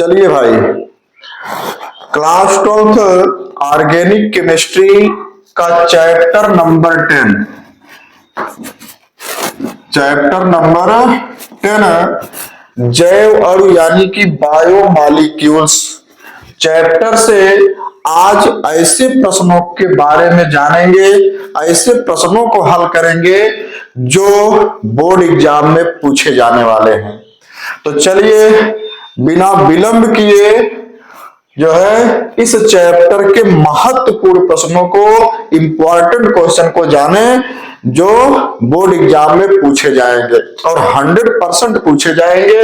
चलिए भाई, class 12th organic chemistry का चैप्टर नंबर 10 जैव अणु यानी कि बायोमॉलिक्यूल्स चैप्टर से आज ऐसे प्रश्नों के बारे में जानेंगे, ऐसे प्रश्नों को हल करेंगे जो बोर्ड एग्जाम में पूछे जाने वाले हैं। तो चलिए बिना विलंब किए जो है इस चैप्टर के महत्वपूर्ण प्रश्नों को, इंपॉर्टेंट क्वेश्चन को जाने जो बोर्ड एग्जाम में पूछे जाएंगे और 100% पूछे जाएंगे।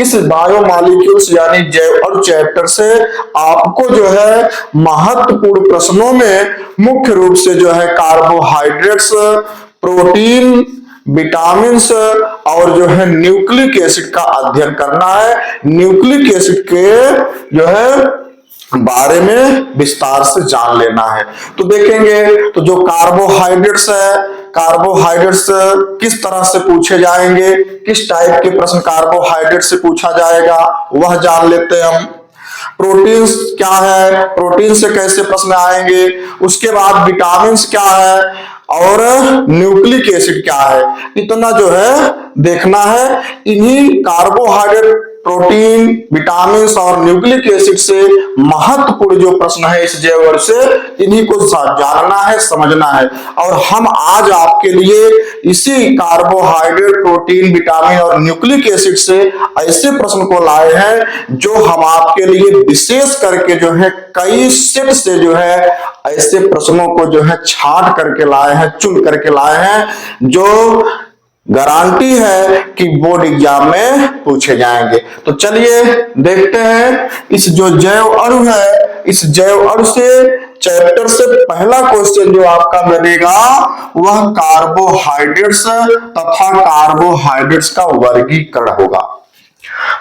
इस बायोमॉलिक्यूल्स यानी जैव अणु चैप्टर से आपको जो है महत्वपूर्ण प्रश्नों में मुख्य रूप से जो है कार्बोहाइड्रेट्स, प्रोटीन, विटामिन्स और जो है न्यूक्लिक एसिड का अध्ययन करना है। न्यूक्लिक एसिड के जो है बारे में विस्तार से जान लेना है। तो देखेंगे तो जो कार्बोहाइड्रेट्स है, कार्बोहाइड्रेट्स किस तरह से पूछे जाएंगे, किस टाइप के प्रश्न कार्बोहाइड्रेट से पूछा जाएगा वह जान लेते हैं हम। प्रोटीन क्या है, प्रोटीन से कैसे प्रश्न आएंगे, उसके बाद विटामिन्स क्या है और न्यूक्लिक एसिड क्या है, इतना जो है देखना है। इन्हीं कार्बोहाइड्रेट, प्रोटीन, विटामिन्स और न्यूक्लिक एसिड से महत्वपूर्ण जो प्रश्न है इस जैव अणु से, इन्हीं को जानना है, समझना है। और हम आज आपके लिए इसी कार्बोहाइड्रेट, प्रोटीन, विटामिन और न्यूक्लिक एसिड से ऐसे प्रश्न को लाए हैं जो हम आपके लिए विशेष करके जो है कई सेट से जो है ऐसे प्रश्नों को जो है छांट करके लाए हैं, चुन करके लाए हैं जो गारंटी है कि बोर्ड एग्जाम में पूछे जाएंगे। तो चलिए देखते हैं इस जो जैव अणु है, इस जैव अणु से चैप्टर से पहला क्वेश्चन जो आपका बनेगा वह कार्बोहाइड्रेट्स तथा कार्बोहाइड्रेट्स का वर्गीकरण होगा।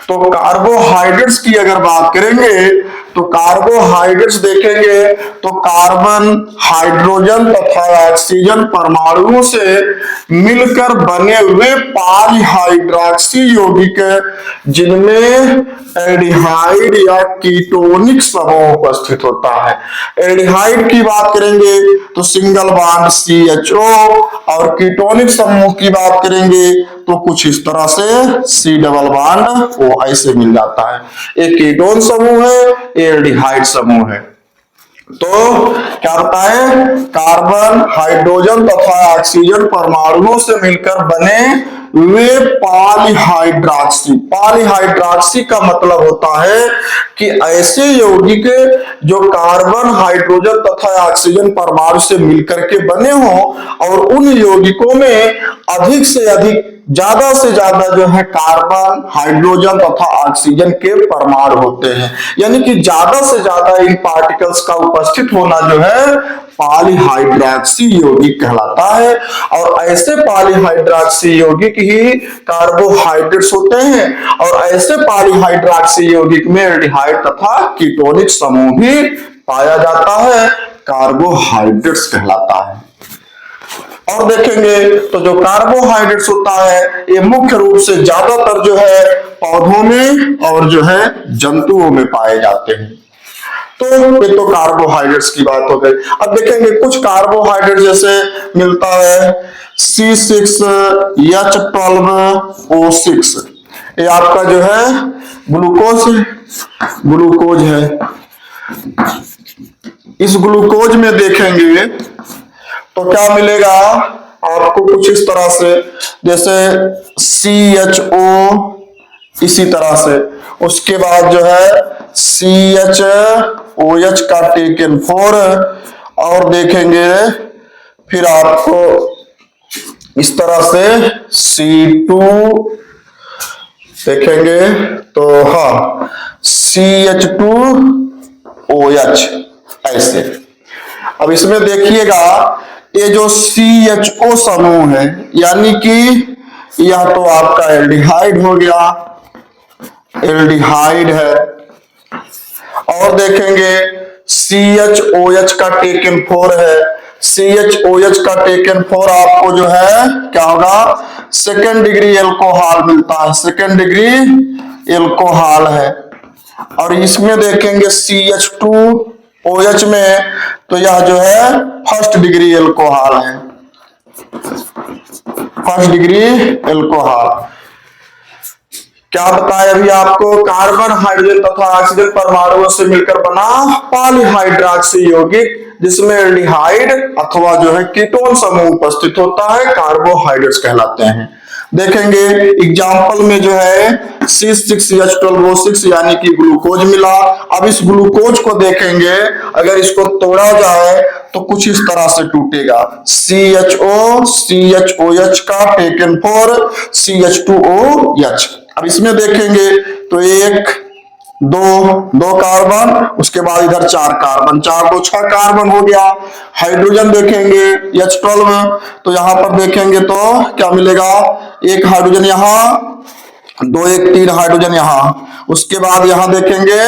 तो कार्बोहाइड्रेट्स की अगर बात करेंगे तो कार्बोहाइड्रेट्स देखेंगे तो कार्बन, हाइड्रोजन तथा ऑक्सीजन परमाणुओं से मिलकर बने हुए पॉलीहाइड्रॉक्सी यौगिक जिनमें एल्डिहाइड या कीटोनिक समूह उपस्थित होता है। एल्डिहाइड की बात करेंगे तो सिंगल बॉन्ड CHO और कीटोनिक समूह की बात करेंगे तो कुछ इस तरह से C डबल बॉन्ड O ऐसे मिल जाता है। एक कीटोन समूह है, एल्डिहाइड समूह है। तो क्या होता है, कार्बन, हाइड्रोजन तथा ऑक्सीजन परमाणुओं से मिलकर बने वे पॉलीहाइड्रॉक्सी। पॉलीहाइड्रॉक्सी का मतलब होता है कि ऐसे यौगिक जो कार्बन, हाइड्रोजन तथा ऑक्सीजन परमाणु से मिलकर के बने हों और उन यौगिकों में अधिक से अधिक, ज्यादा से ज्यादा जो है कार्बन, हाइड्रोजन तथा ऑक्सीजन के परमाणु होते हैं। यानी कि ज्यादा से ज्यादा इन पार्टिकल्स का उपस्थित होना जो है पॉलीहाइड्रॉक्सी यौगिक कहलाता है। और ऐसे पॉलीहाइड्रॉक्सी यौगिक ही कार्बोहाइड्रेट्स होते हैं और ऐसे पॉलीहाइड्रॉक्सी यौगिक में एल्डिहाइड तथा कीटोनिक समूह भी पाया जाता है, कार्बोहाइड्रेट्स कहलाता है। और देखेंगे तो जो कार्बोहाइड्रेट्स होता है ये मुख्य रूप से ज्यादातर जो है पौधों में और जो है जंतुओं में पाए जाते हैं। तो ये तो कार्बोहाइड्रेट्स की बात हो गई। अब देखेंगे कुछ कार्बोहाइड्रेट जैसे मिलता है C6H12O6, ये आपका जो है ग्लूकोज है। इस ग्लूकोज में देखेंगे तो क्या मिलेगा आपको कुछ इस तरह से, जैसे CHO इसी तरह से, उसके बाद जो है CHOH का टेकन 4 और देखेंगे फिर आपको इस तरह से C2 देखेंगे तो हाँ CH2OH ऐसे। अब इसमें देखिएगा ये जो CHO समूह है यानी कि यह तो आपका एल्डिहाइड हो गया, एल्डिहाइड है। और देखेंगे CHOH का टेकन 4 है, CHOH का टेकन 4 आपको जो है क्या होगा, सेकेंड डिग्री एल्कोहल मिलता है, सेकेंड डिग्री एल्कोहल है। और इसमें देखेंगे CH2OH में, तो यह जो है फर्स्ट डिग्री एल्कोहल है, फर्स्ट डिग्री एल्कोहल। क्या बताया अभी आपको, कार्बन हाइड्रोजन तथा ऑक्सीजन परमाणुओं से मिलकर बना पॉलीहाइड्रॉक्सी यौगिक जिसमें एल्डिहाइड अथवा जो है कीटोन समूह उपस्थित होता है, कार्बोहाइड्रेट्स कहलाते हैं। देखेंगे एग्जाम्पल में जो है C6H12O6 यानी कि ग्लूकोज मिला। अब इस ग्लूकोज को देखेंगे, अगर इसको तोड़ा जाए तो कुछ इस तरह से टूटेगा, CHOCHOH का टेकन फॉर CH2OH। अब इसमें देखेंगे तो एक दो कार्बन, उसके बाद इधर 4 कार्बन, 4 2 6 कार्बन हो गया। हाइड्रोजन देखेंगे H12 तो यहां पर देखेंगे तो क्या मिलेगा, एक हाइड्रोजन यहाँ, 2 1 3 हाइड्रोजन यहाँ। उसके बाद यहां देखेंगे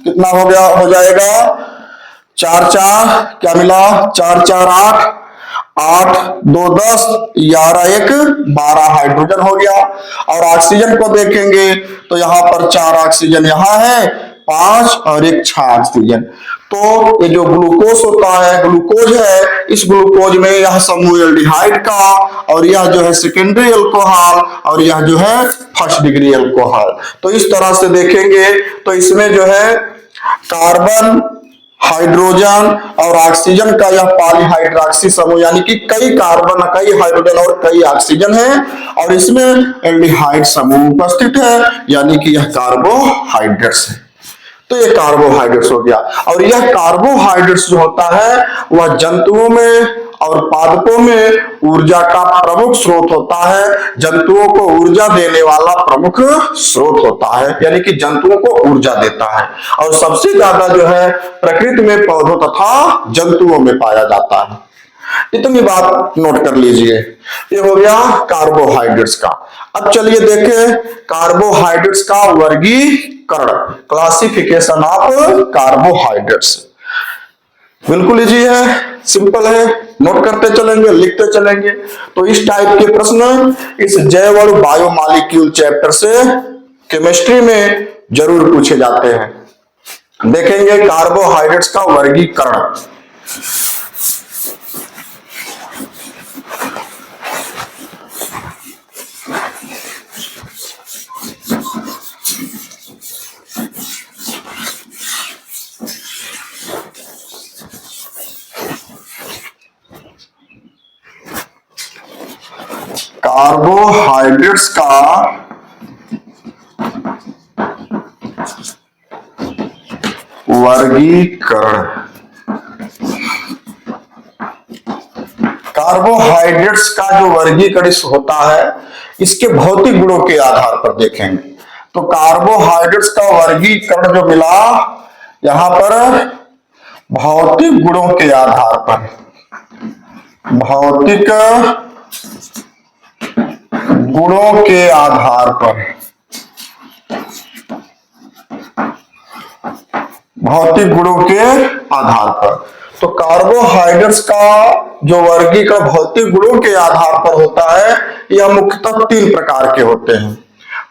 कितना हो गया, हो जाएगा 4 4, क्या मिला 4 4 8, 8 2 10, 11 1 12 हाइड्रोजन हो गया। और ऑक्सीजन को देखेंगे तो यहाँ पर 4 ऑक्सीजन यहाँ है, 5 और 1 6 ऑक्सीजन। तो ये जो ग्लूकोज होता है, ग्लूकोज है, इस ग्लूकोज में यह समूह एल्डिहाइड का, और यह जो है सेकेंडरी अल्कोहल, और यह जो है फर्स्ट डिग्री अल्कोहल। तो इस तरह से देखेंगे तो इसमें जो है कार्बन, हाइड्रोजन और ऑक्सीजन का यह पॉलीहाइड्रॉक्सी समूह, यानी कि कई कार्बन, कई हाइड्रोजन और कई ऑक्सीजन है, और इसमें एल्डिहाइड समूह उपस्थित है, यानी कि यह कार्बोहाइड्रेट्स है। तो ये कार्बोहाइड्रेट्स हो गया। और यह कार्बोहाइड्रेट्स जो होता है वह जंतुओं में और पादपों में ऊर्जा का प्रमुख स्रोत होता है, जंतुओं को ऊर्जा देने वाला प्रमुख स्रोत होता है, यानी कि जंतुओं को ऊर्जा देता है। और सबसे ज्यादा जो है प्रकृति में पौधों तथा जंतुओं में पाया जाता है। इतनी बात नोट कर लीजिए, ये हो गया कार्बोहाइड्रेट्स का। अब चलिए देखें कार्बोहाइड्रेट्स का वर्गीकरण, क्लासिफिकेशन ऑफ कार्बोहाइड्रेट्स। बिल्कुल इजी है, सिंपल है, नोट करते चलेंगे, लिखते चलेंगे। तो इस टाइप के प्रश्न इस जैव और बायोमॉलिक्यूल चैप्टर से केमिस्ट्री में जरूर पूछे जाते हैं। देखेंगे कार्बोहाइड्रेट्स का वर्गीकरण। कार्बोहाइड्रेट्स का वर्गीकरण। कार्बोहाइड्रेट्स का जो वर्गीकरण होता है इसके भौतिक गुणों के आधार पर देखेंगे। तो कार्बोहाइड्रेट्स का वर्गीकरण जो मिला यहां पर भौतिक गुणों के आधार पर, भौतिक गुणों के आधार पर, भौतिक गुणों के आधार पर। तो कार्बोहाइड्रेट्स का जो वर्गीकरण भौतिक गुणों के आधार पर होता है यह मुख्यतः 3 प्रकार के होते हैं।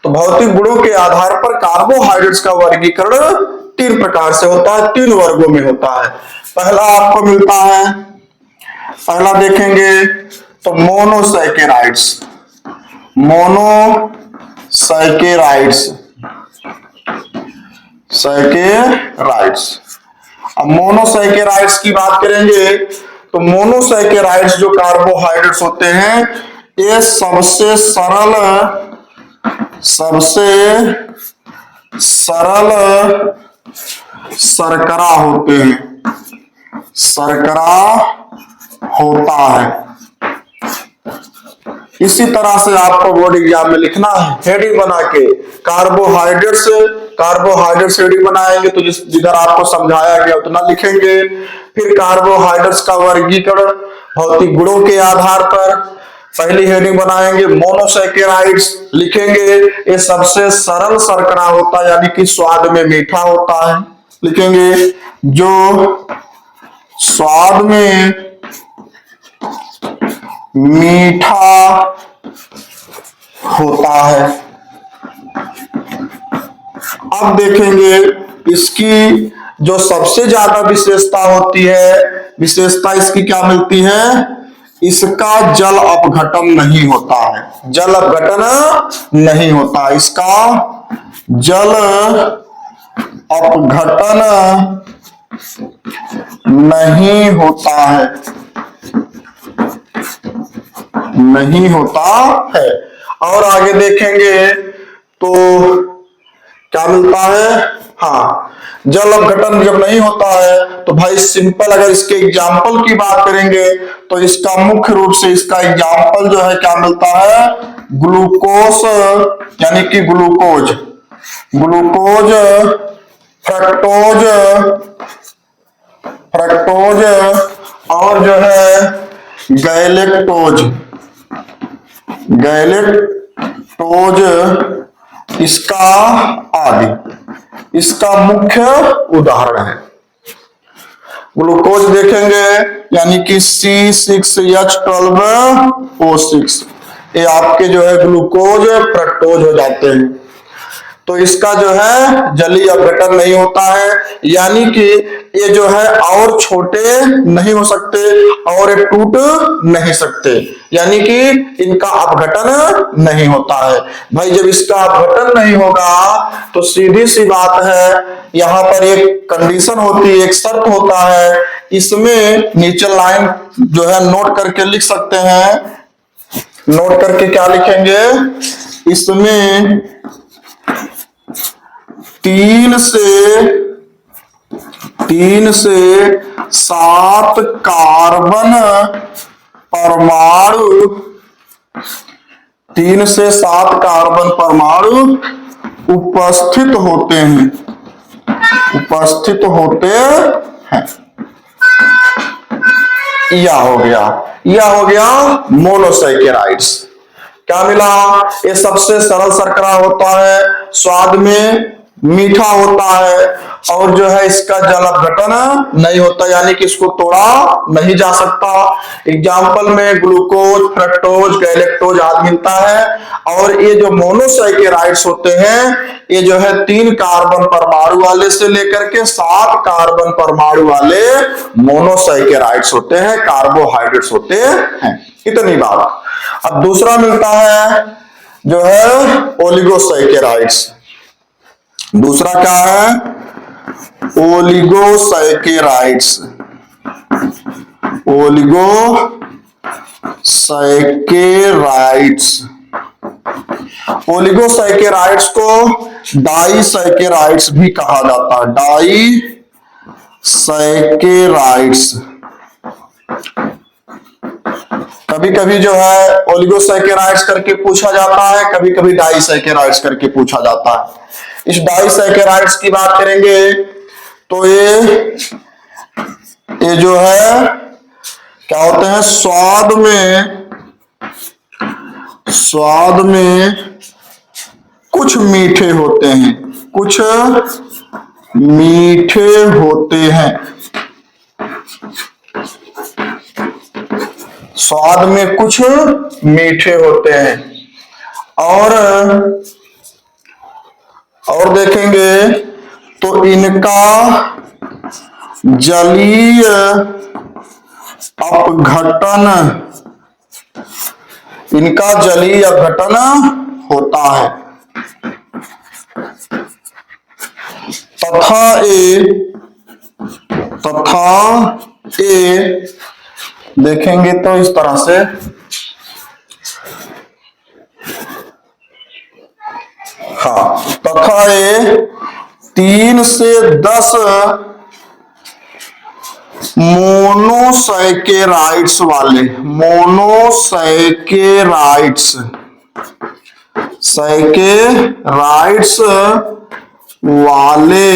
तो भौतिक गुणों के आधार पर कार्बोहाइड्रेट्स का वर्गीकरण 3 प्रकार से होता है, 3 वर्गों में होता है। पहला आपको मिलता है, पहला देखेंगे तो मोनोसैकेराइड्स, मोनोसैकेराइड्स, सैकेराइड्स। अब मोनोसैकेराइड्स की बात करेंगे तो मोनोसैकेराइड्स जो कार्बोहाइड्रेट्स होते हैं ये सबसे सरल शर्करा होते हैं, शर्करा होता है। इसी तरह से आपको बोर्ड एग्जाम में लिखना है हेडिंग बना के, कार्बोहाइड्रेट्स, कार्बोहाइड्रेट्स हेडिंग बनाएंगे तो जिधर आपको समझाया गया उतना लिखेंगे। फिर कार्बोहाइड्रेट्स का वर्गीकरण भौतिक गुणों के आधार पर, पहली हेडिंग बनाएंगे मोनोसैकेराइड्स, लिखेंगे ये सबसे सरल शर्करा होता है, यानी कि स्वाद में मीठा होता है, लिखेंगे जो स्वाद में मीठा होता है। अब देखेंगे इसकी जो सबसे ज्यादा विशेषता होती है, विशेषता इसकी क्या मिलती है, इसका जल अपघटन नहीं होता है, जल अपघटन नहीं होता, इसका जल अपघटन नहीं होता है, नहीं होता है। और आगे देखेंगे तो क्या मिलता है, हाँ, जल अपघटन जब नहीं होता है तो भाई सिंपल, अगर इसके एग्जाम्पल की बात करेंगे तो इसका मुख्य रूप से इसका एग्जाम्पल जो है क्या मिलता है, ग्लूकोस, यानी कि ग्लूकोज, ग्लूकोज, फ्रक्टोज, फ्रक्टोज और जो है गैलेक्टोज, गैलेक्टोज, इसका आदि, इसका मुख्य उदाहरण है। ग्लूकोज देखेंगे यानी कि C6H12O6, ये आपके जो है ग्लूकोज फ्रक्टोज हो जाते हैं। तो इसका जो है जलीय अपघटन नहीं होता है, यानी कि ये जो है और छोटे नहीं हो सकते और ये टूट नहीं सकते, यानी कि इनका अपघटन नहीं होता है। भाई जब इसका अपघटन नहीं होगा तो सीधी सी बात है, यहां पर एक कंडीशन होती है, एक शर्त होता है, इसमें नीचे लाइन जो है नोट करके लिख सकते हैं, नोट करके क्या लिखेंगे, इसमें 3 से 7 कार्बन परमाणु, 3 से 7 कार्बन परमाणु उपस्थित होते हैं, उपस्थित होते हैं। यह हो गया मोनोसैकेराइड्स। क्या मिला, ये सबसे सरल शर्करा होता है, स्वाद में मीठा होता है और जो है इसका जल अपघटन नहीं होता, यानी कि इसको तोड़ा नहीं जा सकता। एग्जाम्पल में ग्लूकोज, फ्रक्टोज, गैलेक्टोज आदि मिलता है। और ये जो मोनोसैकेराइड्स होते हैं ये जो है 3 कार्बन परमाणु वाले से लेकर के 7 कार्बन परमाणु वाले मोनोसैकेराइड्स होते हैं, कार्बोहाइड्रेट्स होते हैं। इतनी बात। अब दूसरा मिलता है जो है ओलिगोसैकेराइड्स। दूसरा क्या है, ओलिगोसैकेराइड्स, ओलिगोसैकेराइड्स। ओलिगोसैकेराइड्स को डाइसैकेराइड्स भी कहा जाता है, डाइसैकेराइड्स। कभी कभी जो है ओलिगोसैकेराइड्स करके पूछा जाता है, कभी कभी डाइसैकेराइड्स करके पूछा जाता है। इस डाइसैकेराइड्स की बात करेंगे तो ये जो है क्या होते हैं, स्वाद में कुछ मीठे होते हैं, कुछ मीठे होते हैं, स्वाद में कुछ मीठे होते हैं। और देखेंगे तो इनका जलीय अपघटन, इनका जलीय अपघटन होता है तथा ये देखेंगे तो इस तरह से, हाँ, तथा ये 3 से 10 मोनोसैकेराइड्स वाले, मोनोसैकेराइड्स, सैकेराइड्स वाले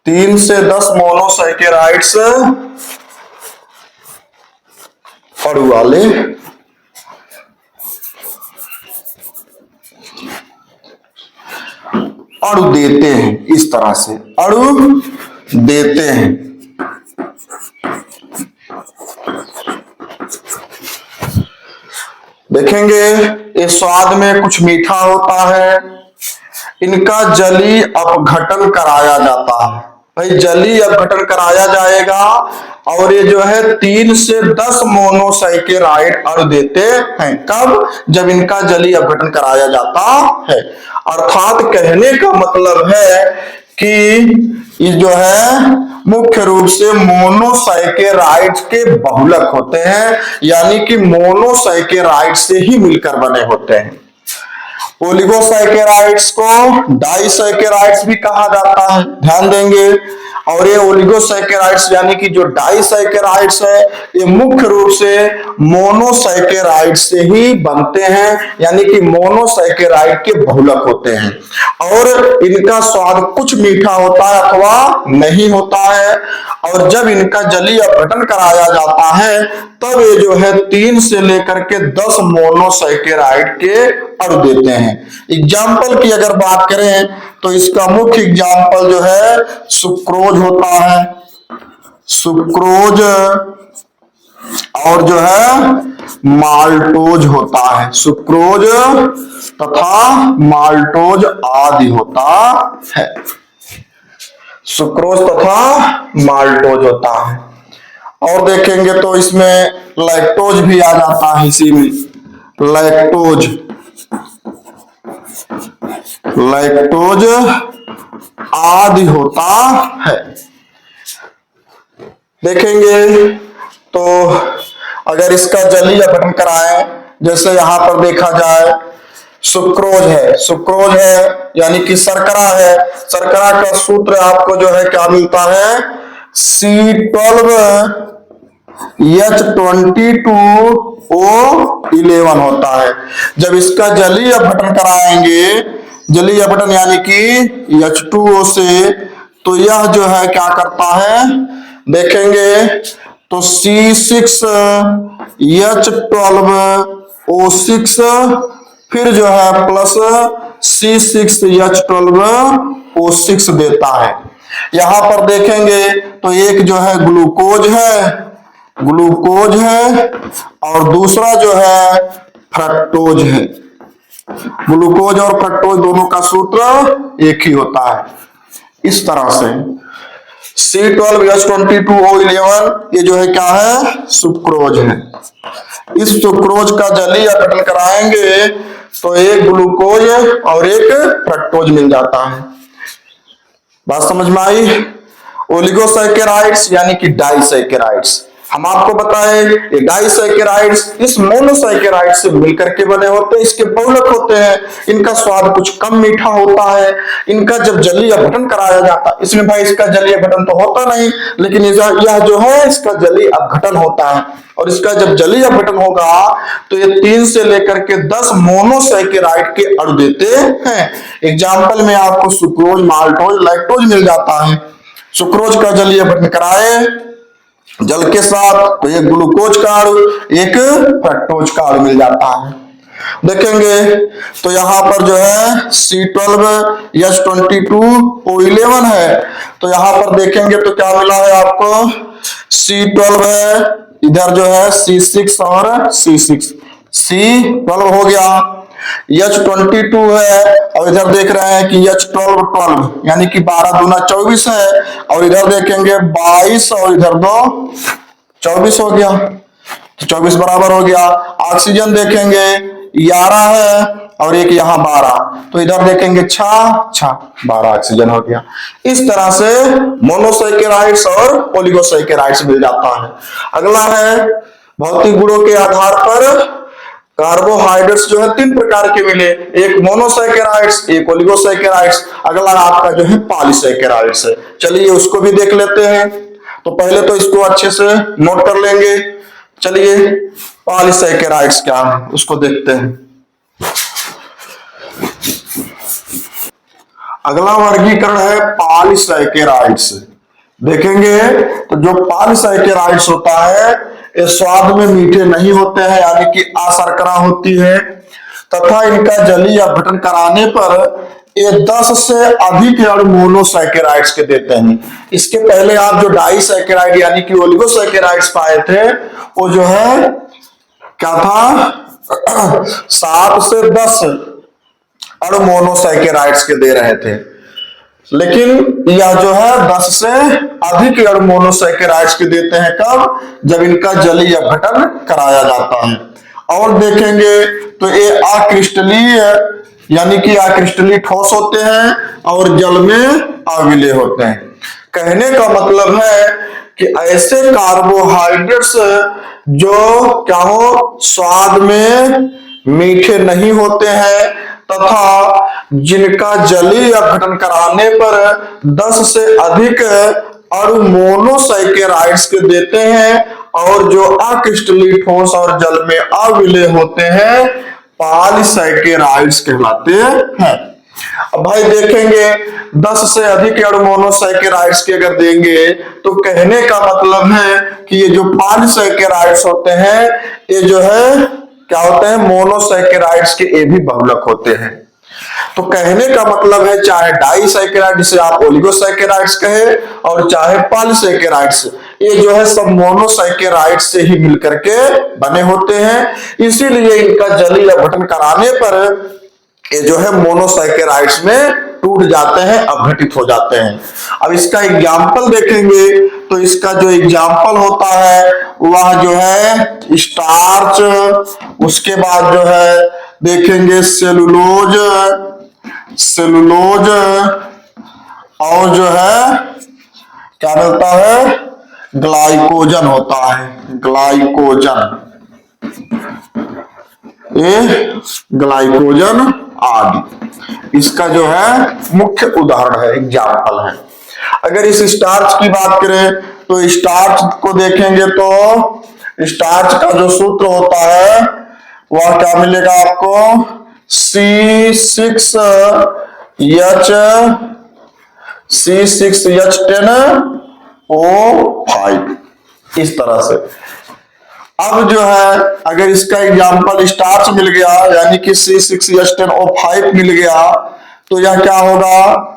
3 से 10 मोनोसैकेराइड्स अणु वाले अणु देते हैं, इस तरह से अणु देते हैं। देखेंगे ये स्वाद में कुछ मीठा होता है, इनका जलीय अपघटन कराया जाता है। भाई जलीय अपघटन कराया जाएगा और ये जो है 3 से 10 मोनोसैकेराइड अणु देते हैं। कब? जब इनका जलीय अपघटन कराया जाता है। अर्थात कहने का मतलब है कि ये जो है मुख्य रूप से मोनोसैकेराइड्स के बहुलक होते हैं, यानी कि मोनोसैकेराइड से ही मिलकर बने होते हैं। ओलिगोसैकेराइड्स को डाइसैकेराइड्स भी कहा जाता है, ध्यान देंगे। और ये ओलिगोसैकेराइड्स यानी कि जो डाइसैकेराइड्स है, ये मुख्य रूप से मोनोसैकेराइड से ही बनते हैं, यानी कि मोनोसैकेराइड के बहुलक होते हैं। और इनका स्वाद कुछ मीठा होता है अथवा नहीं होता है। और जब इनका जलीय अपघटन कराया जाता है तब ये जो है 3 से लेकर के 10 मोनोसैकेराइड के अणु देते हैं। एग्जाम्पल की अगर बात करें तो इसका मुख्य एग्जाम्पल जो है सुक्रोज होता है, सुक्रोज और जो है माल्टोज होता है, सुक्रोज तथा माल्टोज आदि होता है, सुक्रोज तथा माल्टोज होता है। और देखेंगे तो इसमें लैक्टोज भी आ जाता है, इसी में लैक्टोज, लैक्टोज आदि होता है। देखेंगे तो अगर इसका जलीय अपघटन कराएं, जैसे यहां पर देखा जाए सुक्रोज है, सुक्रोज है यानी कि शर्करा है, शर्करा का सूत्र आपको जो है क्या मिलता है, C12H22O11 होता है। जब इसका जलीय अपघटन कराएंगे, जलीय अपघटन यानी कि H2O से, तो यह जो है क्या करता है, देखेंगे तो C6H12O6 फिर जो है प्लस C6H12O6 देता है। यहां पर देखेंगे तो एक जो है ग्लूकोज है, ग्लूकोज है और दूसरा जो है फ्रक्टोज है। ग्लूकोज और फ्रक्टोज दोनों का सूत्र एक ही होता है। इस तरह से C12H22O11 ये जो है क्या है, सुक्रोज है। इस सुक्रोज का जलीय अपघटन कराएंगे तो एक ग्लूकोज और एक फ्रक्टोज मिल जाता है। बात समझ में आई? ओलिगोसैकेराइड्स यानी कि डाइसैकेराइड्स, हम आपको बताएं ये डाइसैकेराइड्स इस मोनोसैकेराइड से मिलकर के बने होते हैं, इसके बहुलक होते हैं। इनका स्वाद कुछ कम मीठा होता है। इनका जब जलीय अपघटन कराया जाता है, इसमें भाई इसका जलीय अपघटन तो होता नहीं, लेकिन यह जो है इसका जलीय अपघटन होता है। और इसका जब जलीय अपघटन होगा तो ये 3 से लेकर के 10 मोनोसैकेराइड के अणु देते हैं। एग्जाम्पल में आपको सुक्रोज, माल्टोज, लैक्टोज मिल जाता है। सुक्रोज का जलीय अपघटन कराए जल के साथ तो एक ग्लूकोज का अणु, एक फ्रक्टोज का अणु मिल जाता है। देखेंगे तो यहां पर जो है C12H22O11 है, तो यहां पर देखेंगे तो क्या मिला है आपको, C12 है, इधर जो है C6 और C6, C12 हो गया। H22 है और इधर देख रहे हैं कि H12 यानी कि 12 दूना 24 है, और इधर देखेंगे 22 और इधर 2 24 हो गया, तो 24 बराबर हो गया। ऑक्सीजन देखेंगे 11 है और एक यहाँ 12, तो इधर देखेंगे 6 12 ऑक्सीजन हो गया। इस तरह से मोनोसैकेराइड्स और ओलिगोसैकेराइड्स मिल जाता है। अगला है भौतिक गुणों के आधार पर कार्बोहाइड्रेट्स जो है 3 प्रकार के मिले, एक मोनोसैकेराइड्स, एक ओलिगोसैकेराइड्स, अगला आपका जो है पॉलीसैकेराइड्स है। चलिए उसको भी देख लेते हैं। तो पहले तो इसको अच्छे से नोट कर लेंगे। चलिए पॉलीसैकेराइड्स क्या है उसको देखते हैं। अगला वर्गीकरण है पॉलीसैकेराइड्स। देखेंगे तो जो पॉलीसैकेराइड्स होता है ये स्वाद में मीठे नहीं होते हैं, यानी कि अशर्करा होती है, तथा इनका जलीय अपघटन कराने पर ये 10 से अधिक अणु मोनोसैकेराइड्स के देते हैं। इसके पहले आप जो डाइसैकेराइड यानी कि ओलिगोसैकेराइड्स पाए थे वो जो है क्या था, 7 से 10 अणु मोनोसैकेराइड्स के दे रहे थे, लेकिन यह जो है 10 से अधिक अणु मोनोसैकेराइड्स के देते हैं। कब? जब इनका जलीय अपघटन कराया जाता है। और देखेंगे तो ये अक्रिस्टलीय यानी कि अक्रिस्टलीय ठोस होते हैं और जल में अविलेय होते हैं। कहने का मतलब है कि ऐसे कार्बोहाइड्रेट्स जो क्या हो, स्वाद में मीठे नहीं होते हैं तथा जिनका जलीय अपघटन कराने पर 10 से अधिक अणु मोनोसैकेराइड्स के देते हैं और जो अक्रिस्टलीय ठोस और जल में अविलेय होते हैं पॉलीसैकेराइड्स कहलाते हैं। अब भाई देखेंगे 10 से अधिक अणु मोनोसैकेराइड्स के अगर देंगे तो कहने का मतलब है कि ये जो पॉलीसैकेराइड्स होते हैं ये जो है क्या होते हैं, मोनोसैकेराइड्स के ये भी बहुलक होते हैं। तो कहने का मतलब है चाहे डाइसैकेराइड जिसे आप ओलिगोसैकेराइड्स कहे और चाहे पॉलीसैकेराइड्स, ये जो है सब मोनोसैकेराइड से ही मिलकर के बने होते हैं। इसीलिए इनका जलीय अपघटन कराने पर ये जो है मोनोसैकेराइड्स में टूट जाते हैं, अपघटित हो जाते हैं। अब इसका एग्जाम्पल देखेंगे तो इसका जो एग्जाम्पल होता है वह जो है स्टार्च, उसके बाद जो है देखेंगे सेलुलोज और जो है क्या मिलता है, ग्लाइकोजन होता है, ग्लाइकोजन, ये ग्लाइकोजन आदि इसका जो है मुख्य उदाहरण है, एग्जाम्पल है। अगर इस स्टार्च की बात करें तो स्टार्च को देखेंगे तो स्टार्च का जो सूत्र होता है वह क्या मिलेगा आपको, C6H10O5 इस तरह से। अब जो है अगर इसका एग्जाम्पल स्टार्च मिल गया यानी कि C6H10O5 मिल गया तो यह क्या होगा,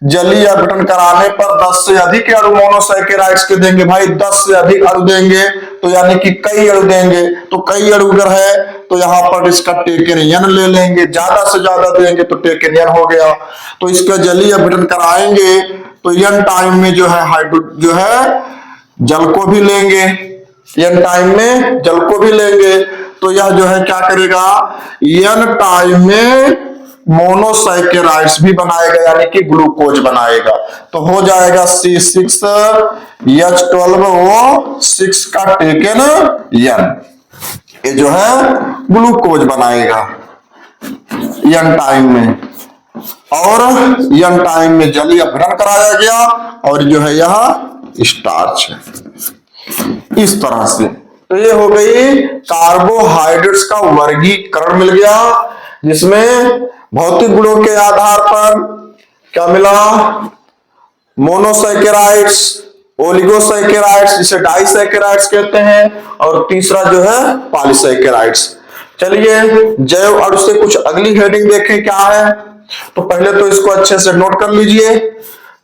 जलीय अपघटन कराने पर 10 से अधिक अणु मोनोसैकेराइड्स के देंगे। भाई 10 से अधिक अणु देंगे तो यानी कि कई अणु देंगे, तो कई अणु अगर है तो यहाँ पर इसका टेकेनियन ले लेंगे, ज्यादा से ज्यादा देंगे तो टेकेनियन हो गया। तो इसका जलीय अपघटन कराएंगे तो n टाइम में जो है जो है जल को भी लेंगे, n टाइम में जल को भी लेंगे तो यह जो है क्या करेगा, n टाइम में मोनोसैकेराइड्स भी बनाएगा यानी कि ग्लूकोज बनाएगा। तो हो जाएगा C6H12O6 का टेकन n, ये जो है ग्लूकोज बनाएगा n टाइम में, और n टाइम में जलीय अपघटन कराया गया और जो है यह स्टार्च है। इस तरह से तो ये हो गई कार्बोहाइड्रेट्स का वर्गीकरण मिल गया, जिसमें भौतिक गुणों के आधार पर क्या मिला, मोनोसैकेराइड्स, ओलिगोसैकेराइड्स जिसे डाइसैकेराइड्स कहते हैं, और तीसरा जो है पॉलीसैकेराइड्स। चलिए जैव अणु से कुछ अगली हेडिंग देखें क्या है। तो पहले तो इसको अच्छे से नोट कर लीजिए।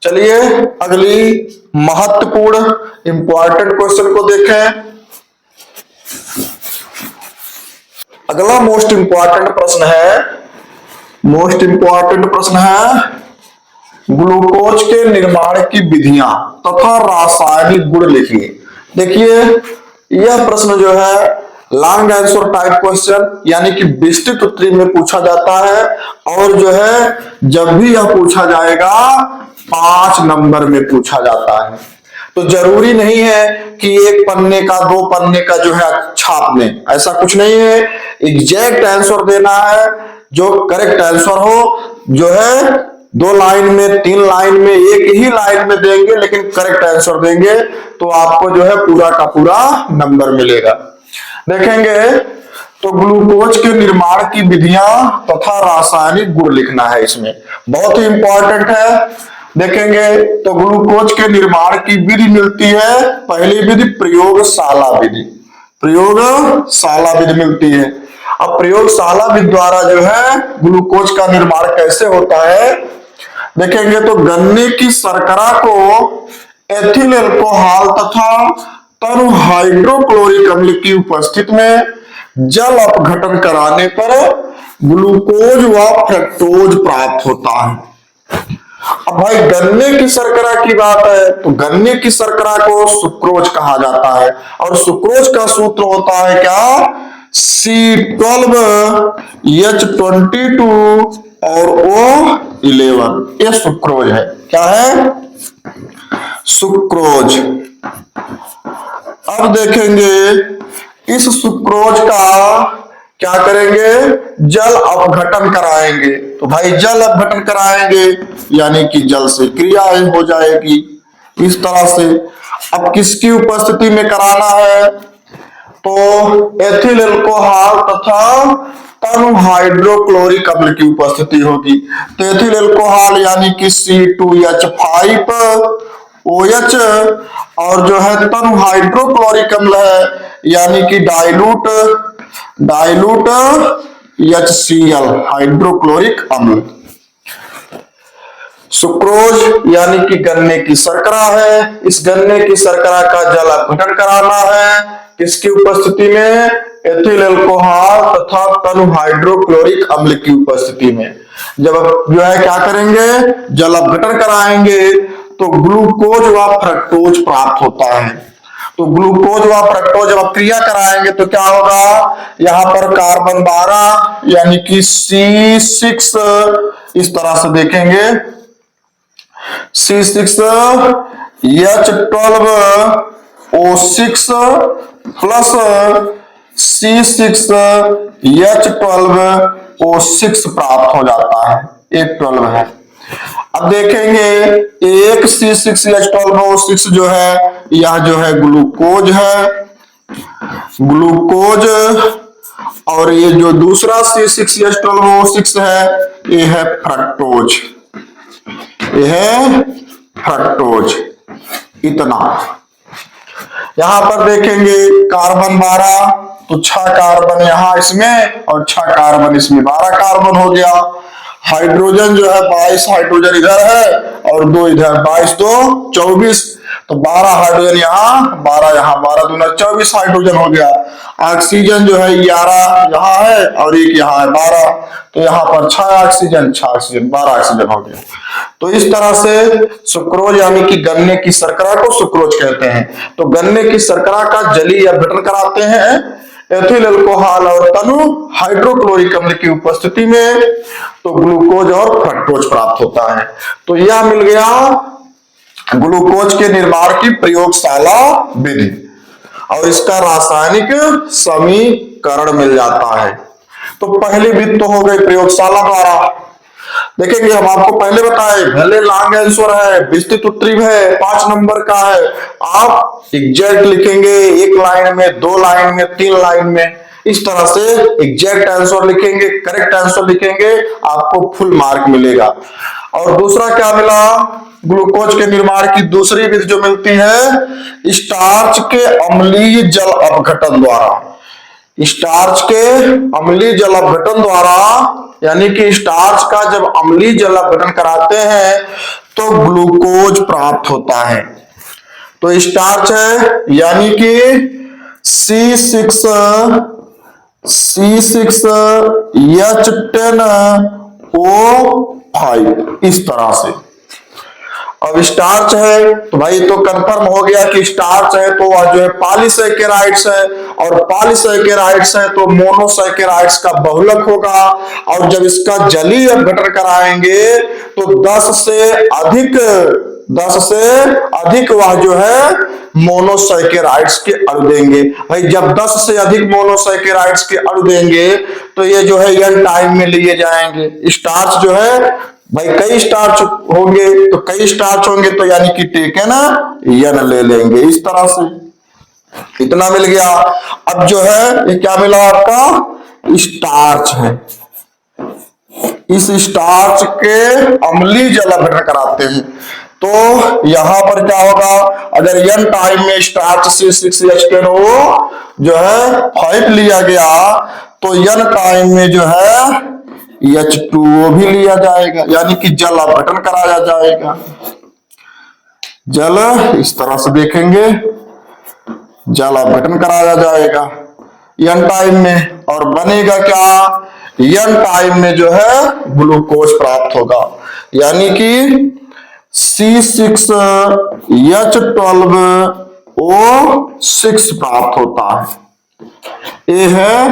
चलिए अगली महत्वपूर्ण इंपॉर्टेंट क्वेश्चन को देखें। अगला मोस्ट इंपॉर्टेंट प्रश्न है ग्लूकोज के निर्माण की विधियां तथा रासायनिक गुण लिखिए। देखिए यह प्रश्न जो है लॉन्ग आंसर टाइप क्वेश्चन यानी कि विस्तृत उत्तरी में पूछा जाता है, और जो है जब भी यह पूछा जाएगा 5 नंबर में पूछा जाता है। तो जरूरी नहीं है कि 1 पन्ने का 2 पन्ने का जो है छाप लें, ऐसा कुछ नहीं है। एग्जैक्ट आंसर देना है, जो करेक्ट आंसर हो, जो है 2 लाइन में 3 लाइन में 1 ही लाइन में देंगे लेकिन करेक्ट आंसर देंगे तो आपको जो है पूरा का पूरा नंबर मिलेगा। देखेंगे तो ग्लूकोज के निर्माण की विधियां तथा रासायनिक गुण लिखना है, इसमें बहुत ही इंपॉर्टेंट है। देखेंगे तो ग्लूकोज के निर्माण की विधि मिलती है, पहली विधि प्रयोगशाला विधि मिलती है। अब प्रयोगशाला विधि द्वारा जो है ग्लूकोज का निर्माण कैसे होता है, देखेंगे तो गन्ने की शर्करा को एथिल अल्कोहल तथा तनु हाइड्रोक्लोरिक अम्ल की उपस्थिति में जल अपघटन कराने पर ग्लूकोज व फ्रक्टोज प्राप्त होता है। अब भाई गन्ने की शर्करा की बात है तो गन्ने की शर्करा को सुक्रोज कहा जाता है और सुक्रोज का सूत्र होता है क्या, C12H22 और O11, ये सुक्रोज है। क्या है, सुक्रोज। अब देखेंगे इस सुक्रोज का क्या करेंगे, जल अपघटन कराएंगे। तो भाई जल अपघटन कराएंगे यानी कि जल से क्रिया हो जाएगी इस तरह से। अब किसकी उपस्थिति में कराना है, तो एथिल एल्कोहल तथा तनु हाइड्रोक्लोरिक अम्ल की उपस्थिति होगी। तो एथिल एल्कोहल यानी कि C2H5OH और जो है तनु हाइड्रोक्लोरिक अम्ल है यानी कि डाइल्यूट HCl हाइड्रोक्लोरिक अम्ल। सुक्रोज यानी कि गन्ने की शर्करा है, इस गन्ने की शर्करा का जल अपघटन कराना है किसकी उपस्थिति में, एथिल एल्कोहल तथा तनु हाइड्रोक्लोरिक अम्ल की उपस्थिति में। जब जो है क्या करेंगे, जल अपघटन कराएंगे तो ग्लूकोज व फ्रक्टोज प्राप्त होता है। तो ग्लूकोज व फ्रक्टोज जब क्रिया कराएंगे तो क्या होगा, यहां पर कार्बन 12 यानी कि C6 इस तरह से देखेंगे, C6H12O6 प्लस C6H12O6 प्राप्त हो जाता है, एक 12 है। अब देखेंगे एक C6H12O6 जो है यह जो है ग्लूकोज है, ग्लूकोज, और ये जो दूसरा C6H12O6 है ये है फ्रक्टोज, ये है फ्रक्टोज। इतना यहां पर देखेंगे कार्बन 12 तो 6 कार्बन यहां इसमें और 6 कार्बन इसमें, 12 कार्बन हो गया। हाइड्रोजन जो है 22 हाइड्रोजन इधर है और 2 इधर, 22 2 24, तो 12 हाइड्रोजन यहाँ 12 यहाँ, 12 दूना 24 हाइड्रोजन हो गया। ऑक्सीजन जो है 11 यहाँ है और एक यहाँ है 12, तो यहाँ पर 6 ऑक्सीजन 12 ऑक्सीजन हो गया। तो इस तरह से सुक्रोज यानी कि गन्ने की शर्करा को सुक्रोज कहते हैं। तो गन्ने की शर्करा का जलीय अपघटन कराते हैं एथिल एल्कोहल और तनु हाइड्रोक्लोरिक अम्ल की उपस्थिति में, तो ग्लूकोज और फ्रक्टोज प्राप्त होता है। तो यह मिल गया ग्लूकोज के निर्माण की प्रयोगशाला विधि और इसका रासायनिक समीकरण मिल जाता है। तो पहली विधि तो हो गई प्रयोगशाला द्वारा। देखेंगे हम आपको पहले बताए, भले लॉन्ग आंसर है, विस्तृत उत्तरीय है, 5 नंबर का है, आप एग्जैक्ट लिखेंगे 1 लाइन में, 2 लाइन में, 3 लाइन में, इस तरह से एग्जैक्ट आंसर लिखेंगे, करेक्ट आंसर लिखेंगे, आपको फुल मार्क मिलेगा। और दूसरा क्या मिला, ग्लूकोज के निर्माण की दूसरी विधि जो मिलती है स्टार्च के अम्लीय जल अपघटन द्वारा। स्टार्च के अम्लीय जल अपघटन द्वारा यानी कि स्टार्च का जब अम्लीय जल अपघटन कराते हैं तो ग्लूकोज प्राप्त होता है। तो स्टार्च है यानी कि C6H10O5 इस तरह से। अब स्टार्च है तो भाई तो कंफर्म हो गया कि स्टार्च है तो वह जो है पॉलीसैकेराइड्स है, और पॉलीसैकेराइड्स है तो मोनोसैकेराइड्स का बहुलक होगा। और जब इसका जलीय अपघटन कराएंगे तो 10 से अधिक वह जो है मोनोसैकेराइड्स के अणु देंगे। भाई जब 10 से अधिक मोनोसैकेराइड्स के अणु देंगे तो ये जो है एन टाइम में लिए जाएंगे। स्टार्च जो है भाई कई स्टार्च होंगे तो कई स्टार्च होंगे तो यानी कि टेकन एन ले लेंगे इस तरह से। इतना मिल गया। अब जो है ये क्या मिला आपका, स्टार्च है। इस स्टार्च के अम्लीय जल अपघटन कराते हैं तो यहां पर क्या होगा, अगर एन टाइम में स्टार्च से 6H10O जो है 5 लिया गया तो एन टाइम में जो है H2O भी लिया जाएगा, यानी कि जल अपघटन कराया जाएगा। जल इस तरह से देखेंगे, जल अपघटन कराया जाएगा। n टाइम में, और बनेगा क्या, n टाइम में जो है ग्लूकोज प्राप्त होगा, यानी कि C6H12O6 प्राप्त होता है। ये है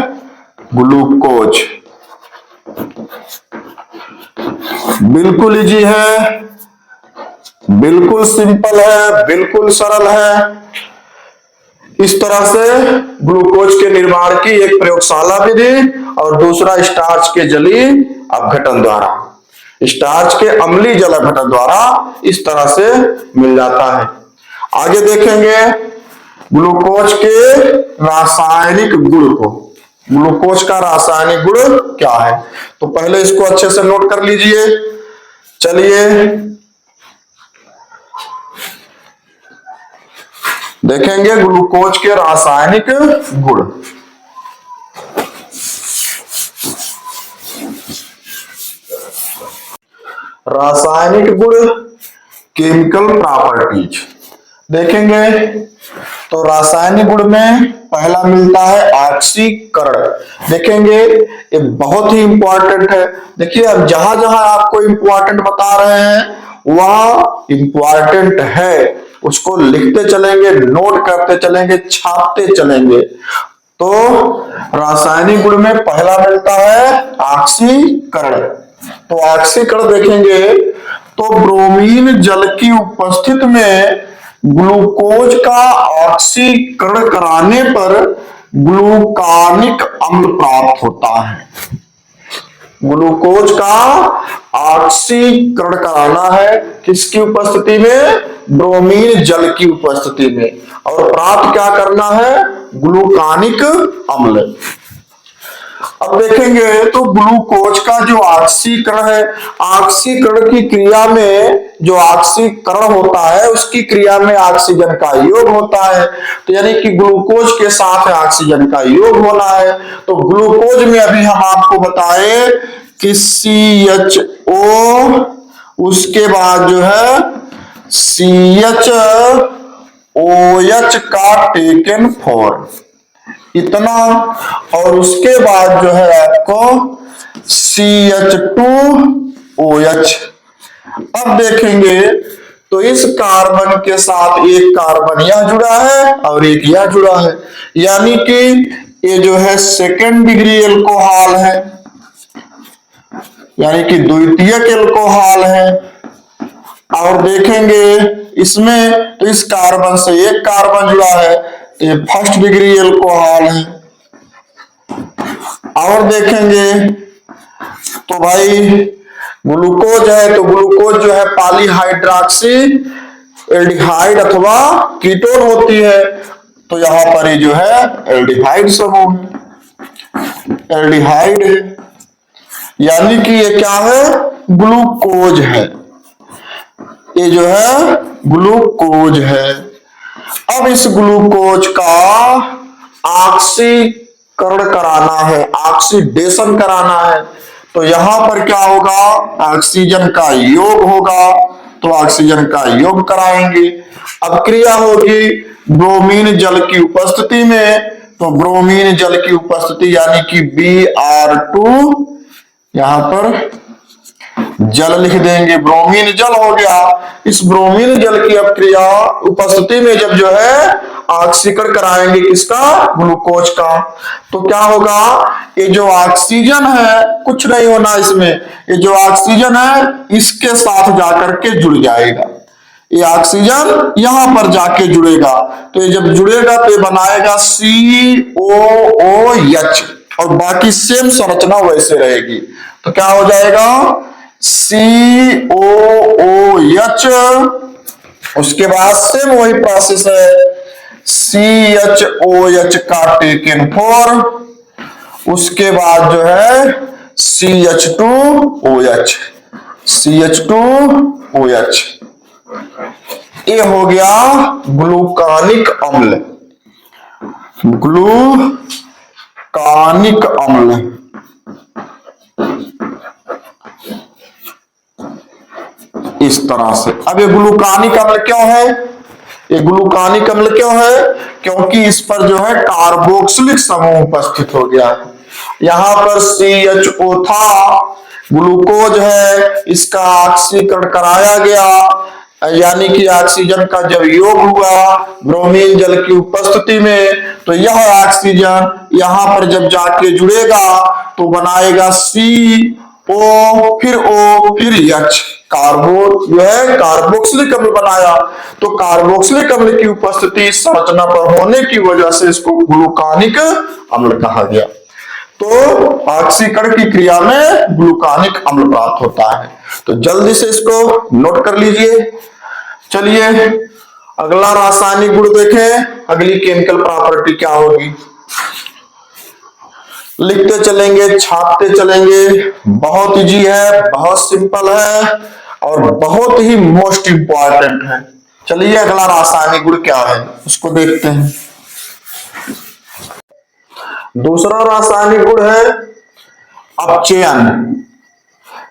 ग्लूकोज। बिल्कुल इजी है, बिल्कुल सिंपल है, बिल्कुल सरल है। इस तरह से ग्लूकोज के निर्माण की एक प्रयोगशाला विधि और दूसरा स्टार्च के जलीय अपघटन द्वारा, स्टार्च के अम्लीय जल अपघटन द्वारा इस तरह से मिल जाता है। आगे देखेंगे ग्लूकोज के रासायनिक गुण को। ग्लूकोज का रासायनिक गुण क्या है, तो पहले इसको अच्छे से नोट कर लीजिए। चलिए देखेंगे ग्लूकोज के रासायनिक गुण। रासायनिक गुण, केमिकल प्रॉपर्टीज देखेंगे। तो रासायनिक गुण में पहला मिलता है ऑक्सीकरण। देखेंगे ये बहुत ही इंपॉर्टेंट है। देखिए अब जहां जहां आपको इंपॉर्टेंट बता रहे हैं वह इंपॉर्टेंट है, उसको लिखते चलेंगे, नोट करते चलेंगे, छापते चलेंगे। तो रासायनिक गुण में पहला मिलता है ऑक्सीकरण। तो ऑक्सीकरण देखेंगे तो ब्रोमीन जल की उपस्थिति में ग्लूकोज का ऑक्सीकरण कराने पर ग्लूकानिक अम्ल प्राप्त होता है। ग्लूकोज का ऑक्सीकरण कराना है किसकी उपस्थिति में, ब्रोमीन जल की उपस्थिति में, और प्राप्त क्या करना है, ग्लूकानिक अम्ल। अब देखेंगे तो ग्लूकोज का जो ऑक्सीकरण है, ऑक्सीकरण की क्रिया में जो ऑक्सीकरण होता है उसकी क्रिया में ऑक्सीजन का योग होता है। तो यानी कि ग्लूकोज के साथ ऑक्सीजन का योग होना है। तो ग्लूकोज में अभी हम आपको बताए कि CHO, उसके बाद जो है CHOH का टेकन फॉर्म इतना, और उसके बाद जो है आपको CH2OH। अब देखेंगे तो इस कार्बन के साथ एक कार्बन यह जुड़ा है और एक यह जुड़ा है, यानी कि ये जो है सेकेंड डिग्री एल्कोहल है, यानी कि द्वितीयक एल्कोहल है। और देखेंगे इसमें तो इस कार्बन से एक कार्बन जुड़ा है, ये फर्स्ट डिग्री एल्कोहल है। और देखेंगे तो भाई ग्लूकोज है, तो ग्लूकोज जो है पॉलीहाइड्रोक्सी एल्डिहाइड अथवा कीटोन होती है। तो यहां पर ये जो है एल्डिहाइड समूह है, एल्डिहाइड है, यानी कि ये क्या है, ग्लूकोज है। ये जो है ग्लूकोज है। अब इस ग्लूकोज का ऑक्सीकरण कराना है, ऑक्सीडेशन कराना है। तो यहां पर क्या होगा, ऑक्सीजन का योग होगा, तो ऑक्सीजन का योग कराएंगे। अब क्रिया होगी ब्रोमीन जल की उपस्थिति में, तो ब्रोमीन जल की उपस्थिति यानी कि Br2, यहां पर जल लिख देंगे, ब्रोमीन जल हो गया। इस ब्रोमीन जल की अब क्रिया उपस्थिति में जब जो है ऑक्सीकरण कराएंगे किसका, ग्लूकोज का, तो क्या होगा, ये जो ऑक्सीजन है कुछ नहीं होना इसमें, ये जो ऑक्सीजन है इसके साथ जाकर के जुड़ जाएगा। ये ऑक्सीजन यहां पर जाके जुड़ेगा, तो ये जब जुड़ेगा तो ये बनाएगा COOH, और बाकी सेम संरचना वैसे रहेगी। तो क्या हो जाएगा, COOH, उसके बाद सेम वही प्रोसेस है, CHOH का टेकन फॉर्म, उसके बाद जो है CH2OH, CH2OH। ये हो गया ग्लूकानिक अम्ल, ग्लूकानिक अम्ल। इस तरह से अब ये ग्लूकानिक अम्ल क्यों है, ये ग्लूकानिक अम्ल क्यों है? क्योंकि इस पर जो है कार्बोक्सिलिक समूह उपस्थित हो गया है। यहां पर CHO था, ग्लूकोज है, इसका ऑक्सीकरण कराया गया, यानी कि ऑक्सीजन का जब योग हुआ ब्रोमीन जल की उपस्थिति में, तो यह ऑक्सीजन यहां पर जब जाके जुड़ेगा तो बनाएगा CO, फिर O, फिर H, कार्बो जो है कार्बोक्सिलिक अम्ल बनाया। तो कार्बोक्सिलिक अम्ल की उपस्थिति इस संरचना पर होने की वजह से इसको ग्लूकानिक अम्ल कहा गया। तो ऑक्सीकरण की क्रिया में ग्लूकानिक अम्ल प्राप्त होता है। तो जल्दी से इसको नोट कर लीजिए। चलिए अगला रासायनिक गुण देखें, अगली केमिकल प्रॉपर्टी क्या होगी। लिखते चलेंगे, छापते चलेंगे, बहुत इजी है, बहुत सिंपल है और बहुत ही मोस्ट इंपॉर्टेंट है। चलिए अगला रासायनिक गुण क्या है उसको देखते हैं। दूसरा रासायनिक गुण है अपचयन।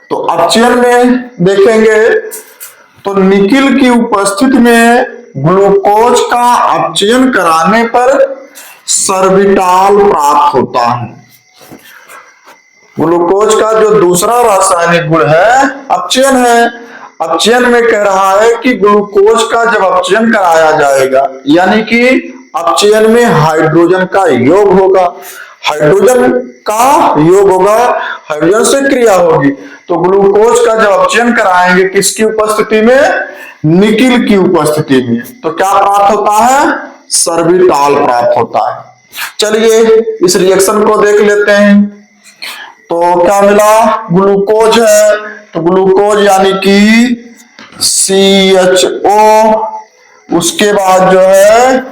तो अपचयन में देखेंगे तो निकिल की उपस्थिति में ग्लूकोज का अपचयन कराने पर सर्बिटाल प्राप्त होता है। ग्लूकोज का जो दूसरा रासायनिक गुण है अपचयन है। अपचयन में कह रहा है कि ग्लूकोज का जब अपचयन कराया जाएगा, यानी कि अपचयन में हाइड्रोजन का योग होगा, हाइड्रोजन का योग होगा, हाइड्रोजन से क्रिया होगी। तो ग्लूकोज का जब अपचयन कराएंगे किसकी उपस्थिति में? निकिल की उपस्थिति में, तो क्या प्राप्त होता है? सर्बिटाल प्राप्त होता है। चलिए इस रिएक्शन को देख लेते हैं। तो क्या मिला? ग्लूकोज है, तो ग्लूकोज यानी कि CHO, उसके बाद जो है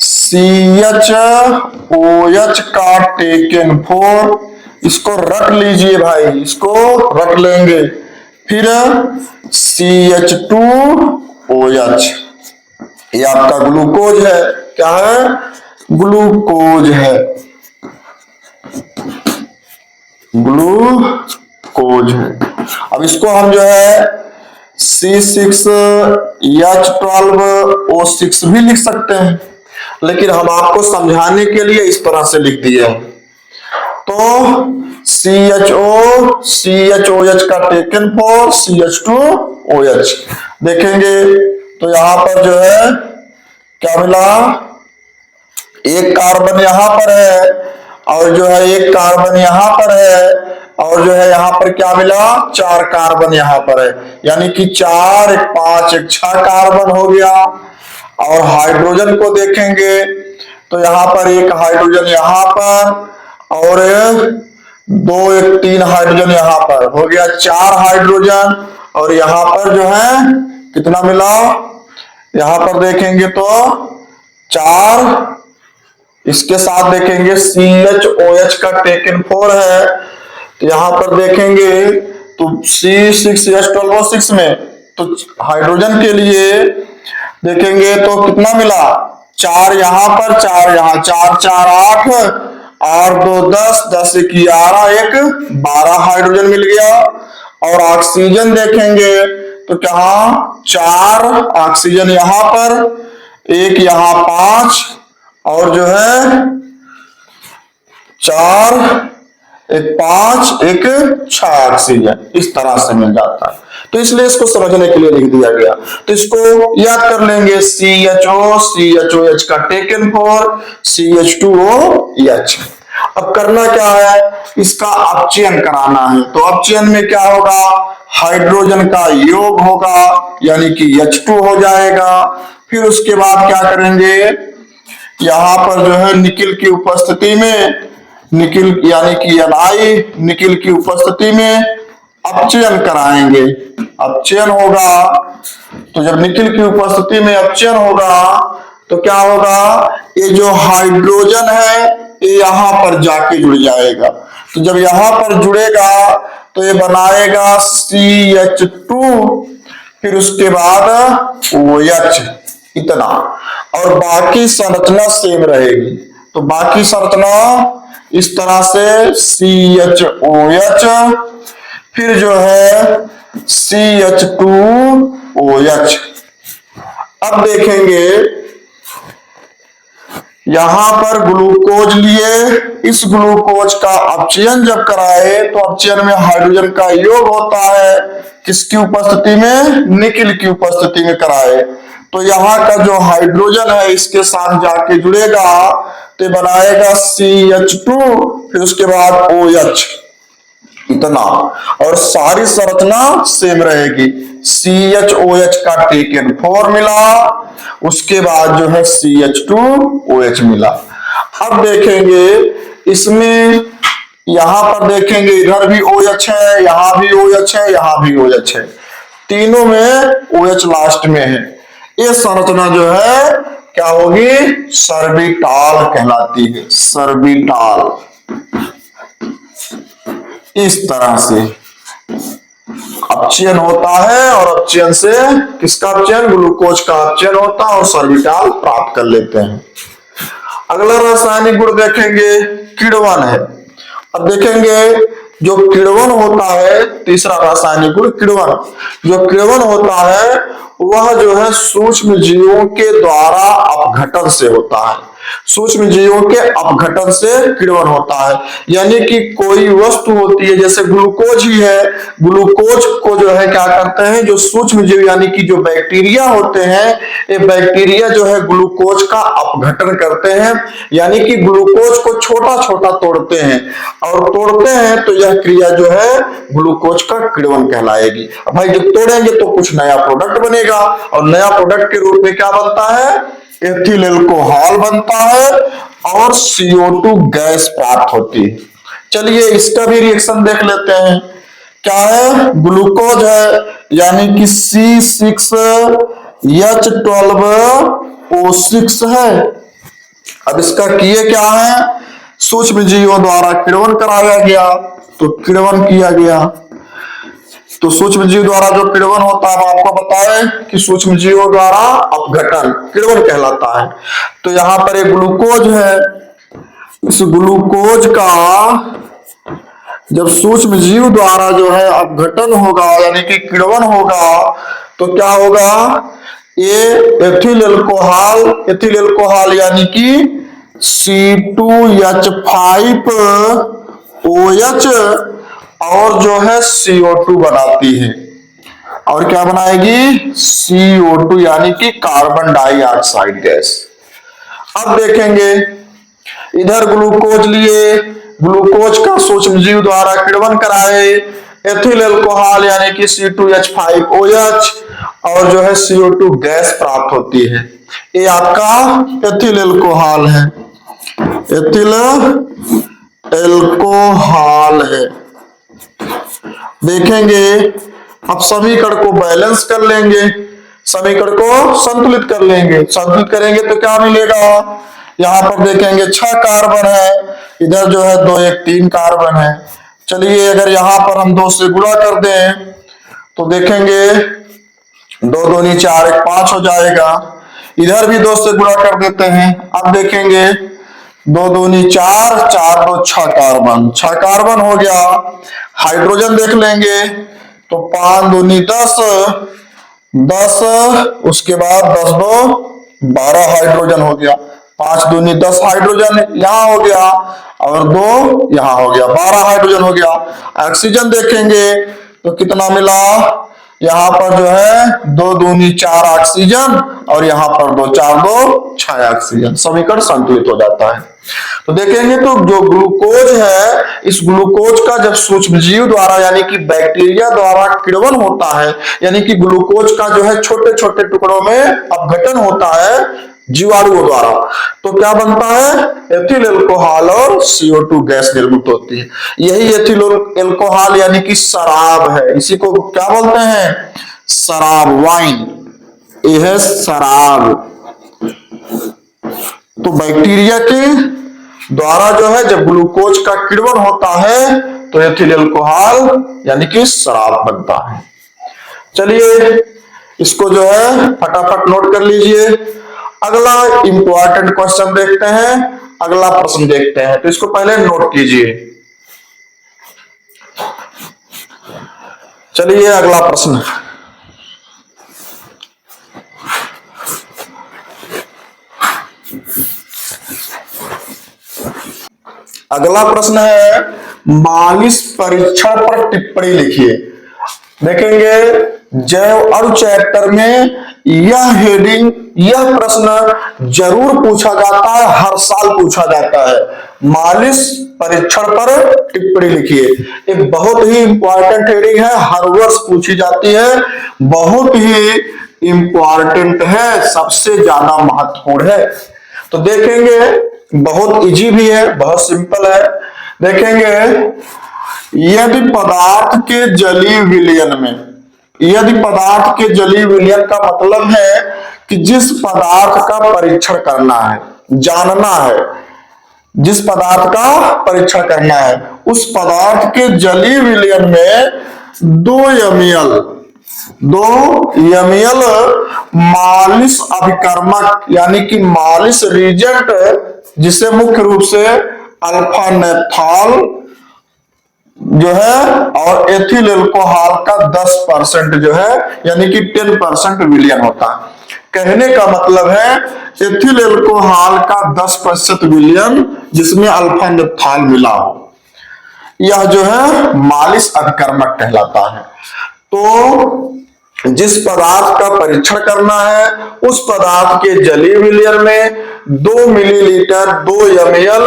CHOH का टेकन 4, इसको रट लीजिए भाई, इसको रट लेंगे। फिर CH2OH, ये आपका ग्लूकोज है। क्या है? ग्लूकोज है, ग्लूकोज है। अब इसको हम जो है C6H12O6 भी लिख सकते हैं, लेकिन हम आपको समझाने के लिए इस तरह से लिख दिए हैं। तो CHOH का टेकन 4, CH2OH देखेंगे तो यहां पर जो है क्या मिला? एक कार्बन यहां पर है और जो है एक कार्बन यहां पर है, और जो है यहां पर क्या मिला? 4 कार्बन यहां पर है, यानी कि 4, 1, 5, 1, 6 कार्बन हो गया। और हाइड्रोजन को देखेंगे तो यहां पर एक हाइड्रोजन यहां पर और 2, 1, 3 हाइड्रोजन यहां पर हो गया, 4 हाइड्रोजन। और यहां पर जो है कितना मिला? यहां पर देखेंगे तो 4, इसके साथ देखेंगे CHOH का टेकन 4 है, तो यहां पर देखेंगे तो C6H12O6 में तो हाइड्रोजन के लिए देखेंगे तो कितना मिला? 4 यहां पर, 4 यहां, 4, 4, 8 और 2, 10, 10, 1, 11, 1, 12 हाइड्रोजन मिल गया। और ऑक्सीजन देखेंगे तो क्या? 4 ऑक्सीजन यहां पर, 1 यहां, 5 और जो है 4, 1, 5, 1, 6 ऑक्सीजन इस तरह से मिल जाता है। तो इसलिए इसको समझने के लिए लिख दिया गया। तो इसको याद कर लेंगे, CHO, CHOH का टेकन 4, CH2OH। अब करना क्या है? इसका अपचयन कराना है। तो अपचयन में क्या होगा? हाइड्रोजन का योग होगा, यानी कि H2 हो जाएगा। फिर उसके बाद क्या करेंगे? यहां पर जो है निकिल की उपस्थिति में, निकिल यानी कि Ni, निकिल की उपस्थिति में अपचयन कराएंगे। अपचयन होगा, तो जब निकिल की उपस्थिति में अपचयन होगा तो क्या होगा? ये जो हाइड्रोजन है ये यहां पर जाके जुड़ जाएगा। तो जब यहां पर जुड़ेगा तो ये बनाएगा CH2, फिर उसके बाद OH, इतना। और बाकी संरचना सेम रहेगी। तो बाकी संरचना इस तरह से CHOH, फिर जो है CH2OH, अब देखेंगे यहां पर ग्लूकोज लिए, इस ग्लूकोज का अपचयन जब कराए तो अपचयन में हाइड्रोजन का योग होता है, किसकी उपस्थिति में, निकिल की उपस्थिति में कराए। तो यहाँ का जो हाइड्रोजन है इसके साथ जाके जुड़ेगा तो बनाएगा CH2, फिर उसके बाद OH, इतना, और सारी संरचना सेम रहेगी। CHOH का टेकन 4 मिला, उसके बाद जो है CH2OH मिला। अब देखेंगे इसमें, यहां पर देखेंगे इधर भी OH है, यहां भी OH है, यहां भी OH है, तीनों में OH लास्ट में है। ये संरचना जो है क्या होगी, सर्बिटाल कहलाती है, सर्बिटाल। इस तरह से अपचयन होता है और अपचयन से किसका अपचयन, ग्लूकोज का अपचयन होता है और सर्बिटाल प्राप्त कर लेते हैं। अगला रासायनिक गुण देखेंगे किण्वन है। अब देखेंगे जो किण्वन होता है, तीसरा रासायनिक गुण किण्वन, जो किण्वन होता है वह जो है सूक्ष्म जीवों के द्वारा अपघटन से होता है, सूक्ष्म जीवों के अपघटन से किण्वन होता है। यानी कि कोई वस्तु होती है, जैसे ग्लूकोज ही है, ग्लूकोज को जो है क्या करते हैं, जो सूक्ष्म जीव यानी कि जो बैक्टीरिया होते हैं, ये बैक्टीरिया जो है ग्लूकोज का अपघटन करते हैं, यानी कि ग्लूकोज को छोटा छोटा तोड़ते हैं, और तोड़ते हैं तो यह क्रिया जो है ग्लूकोज का किण्वन कहलाएगी। अब भाई जब तोड़ेंगे तो कुछ नया प्रोडक्ट बनेगा, और नया प्रोडक्ट के रूप में क्या बनता है, एथिल अल्कोहल बनता है और CO2 गैस प्राप्त होती है। चलिए इसका भी रिएक्शन देख लेते हैं। क्या है, ग्लूकोज है यानी कि C6H12O6 है। अब इसका किए क्या है, सूक्ष्म जीवों द्वारा किण्वन कराया गया, तो किण्वन किया गया। तो सूक्ष्म जीव द्वारा जो किण्वन होता है, आपको बताएं कि सूक्ष्म जीवों द्वारा अपघटन किण्वन कहलाता है। तो यहां पर एक ग्लूकोज है, इस ग्लूकोज का जब सूक्ष्म जीव द्वारा जो है अपघटन होगा यानी कि किण्वन होगा तो क्या होगा, ये एथिल अल्कोहल यानी कि C2H5OH और जो है CO2 बनाती है, और क्या बनाएगी, CO2 यानी कि कार्बन डाइऑक्साइड गैस। अब देखेंगे इधर ग्लूकोज लिए, ग्लूकोज का सूक्ष्म जीव द्वारा किण्वन कराए, एथिल अल्कोहल यानी कि C2H5OH और जो है CO2 गैस प्राप्त होती है। ये आपका एथिल अल्कोहल है, एथिल अल्कोहल है। देखेंगे अब समीकरण को बैलेंस कर लेंगे, समीकरण को संतुलित कर लेंगे, संतुलित करेंगे तो क्या मिलेगा, यहां पर देखेंगे 6 कार्बन है, इधर जो है 2 1 3 कार्बन है। चलिए अगर यहां पर हम 2 से गुणा कर दें तो देखेंगे 2 दूनी 4 1 5 हो जाएगा, इधर भी 2 से गुणा कर देते हैं। अब देखेंगे 2 दूनी 4 4 2 6 कार्बन, 6 कार्बन हो गया। हाइड्रोजन देख लेंगे तो 5 दूनी 10 10, उसके बाद 10 2 12 हाइड्रोजन हो गया, 5 दूनी 10 हाइड्रोजन यहां हो गया और 2 यहां हो गया, 12 हाइड्रोजन हो गया। ऑक्सीजन देखेंगे तो कितना मिला, यहां पर जो है 2 दूनी 4 ऑक्सीजन और यहां पर 2 4 2 6 ऑक्सीजन, समीकरण संतुलित हो जाता है। तो देखेंगे तो जो ग्लूकोज है, इस ग्लूकोज का जब सूक्ष्म जीव द्वारा यानी कि बैक्टीरिया द्वारा किण्वन होता है, यानी कि ग्लूकोज का जो है छोटे छोटे टुकड़ों में अपघटन होता है जीवाणुओं द्वारा, तो क्या बनता है, एथिल अल्कोहल और CO2 गैस निर्मित होती है। यही एथिल अल्कोहल यानी कि शराब है, इसी को क्या बोलते हैं, शराब, वाइन, यह है शराब। तो बैक्टीरिया के द्वारा जो है जब ग्लूकोज का किण्वन होता है तो एथिल अल्कोहल यानी कि शराब बनता है। चलिए इसको जो है फटाफट नोट कर लीजिए। अगला इंपॉर्टेंट क्वेश्चन देखते हैं, अगला प्रश्न देखते हैं, तो इसको पहले नोट कीजिए। चलिए अगला प्रश्न, अगला प्रश्न है, मालिस परीक्षण पर टिप्पणी लिखिए। देखेंगे जैव अणु चैप्टर में यह हेडिंग, यह प्रश्न जरूर पूछा जाता है, हर साल पूछा जाता है। मालिस परीक्षण पर टिप्पणी लिखिए। एक बहुत ही इंपॉर्टेंट हेडिंग है, हर वर्ष पूछी जाती है, बहुत ही इंपॉर्टेंट है, सबसे ज्यादा महत्वपूर्ण है। तो देखेंगे बहुत इजी भी है, बहुत सिंपल है। देखेंगे यदि पदार्थ के जलीय विलयन में, यदि पदार्थ के जलीय विलयन का मतलब है कि जिस पदार्थ का परीक्षण करना है, जानना है, जिस पदार्थ का परीक्षण करना है, उस पदार्थ के जलीय विलयन में दो यमियल मालिस अभिकर्मक यानी कि मालिस रिजेंट, जिसे मुख्य रूप से अल्फा नेप्थॉल जो है और एथिल एल्कोहल का 10% जो है यानी कि 10% विलयन होता है। कहने का मतलब है एथिल एल्कोहल का 10% विलयन जिसमें अल्फा नेप्थॉल मिला हो, यह जो है मालिस अभिकर्मक कहलाता है। तो जिस पदार्थ का परीक्षण करना है उस पदार्थ के जलीय विलयन में 2 मिलीलीटर 2 ml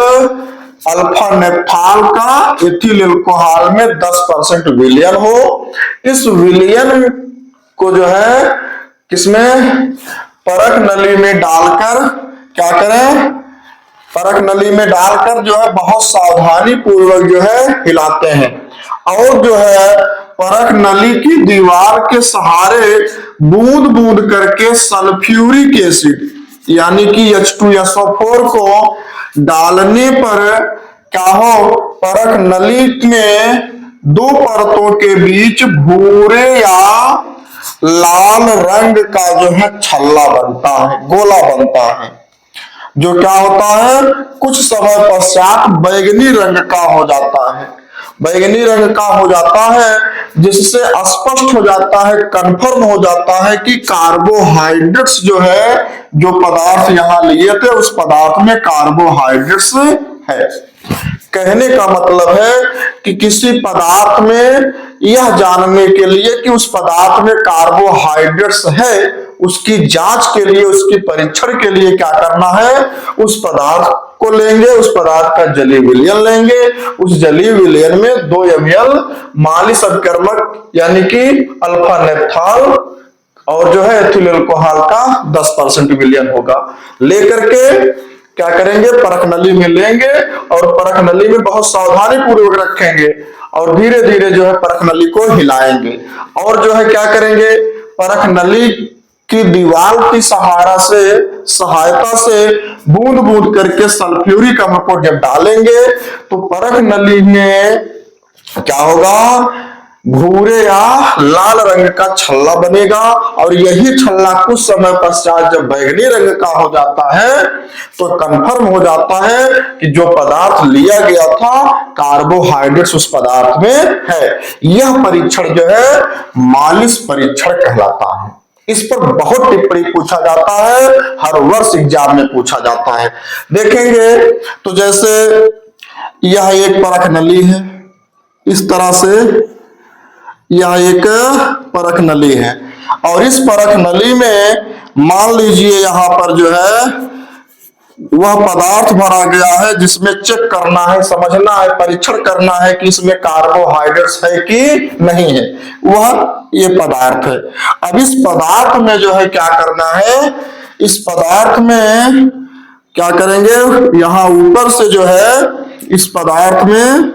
अल्फा नेप्थॉल का एथिल एल्कोहल में 10% विलयन हो। इस विलयन को जो है किसमें, परख नली में डालकर क्या करें, परख नली में डालकर जो है बहुत सावधानी पूर्वक जो है हिलाते हैं और जो है परख नली की दीवार के सहारे बूंद बूंद करके सल्फ्यूरिक एसिड यानी कि H2SO4 को डालने पर क्या हो, परख नली में 2 परतों के बीच भूरे या लाल रंग का जो है छल्ला बनता है, गोला बनता है, जो क्या होता है कुछ समय पश्चात बैगनी रंग का हो जाता है, बैगनी रंग का हो जाता है, जिससे स्पष्ट हो जाता है, कंफर्म हो जाता है कि कार्बोहाइड्रेट्स जो है, जो पदार्थ यहां लिए थे उस पदार्थ में कार्बोहाइड्रेट्स है। कहने का मतलब है कि किसी पदार्थ में यह जानने के लिए कि उस पदार्थ में कार्बोहाइड्रेट्स है, उसकी जांच के लिए, उसकी परीक्षण के लिए क्या करना है, उस पदार्थ को लेंगे, उस पदार्थ का जलीय विलयन लेंगे, उस जलीय विलयन में 2 ml मालिस अभिकर्मक यानी कि अल्फा नेप्थॉल और जो है एथिल एल्कोहल का 10% विलयन होगा। लेकर के क्या करेंगे, परख नली में लेंगे और परख नली में बहुत सावधानी पूर्वक रखेंगे और धीरे धीरे जो है परख नली को हिलाएंगे और जो है क्या करेंगे, परख नली की दीवार की सहायता से बूंद बूंद करके सल्फ्यूरिक अम्ल को जब डालेंगे तो परख नली में क्या होगा, भूरे या लाल रंग का छल्ला बनेगा और यही छल्ला कुछ समय पश्चात जब बैगनी रंग का हो जाता है तो कंफर्म हो जाता है कि जो पदार्थ लिया गया था कार्बोहाइड्रेट्स उस पदार्थ में है। यह परीक्षण जो है मालिस परीक्षण कहलाता है। इस पर बहुत टिप्पणी पूछा जाता है, हर वर्ष एग्जाम में पूछा जाता है। देखेंगे तो जैसे यह एक परख नली है, इस तरह से यह एक परख नली है और इस परख नली में मान लीजिए यहां पर जो है वह पदार्थ भरा गया है जिसमें चेक करना है, समझना है, परीक्षण करना है कि इसमें कार्बोहाइड्रेट्स है कि नहीं है, वह ये पदार्थ है। अब इस पदार्थ में जो है क्या करना है, इस पदार्थ में क्या करेंगे, यहां ऊपर से जो है इस पदार्थ में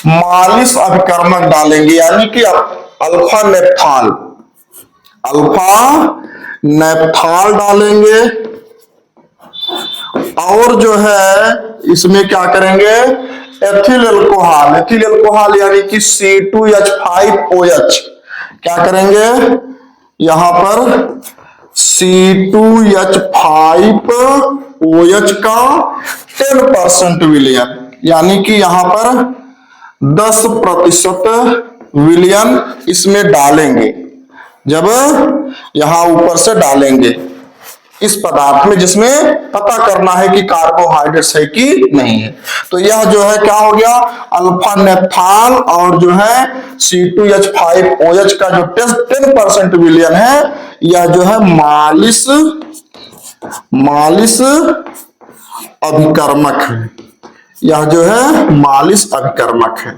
मालिस अभिकर्मक डालेंगे यानी कि अल्फा नेप्थॉल डालेंगे और जो है इसमें क्या करेंगे, एथिल एल्कोहल यानी कि C2H5OH क्या करेंगे, यहां पर C2H5OH का 10% विलयन यानी कि यहां पर 10% विलयन इसमें डालेंगे। जब यहां ऊपर से डालेंगे इस पदार्थ में, जिसमें पता करना है कि कार्बोहाइड्रेट्स है कि नहीं है। तो यह जो है क्या हो गया, अल्फा नेप्थाल और जो है C2H5OH का जो 10% विलयन है, यह जो है मालिस अभिकर्मक है। यह जो है मालिस अभिकर्मक है।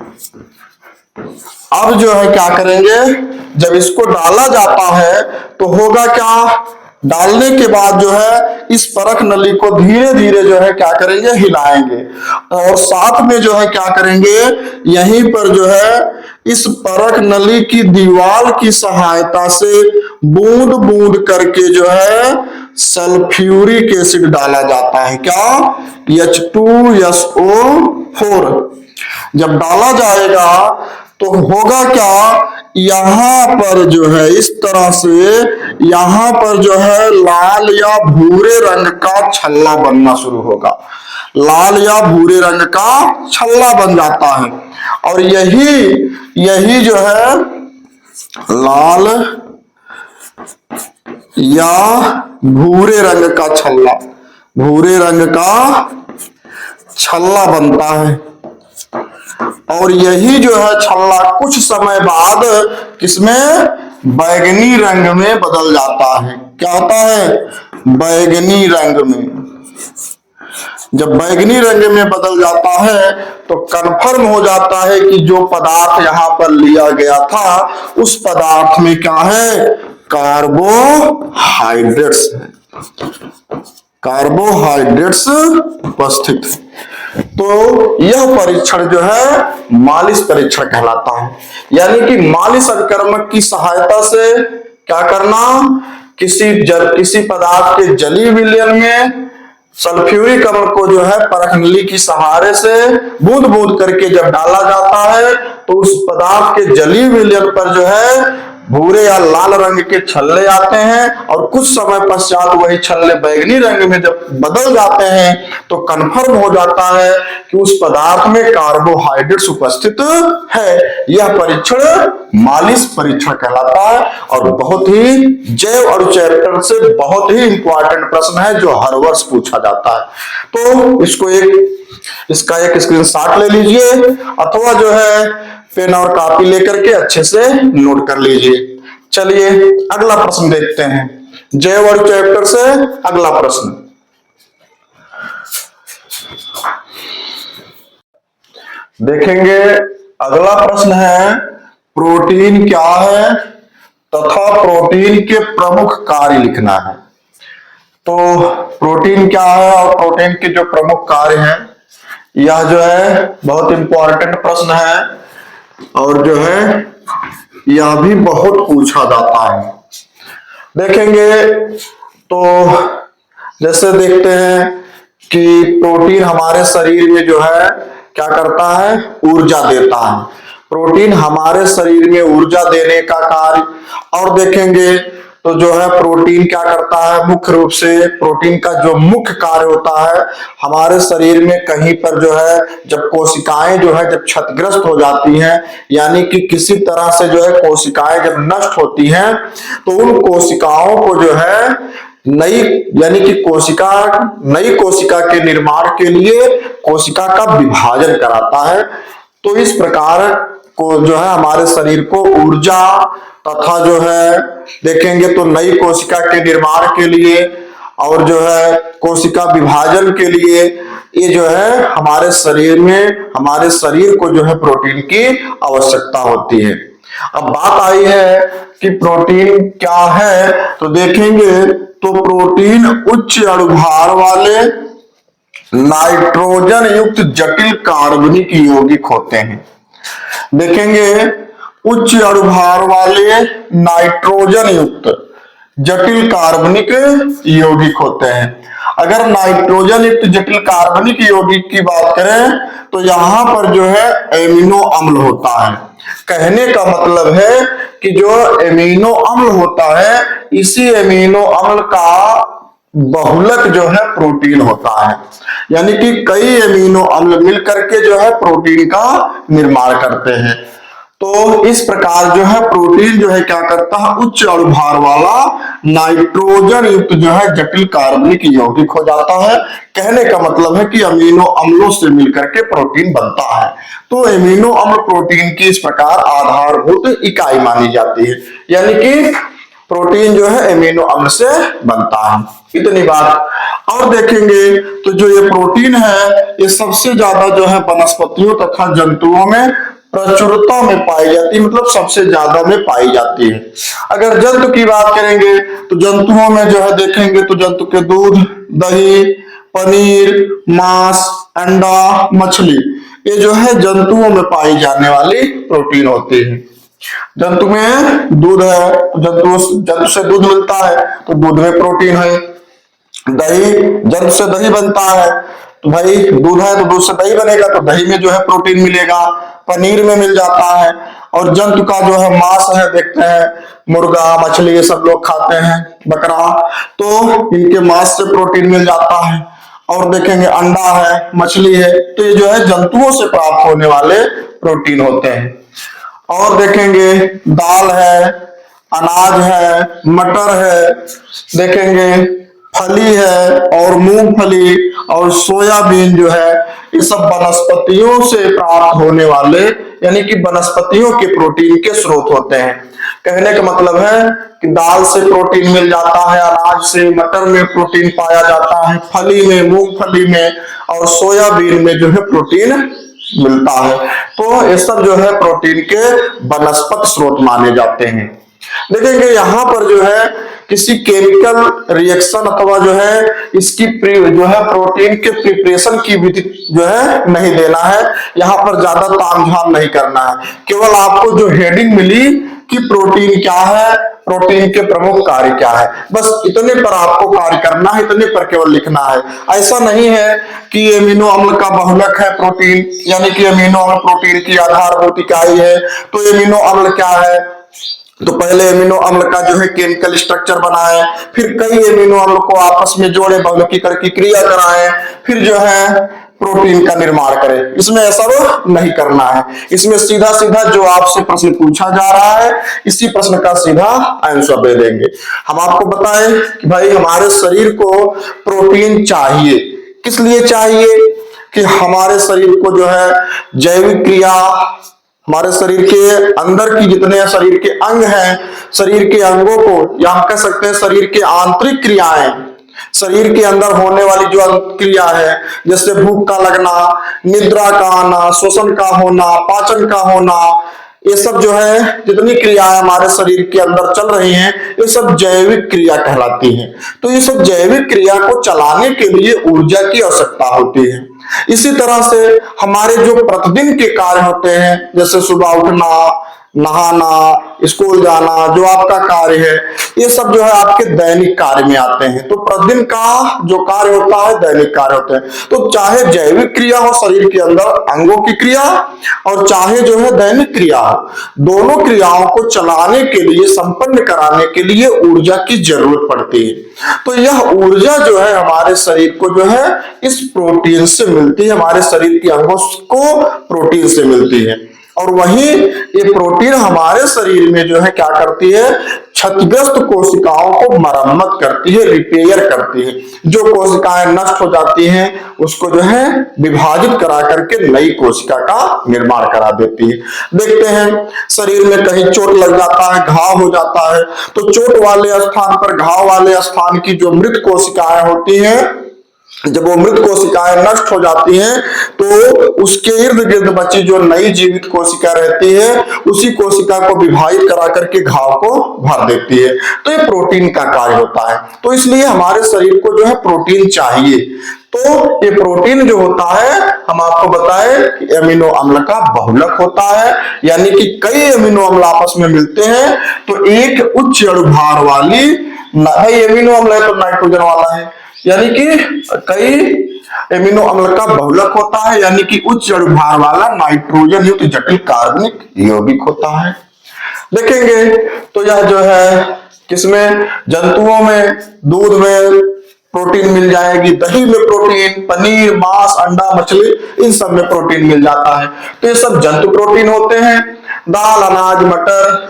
अब जो है क्या करेंगे, जब इसको डाला जाता है तो होगा क्या, डालने के बाद जो है इस परख नली को धीरे धीरे जो है क्या करेंगे, हिलाएंगे, और साथ में जो है क्या करेंगे, यहीं पर जो है इस परख नली की दीवार की सहायता से बूंद बूंद करके जो है सल्फ्यूरिक एसिड डाला जाता है। क्या, H2SO4। जब डाला जाएगा तो होगा क्या, यहां पर जो है इस तरह से यहां पर जो है लाल या भूरे रंग का छल्ला बनना शुरू होगा। लाल या भूरे रंग का छल्ला बन जाता है, और यही जो है लाल या भूरे रंग का छल्ला बनता है। और यही जो है छल्ला कुछ समय बाद किसमें, बैगनी रंग में बदल जाता है। क्या होता है, बैगनी रंग में। जब बैगनी रंग में बदल जाता है तो कन्फर्म हो जाता है कि जो पदार्थ यहां पर लिया गया था उस पदार्थ में क्या है, कार्बोहाइड्रेट्स है, कार्बोहाइड्रेट्स उपस्थित है। तो यह परीक्षण जो है मालिस परीक्षण कहलाता है। यानी कि मालिस अभिकर्मक की सहायता से क्या करना, किसी पदार्थ के जलीय विलयन में सल्फ्यूरिक अम्ल को जो है परख नली की सहारे से बूंद बूंद करके जब डाला जाता है तो उस पदार्थ के जलीय विलयन पर जो है भूरे या लाल रंग के छल्ले आते हैं, और कुछ समय पश्चात वही छल्ले बैगनी रंग में जब बदल जाते हैं तो कंफर्म हो जाता है कि उस पदार्थ में कार्बोहाइड्रेट्स उपस्थित है। यह परीक्षण मालिस परीक्षण कहलाता है, और बहुत ही जैव अणु चैप्टर से बहुत ही इंपॉर्टेंट प्रश्न है जो हर वर्ष पूछा जाता है। तो इसका एक स्क्रीनशॉट ले लीजिए, अथवा जो है पेन और कॉपी लेकर के अच्छे से नोट कर लीजिए। चलिए अगला प्रश्न देखते हैं, जैव अणु चैप्टर से अगला प्रश्न। देखेंगे अगला प्रश्न है, प्रोटीन क्या है तथा प्रोटीन के प्रमुख कार्य लिखना है। तो प्रोटीन क्या है और प्रोटीन के जो प्रमुख कार्य हैं, यह जो है बहुत इंपॉर्टेंट प्रश्न है, और जो है यह भी बहुत पूछा जाता है। देखेंगे तो जैसे देखते हैं कि प्रोटीन हमारे शरीर में जो है क्या करता है, ऊर्जा देता है। प्रोटीन हमारे शरीर में ऊर्जा देने का कार्य। और देखेंगे तो जो है प्रोटीन क्या करता है, मुख्य रूप से प्रोटीन का जो मुख्य कार्य होता है, हमारे शरीर में कहीं पर जो है जब कोशिकाएं जो है जब क्षतिग्रस्त हो जाती हैं, यानी कि किसी तरह से जो है कोशिकाएं जब नष्ट होती हैं, तो उन कोशिकाओं को जो है नई कोशिका के निर्माण के लिए कोशिका का विभाजन कराता है। तो इस प्रकार को जो है हमारे शरीर को ऊर्जा तथा जो है देखेंगे तो नई कोशिका के निर्माण के लिए और जो है कोशिका विभाजन के लिए, ये जो है हमारे शरीर को जो है प्रोटीन की आवश्यकता होती है। अब बात आई है कि प्रोटीन क्या है, तो देखेंगे तो प्रोटीन उच्च अणुभार वाले नाइट्रोजन युक्त जटिल कार्बनिक यौगिक होते हैं। देखेंगे उच्च अणुभार वाले नाइट्रोजन युक्त जटिल कार्बनिक यौगिक होते हैं। अगर नाइट्रोजन युक्त जटिल कार्बनिक यौगिक की बात करें तो यहां पर जो है एमिनो अम्ल होता है। कहने का मतलब है कि जो एमिनो अम्ल होता है, इसी एमिनो अम्ल का बहुलक जो है प्रोटीन होता है। यानी कि कई एमिनो अम्ल मिलकर के जो है प्रोटीन का निर्माण करते हैं। तो इस प्रकार जो है प्रोटीन जो है क्या करता है, उच्च अणुभार वाला नाइट्रोजन युक्त जो है जटिल कार्बनिक यौगिक हो जाता है। कहने का मतलब है कि अमीनो अम्लों से मिलकर के प्रोटीन बनता है। तो अमीनो अम्ल प्रोटीन की इस प्रकार आधारभूत इकाई मानी जाती है, यानी कि प्रोटीन जो है अमीनो अम्ल से बनता है। इतनी बात। और देखेंगे तो जो ये प्रोटीन है ये सबसे ज्यादा जो है वनस्पतियों तथा जंतुओं में प्रचुरता में पाई जाती है, मतलब सबसे ज्यादा में पाई जाती है। अगर जंतु की बात करेंगे तो जंतुओं में जो है देखेंगे तो जंतु के दूध, दही, पनीर, मांस, अंडा, मछली, ये जो है जंतुओं में पाई जाने वाली प्रोटीन होती है। जंतु में दूध है तो जंतु से दूध मिलता है तो दूध में प्रोटीन है। दही, जंतु से दही बनता है तो भाई दूध है तो दूध से दही बनेगा तो दही में जो है प्रोटीन मिलेगा। पनीर में मिल जाता है। और जंतु का जो है मांस है, देखते हैं मुर्गा, मछली ये सब लोग खाते हैं, बकरा, तो इनके मांस से प्रोटीन मिल जाता है। और देखेंगे अंडा है, मछली है, तो ये जो है जंतुओं से प्राप्त होने वाले प्रोटीन होते हैं। और देखेंगे दाल है, अनाज है, मटर है, देखेंगे फली है और मूंगफली और सोयाबीन जो है ये सब वनस्पतियों से प्राप्त होने वाले, यानी कि वनस्पतियों के प्रोटीन के स्रोत होते हैं। कहने का मतलब है कि दाल से प्रोटीन मिल जाता है, अनाज से, मटर में प्रोटीन पाया जाता है, फली में, मूंगफली में और सोयाबीन में जो है प्रोटीन मिलता है। तो ये सब जो है प्रोटीन के वनस्पत स्रोत माने जाते हैं। देखेंगे यहाँ पर जो है किसी केमिकल रिएक्शन अथवा जो है इसकी जो है प्रोटीन के प्रिपरेशन की विधि जो है नहीं देना है, यहाँ पर ज्यादा तामझाम नहीं करना है। केवल आपको जो हेडिंग मिली कि प्रोटीन क्या है, प्रोटीन के प्रमुख कार्य क्या है, बस इतने पर आपको कार्य करना है, इतने पर केवल लिखना है। ऐसा नहीं है कि एमिनो अम्ल का बहुलक है प्रोटीन, यानी कि अमीनो अम्ल प्रोटीन की आधारभूत इकाई है। तो एमिनो अम्ल क्या है, तो पहले एमिनो अम्ल का जो है केमिकल स्ट्रक्चर बनाए, फिर कई एमिनो अम्ल को आपस में जोड़े, बहुलकीकरण की क्रिया कराए, फिर जो है प्रोटीन का निर्माण करें। इसमें ऐसा नहीं करना है। इसमें सीधा सीधा जो आपसे प्रश्न पूछा जा रहा है इसी प्रश्न का सीधा आंसर दे देंगे। हम आपको बताएं कि भाई हमारे शरीर को प्रोटीन चाहिए, किस लिए चाहिए कि हमारे शरीर को जो है जैविक क्रिया, हमारे शरीर के अंदर की जितने शरीर के अंग हैं, शरीर के अंगों को, या हम कह सकते हैं शरीर के आंतरिक क्रियाएं, शरीर के अंदर होने वाली जो क्रिया है, जैसे भूख का लगना, निद्रा का आना, श्वसन का होना, पाचन का होना, ये सब जो है जितनी क्रियाएं हमारे शरीर के अंदर चल रही हैं ये सब जैविक क्रिया कहलाती हैं। तो ये सब जैविक क्रिया को चलाने के लिए ऊर्जा की आवश्यकता होती है। इसी तरह से हमारे जो प्रतिदिन के कार्य होते हैं, जैसे सुबह उठना, नहाना, स्कूल जाना, जो आपका कार्य है, ये सब जो है आपके दैनिक कार्य में आते हैं। तो प्रतिदिन का जो कार्य होता है दैनिक कार्य होते हैं। तो चाहे जैविक क्रिया हो शरीर के अंदर अंगों की क्रिया, और चाहे जो है दैनिक क्रिया हो, दोनों क्रियाओं को चलाने के लिए, संपन्न कराने के लिए ऊर्जा की जरूरत पड़ती है। तो यह ऊर्जा जो है हमारे शरीर को जो है इस प्रोटीन से मिलती है, हमारे शरीर के अंगों को प्रोटीन से मिलती है। और वहीं ये प्रोटीन हमारे शरीर में जो है क्या करती है, क्षतिग्रस्त कोशिकाओं को मरम्मत करती है, रिपेयर करती है। जो कोशिकाएं नष्ट हो जाती हैं उसको जो है विभाजित करा करके नई कोशिका का निर्माण करा देती है। देखते हैं शरीर में कहीं चोट लग जाता है, घाव हो जाता है, तो चोट वाले स्थान पर, घाव वाले स्थान की जो मृत कोशिकाएं होती हैं, जब वो मृत कोशिकाएं नष्ट हो जाती हैं तो उसके इर्द गिर्द बची जो नई जीवित कोशिका रहती है उसी कोशिका को विभाजित करा करके घाव को भर देती है। तो ये प्रोटीन का कार्य होता है। तो इसलिए हमारे शरीर को जो है प्रोटीन चाहिए। तो ये प्रोटीन जो होता है हम आपको बताएं कि अमीनो अम्ल का बहुलक होता है, यानी कि कई अमीनो अम्ल आपस में मिलते हैं तो एक उच्च अणुभार वाली, भाई अमीनो अम्ल है तो नाइट्रोजन वाला है, यानी कि कई एमिनो अम्ल का बहुलक होता है, यानी कि उच्च अणुभार वाला नाइट्रोजन युक्त जटिल कार्बनिक यौगिक होता है। देखेंगे तो यह जो है किसमें, जंतुओं में दूध में प्रोटीन मिल जाएगी, दही में प्रोटीन, पनीर, मांस, अंडा, मछली, इन सब में प्रोटीन मिल जाता है। तो ये सब जंतु प्रोटीन होते हैं। दाल, अनाज, मटर,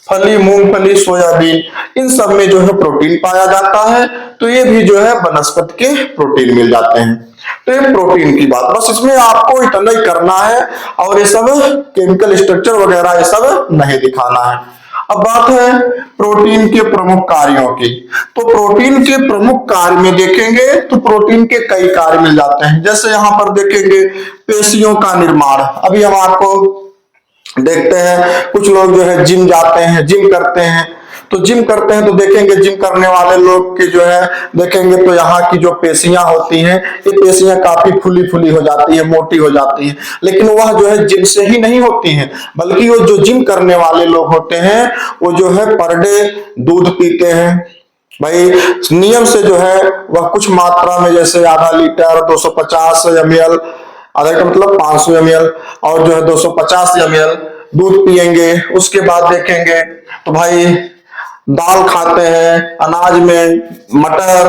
फली, मूंगफली, सोयाबीन, इन सब में जो है प्रोटीन पाया जाता है। तो ये भी जो है वनस्पति के प्रोटीन मिल जाते हैं। तो ये प्रोटीन की बात, बस इसमें आपको इतना ही करना है और ये सब केमिकल स्ट्रक्चर वगैरह ये सब नहीं दिखाना है। अब बात है प्रोटीन के प्रमुख कार्यों की। तो प्रोटीन के प्रमुख कार्य में देखेंगे तो प्रोटीन के कई कार्य मिल जाते हैं। जैसे यहां पर देखेंगे पेशियों का निर्माण। अभी हम आपको देखते हैं कुछ लोग जो है जिम जाते हैं, जिम करते हैं। तो जिम करते हैं तो देखेंगे जिम करने वाले लोग के जो है देखेंगे तो यहाँ की जो पेशियां होती हैं, ये पेशियां काफी फुली फुली हो जाती है, मोटी हो जाती हैं। लेकिन वह जो है जिम से ही नहीं होती हैं, बल्कि वो जो जिम करने वाले लोग होते हैं वो जो है पर डे दूध पीते हैं। भाई नियम से जो है वह कुछ मात्रा में, जैसे आधा लीटर, 250 ml, आधा का मतलब 500 ml, और जो है 250 ml दूध पिएंगे। उसके बाद देखेंगे तो भाई दाल खाते हैं, अनाज में मटर,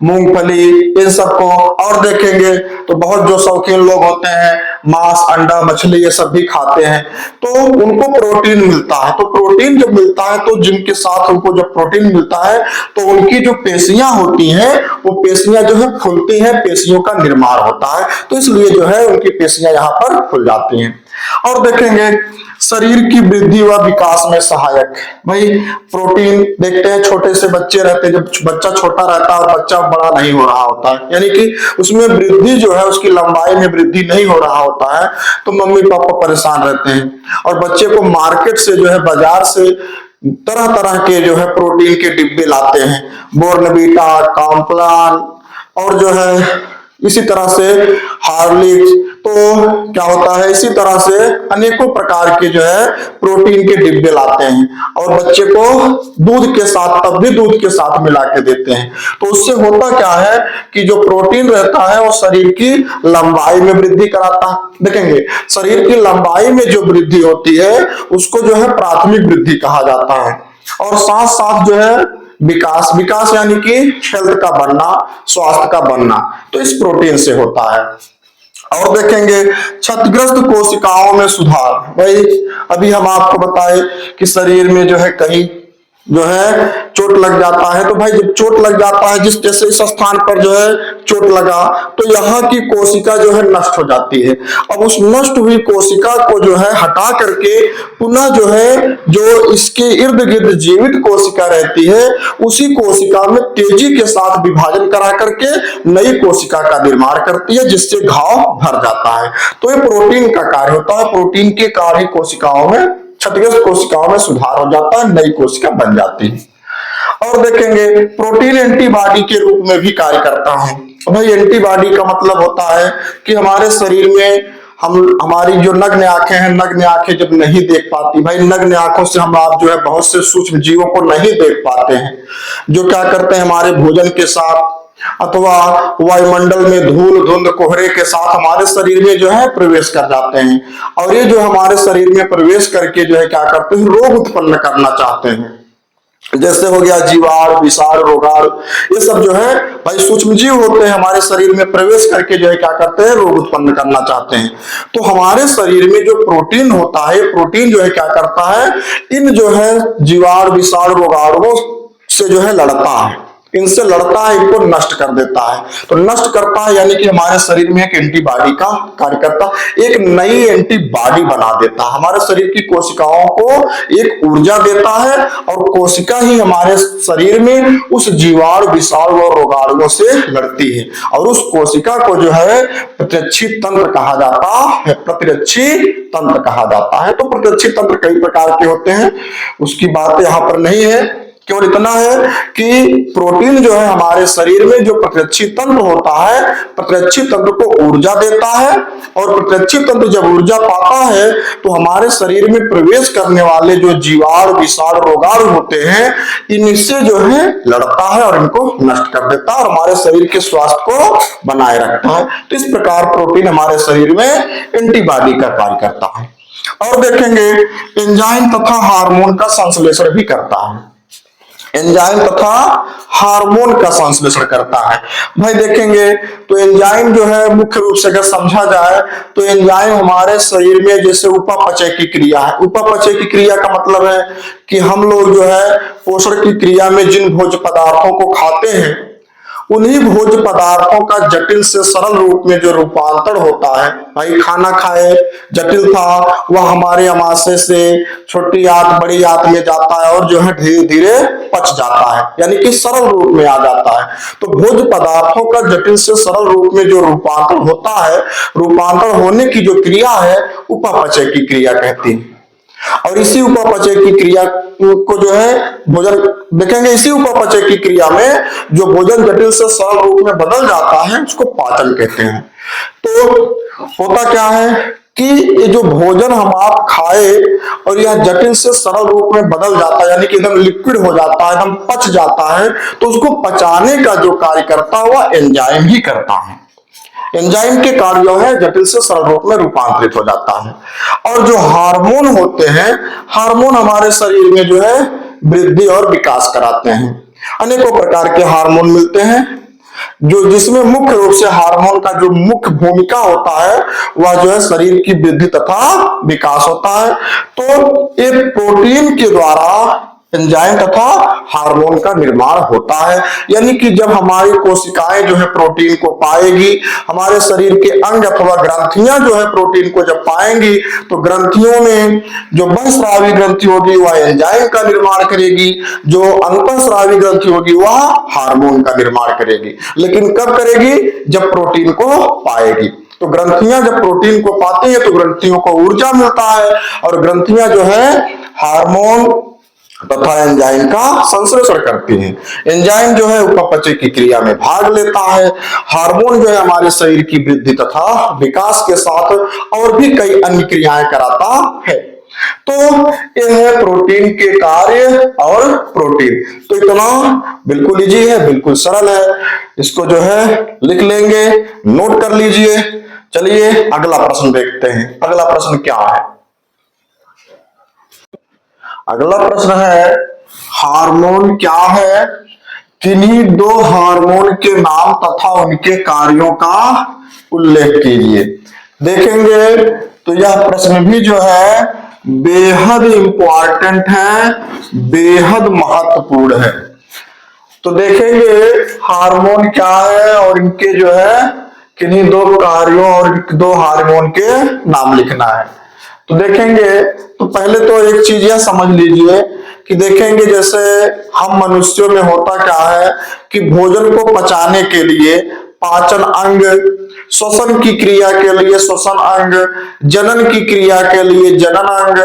मूंगफली, इन सबको। और देखेंगे तो बहुत जो शौकीन लोग होते हैं मांस, अंडा, मछली ये सब भी खाते हैं, तो उनको प्रोटीन मिलता है। तो प्रोटीन जब मिलता है तो जिनके साथ उनको जब प्रोटीन मिलता है तो उनकी जो पेशियां होती हैं वो पेशियां जो है फूलती हैं, पेशियों का निर्माण होता है। तो इसलिए जो है उनकी पेशियां यहाँ पर फूल जाती हैं। और देखेंगे शरीर की वृद्धि व विकास में सहायक। भाई प्रोटीन देखते हैं छोटे से बच्चे रहते हैं, जब बच्चा छोटा रहता है और बच्चा बड़ा नहीं हो रहा होता है, यानी कि उसमें वृद्धि जो है उसकी लंबाई में वृद्धि नहीं हो रहा होता है, तो मम्मी पापा परेशान रहते हैं और बच्चे को मार्केट से जो है बाजार से तरह तरह के जो है प्रोटीन के डिब्बे लाते हैं, बॉर्नवीटा, कॉम्प्लान और जो है इसी तरह से हार्लिक्स। तो क्या होता है, इसी तरह से अनेकों प्रकार के जो है प्रोटीन के डिब्बे लाते हैं और बच्चे को दूध के साथ, तब भी दूध के साथ मिला के देते हैं। तो उससे होता क्या है कि जो प्रोटीन रहता है वो शरीर की लंबाई में वृद्धि कराता है। देखेंगे शरीर की लंबाई में जो वृद्धि होती है उसको जो है प्राथमिक वृद्धि कहा जाता है। और साथ साथ जो है विकास, विकास यानी कि हेल्थ का बनना, स्वास्थ्य का बनना, तो इस प्रोटीन से होता है। और देखेंगे क्षतिग्रस्त कोशिकाओं में सुधार। भाई अभी हम आपको बताए कि शरीर में जो है कहीं जो है चोट लग जाता है, तो भाई जब चोट लग जाता है, जिस जैसे इस स्थान पर जो है चोट लगा तो यहाँ की कोशिका जो है नष्ट हो जाती है। अब उस नष्ट हुई कोशिका को जो है हटा करके पुनः जो है जो इसके इर्द गिर्द जीवित कोशिका रहती है उसी कोशिका में तेजी के साथ विभाजन करा करके नई कोशिका का निर्माण करती है, जिससे घाव भर जाता है। तो ये प्रोटीन का कार्य होता है। प्रोटीन के कार्य कोशिकाओं में, क्षतिग्रस्त कोशिकाओं में सुधार हो जाता है, नई कोशिका बन जाती है। और देखेंगे प्रोटीन एंटीबॉडी के रूप में भी कार्य करता है। भाई एंटीबॉडी का मतलब होता है कि हमारे शरीर में हमारी जो नग्न आंखें हैं, नग्न आंखें जब नहीं देख पाती, भाई नग्न आंखों से हम आप जो है बहुत से सूक्ष्म जीवों को नहीं देख पाते हैं, जो क्या करते हैं हमारे भोजन के साथ अथवा वायुमंडल में धूल धुंध कोहरे के साथ हमारे शरीर में जो है प्रवेश कर जाते हैं। और ये जो हमारे शरीर में प्रवेश करके जो है क्या करते हैं, रोग उत्पन्न करना चाहते हैं। जैसे हो गया जीवाणु, विषाणु, रोगाणु, ये सब जो है भाई सूक्ष्म जीव होते हैं, हमारे शरीर में प्रवेश करके जो है क्या करते हैं, रोग उत्पन्न करना चाहते हैं। तो हमारे शरीर में जो प्रोटीन होता है, प्रोटीन जो है क्या करता है, इन जो है जीवाणु, विषाणु, रोगाणुओं से जो है लड़ता है, इनसे लड़ता है, इनको नष्ट कर देता है। तो नष्ट करता है यानी कि हमारे शरीर में एक एंटीबॉडी का कार्य करता, एक नई एंटीबॉडी बना देता है, हमारे शरीर की कोशिकाओं को एक ऊर्जा देता है और कोशिका ही हमारे शरीर में उस जीवाणु, विषाणु और रोगाणुओं से लड़ती है। और उस कोशिका को जो है प्रतिरक्षी तंत्र कहा जाता है, प्रतिरक्षी तंत्र कहा जाता है। तो प्रतिरक्षी तंत्र कई प्रकार के होते हैं, उसकी बात यहाँ पर नहीं है, केवल इतना है कि प्रोटीन जो है हमारे शरीर में जो प्रतिरक्षी तंत्र होता है, प्रतिरक्षी तंत्र को ऊर्जा देता है। और प्रतिरक्षी तंत्र जब ऊर्जा पाता है तो हमारे शरीर में प्रवेश करने वाले जो जीवाणु, विषाणु, रोगाणु होते हैं इनसे जो है लड़ता है और इनको नष्ट कर देता है और हमारे शरीर के स्वास्थ्य को बनाए रखता है। तो इस प्रकार प्रोटीन हमारे शरीर में एंटीबॉडी का कार्य करता है। और देखेंगे एंजाइम तथा हार्मोन का संश्लेषण भी करता है। एंजाइम तथा हार्मोन का संश्लेषण करता है। भाई देखेंगे तो एंजाइम जो है मुख्य रूप से अगर समझा जाए तो एंजाइम हमारे शरीर में जैसे उपापचय की क्रिया है। उपापचय की क्रिया का मतलब है कि हम लोग जो है पोषण की क्रिया में जिन भोज्य पदार्थों को खाते हैं उन्हीं भोज्य पदार्थों का जटिल से सरल रूप में जो रूपांतर होता है, भाई खाना खाए जटिल था वह हमारे आमाशय से छोटी आंत बड़ी आंत में जाता है और जो है धीरे धीरे पच जाता है, यानी कि सरल रूप में आ जाता है। तो भोज्य पदार्थों का जटिल से सरल रूप में जो रूपांतर होता है, रूपांतर होने की जो क्रिया है उपापचय की क्रिया कहती है। और इसी उपापचय की क्रिया को जो है भोजन देखेंगे, इसी उपापचय की क्रिया में जो भोजन जटिल से सरल रूप में बदल जाता है उसको पाचन कहते हैं। तो होता क्या है कि ये जो भोजन हम आप खाए और यह जटिल से सरल रूप में बदल जाता है, यानी कि एकदम लिक्विड हो जाता है, एकदम पच जाता है, तो उसको पचाने का जो कार्य करता है वह एंजाइम ही करता है। एंजाइम के कार्य जो है जटिल से सरल रूप में रूपांतरित हो जाता है। और जो हार्मोन होते हैं, हार्मोन हमारे शरीर में जो है वृद्धि और विकास कराते हैं। अनेकों प्रकार के हार्मोन मिलते हैं जो जिसमें मुख्य रूप से हार्मोन का जो मुख्य भूमिका होता है वह जो है शरीर की वृद्धि तथा विकास होता है। तो एक प्रोटीन के द्वारा एंजाइम तथा हार्मोन का निर्माण होता है, यानी कि जब हमारी कोशिकाएं जो है प्रोटीन को पाएगी, हमारे शरीर के अंग अथवा ग्रंथियां जो है प्रोटीन को जब पाएंगी तो ग्रंथियों में जो बहिःस्रावी ग्रंथि होगी वह एंजाइम का निर्माण करेगी, जो अंतःस्रावी ग्रंथि होगी वह हार्मोन का निर्माण करेगी। लेकिन कब करेगी? जब प्रोटीन को पाएगी। तो ग्रंथियां जब प्रोटीन को पाती है तो ग्रंथियों को ऊर्जा मिलता है और ग्रंथियां जो है हार्मोन तथा एंजाइम का संश्लेषण करती हैं। एंजाइम जो है उपापचय की क्रिया में भाग लेता है। हार्मोन जो है हमारे शरीर की वृद्धि तथा विकास के साथ और भी कई अन्य क्रियाएं कराता है। तो यह है प्रोटीन के कार्य और प्रोटीन। तो इतना बिल्कुल इजी है, बिल्कुल सरल है, इसको जो है लिख लेंगे, नोट कर लीजिए। चलिए अगला प्रश्न देखते हैं। अगला प्रश्न क्या है? अगला प्रश्न है हार्मोन क्या है? किन्हीं दो हार्मोन के नाम तथा उनके कार्यों का उल्लेख कीजिए। देखेंगे तो यह प्रश्न भी जो है बेहद इंपॉर्टेंट है, बेहद महत्वपूर्ण है। तो देखेंगे हार्मोन क्या है और इनके जो है किन्हीं दो कार्यों और दो हार्मोन के नाम लिखना है। तो देखेंगे तो पहले तो एक चीज यह समझ लीजिए कि देखेंगे जैसे हम मनुष्यों में होता क्या है कि भोजन को पचाने के लिए पाचन अंग, श्वसन की क्रिया के लिए श्वसन अंग, जनन की क्रिया के लिए जनन अंग,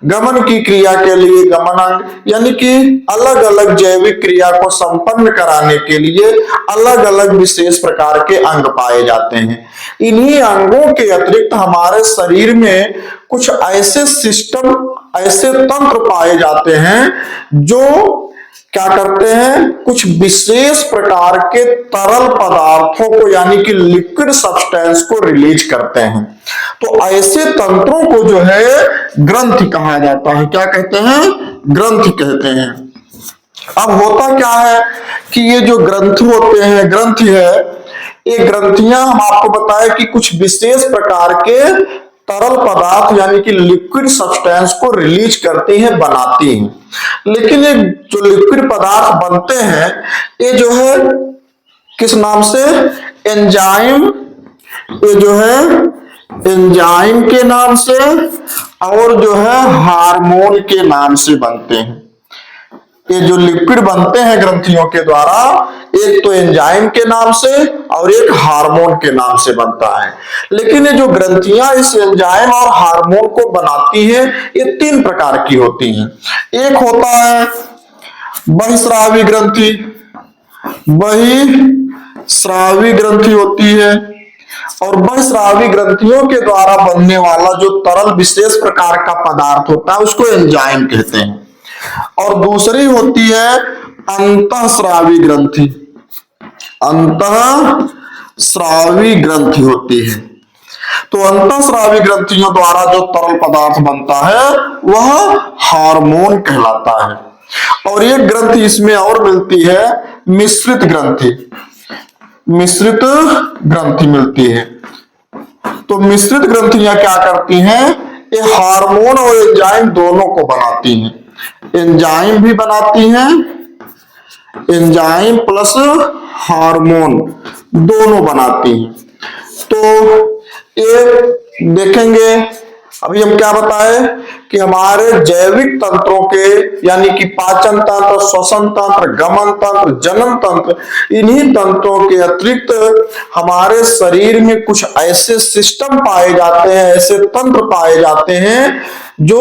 गमन की क्रिया के लिए गमन अंग, यानी कि अलग अलग जैविक क्रिया को संपन्न कराने के लिए अलग अलग विशेष प्रकार के अंग पाए जाते हैं। इन्हीं अंगों के अतिरिक्त हमारे शरीर में कुछ ऐसे सिस्टम, ऐसे तंत्र पाए जाते हैं जो क्या करते हैं, कुछ विशेष प्रकार के तरल पदार्थों को यानी कि लिक्विड सब्सटेंस को रिलीज करते हैं। तो ऐसे तंत्रों को जो है ग्रंथि कहा जाता है। क्या कहते हैं? ग्रंथि कहते हैं। अब होता क्या है कि ये जो ग्रंथि होते हैं, ग्रंथि है, ये ग्रंथियां हम आपको बताएं कि कुछ विशेष प्रकार के तरल पदार्थ यानी कि लिक्विड सब्सटेंस को रिलीज करती हैं, बनाती हैं। लेकिन ये जो लिक्विड पदार्थ बनते हैं ये जो है किस नाम से? एंजाइम। ये जो है एंजाइम के नाम से और जो है हार्मोन के नाम से बनते हैं। ये जो लिक्विड बनते हैं ग्रंथियों के द्वारा, एक तो एंजाइम के नाम से और एक हार्मोन के नाम से बनता है। लेकिन ये जो ग्रंथियां इस एंजाइम और हार्मोन को बनाती हैं ये तीन प्रकार की होती हैं। एक होता है बहिःस्रावी ग्रंथि, बहिःस्रावी ग्रंथि होती है और बहिःस्रावी ग्रंथियों के द्वारा बनने वाला जो तरल विशेष प्रकार का पदार्थ होता है उसको एंजाइम कहते हैं। और दूसरी होती है अंतःस्रावी ग्रंथि, अंतःस्रावी ग्रंथि होती है। तो अंतःस्रावी ग्रंथियों द्वारा जो तरल पदार्थ बनता है वह हार्मोन कहलाता है। और ये ग्रंथि इसमें और मिलती है मिश्रित ग्रंथि, मिश्रित ग्रंथि मिलती है। तो मिश्रित ग्रंथियां क्या करती हैं, ये हार्मोन और एंजाइम दोनों को बनाती हैं, एंजाइम भी बनाती हैं, एंजाइम प्लस हार्मोन दोनों बनाती हैं। तो ये देखेंगे, अभी हम क्या बताएं कि हमारे जैविक तंत्रों के यानी कि पाचन तंत्र, श्वसन तंत्र, गमन तंत्र, जनन तंत्र, इन्हीं तंत्रों के अतिरिक्त हमारे शरीर में कुछ ऐसे सिस्टम पाए जाते हैं, ऐसे तंत्र पाए जाते हैं जो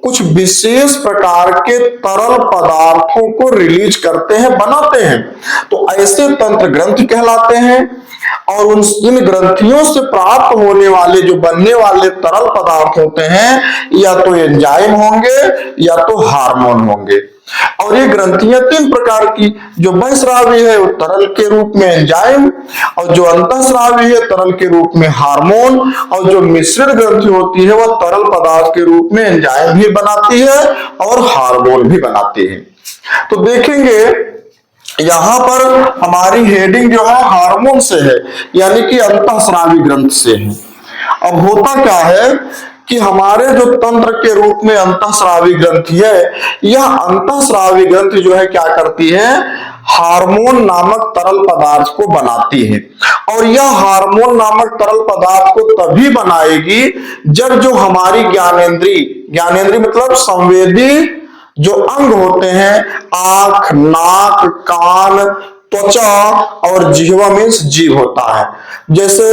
कुछ विशेष प्रकार के तरल पदार्थों को रिलीज करते हैं, बनाते हैं। तो ऐसे तंत्र ग्रंथि कहलाते हैं। और इन ग्रंथियों से प्राप्त होने वाले जो बनने वाले तरल पदार्थ होते हैं या तो एंजाइम होंगे या तो हार्मोन होंगे। और ये ग्रंथियां तीन प्रकार की, जो बहिस्रावी है वो तरल के रूप में एंजाइम, और जो अंतःस्रावी है तरल के रूप में हार्मोन, और जो मिश्रित ग्रंथि होती है वह तरल पदार्थ के रूप में एंजाइम भी बनाती है और हार्मोन भी बनाती है। तो देखेंगे यहां पर हमारी हेडिंग जो है हार्मोन से है, यानी कि अंतःस्रावी ग्रंथ से है। अब होता क्या है कि हमारे जो तंत्र के रूप में अंतःस्रावी ग्रंथि है, यह अंतःस्रावी ग्रंथि जो है क्या करती है, हार्मोन नामक तरल पदार्थ को बनाती है। और यह हार्मोन नामक तरल पदार्थ को तभी बनाएगी जब जो हमारी ज्ञानेंद्री, ज्ञानेंद्री मतलब संवेदी जो अंग होते हैं, आंख, नाक, कान, त्वचा और जिह्वा मीन्स जीभ होता है। जैसे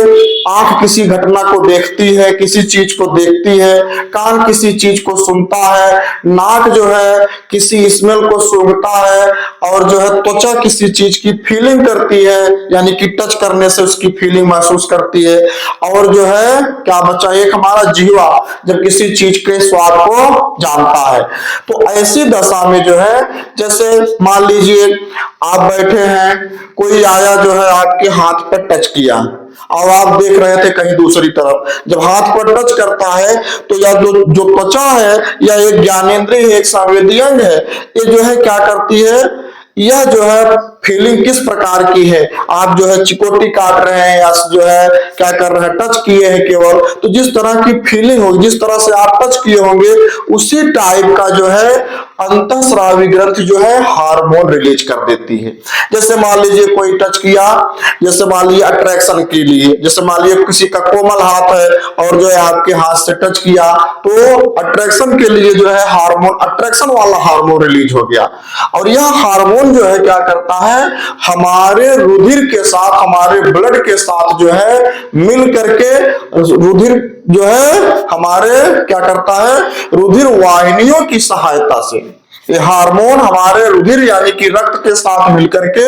आंख किसी घटना को देखती है, किसी चीज को देखती है, कान किसी चीज को सुनता है, नाक जो है किसी स्मेल को सूंघता है, और जो है त्वचा किसी चीज की फीलिंग करती है, यानी कि टच करने से उसकी फीलिंग महसूस करती है। और जो है क्या बचा, एक हमारा जिह्वा जब किसी चीज के स्वाद को जानता है। तो ऐसी दशा में जो है, जैसे मान लीजिए आप बैठे हैं, कोई आया जो है आपके हाथ पर टच किया और आप देख रहे थे कहीं दूसरी तरफ, जब हाथ पर टच करता है तो या जो त्वचा है या एक ज्ञानेंद्रिय है, एक संवेदी अंग है, ये जो है क्या करती है, यह जो है फीलिंग किस प्रकार की है, आप जो है चिकोटी काट रहे हैं या जो है क्या कर रहे हैं, टच किए हैं केवल, तो जिस तरह की फीलिंग होगी, जिस तरह से आप टच किए होंगे, उसी टाइप का जो है अंतःस्रावी ग्रंथि जो है हार्मोन रिलीज कर देती है। जैसे मान लीजिए कोई टच किया, जैसे मान लीजिए अट्रैक्शन के लिए, जैसे मान लीजिए किसी का कोमल हाथ है और जो है आपके हाथ से टच किया, तो अट्रैक्शन के लिए जो है हार्मोन, अट्रैक्शन वाला हार्मोन रिलीज हो गया। और यह हार्मोन जो है क्या करता है, हमारे रुधिर के साथ, हमारे ब्लड के साथ जो है मिल करके रुधिर जो है हमारे क्या करता है, रुधिर वाहिनियों की सहायता से, ये हार्मोन हमारे रुधिर यानी कि रक्त के साथ मिलकर के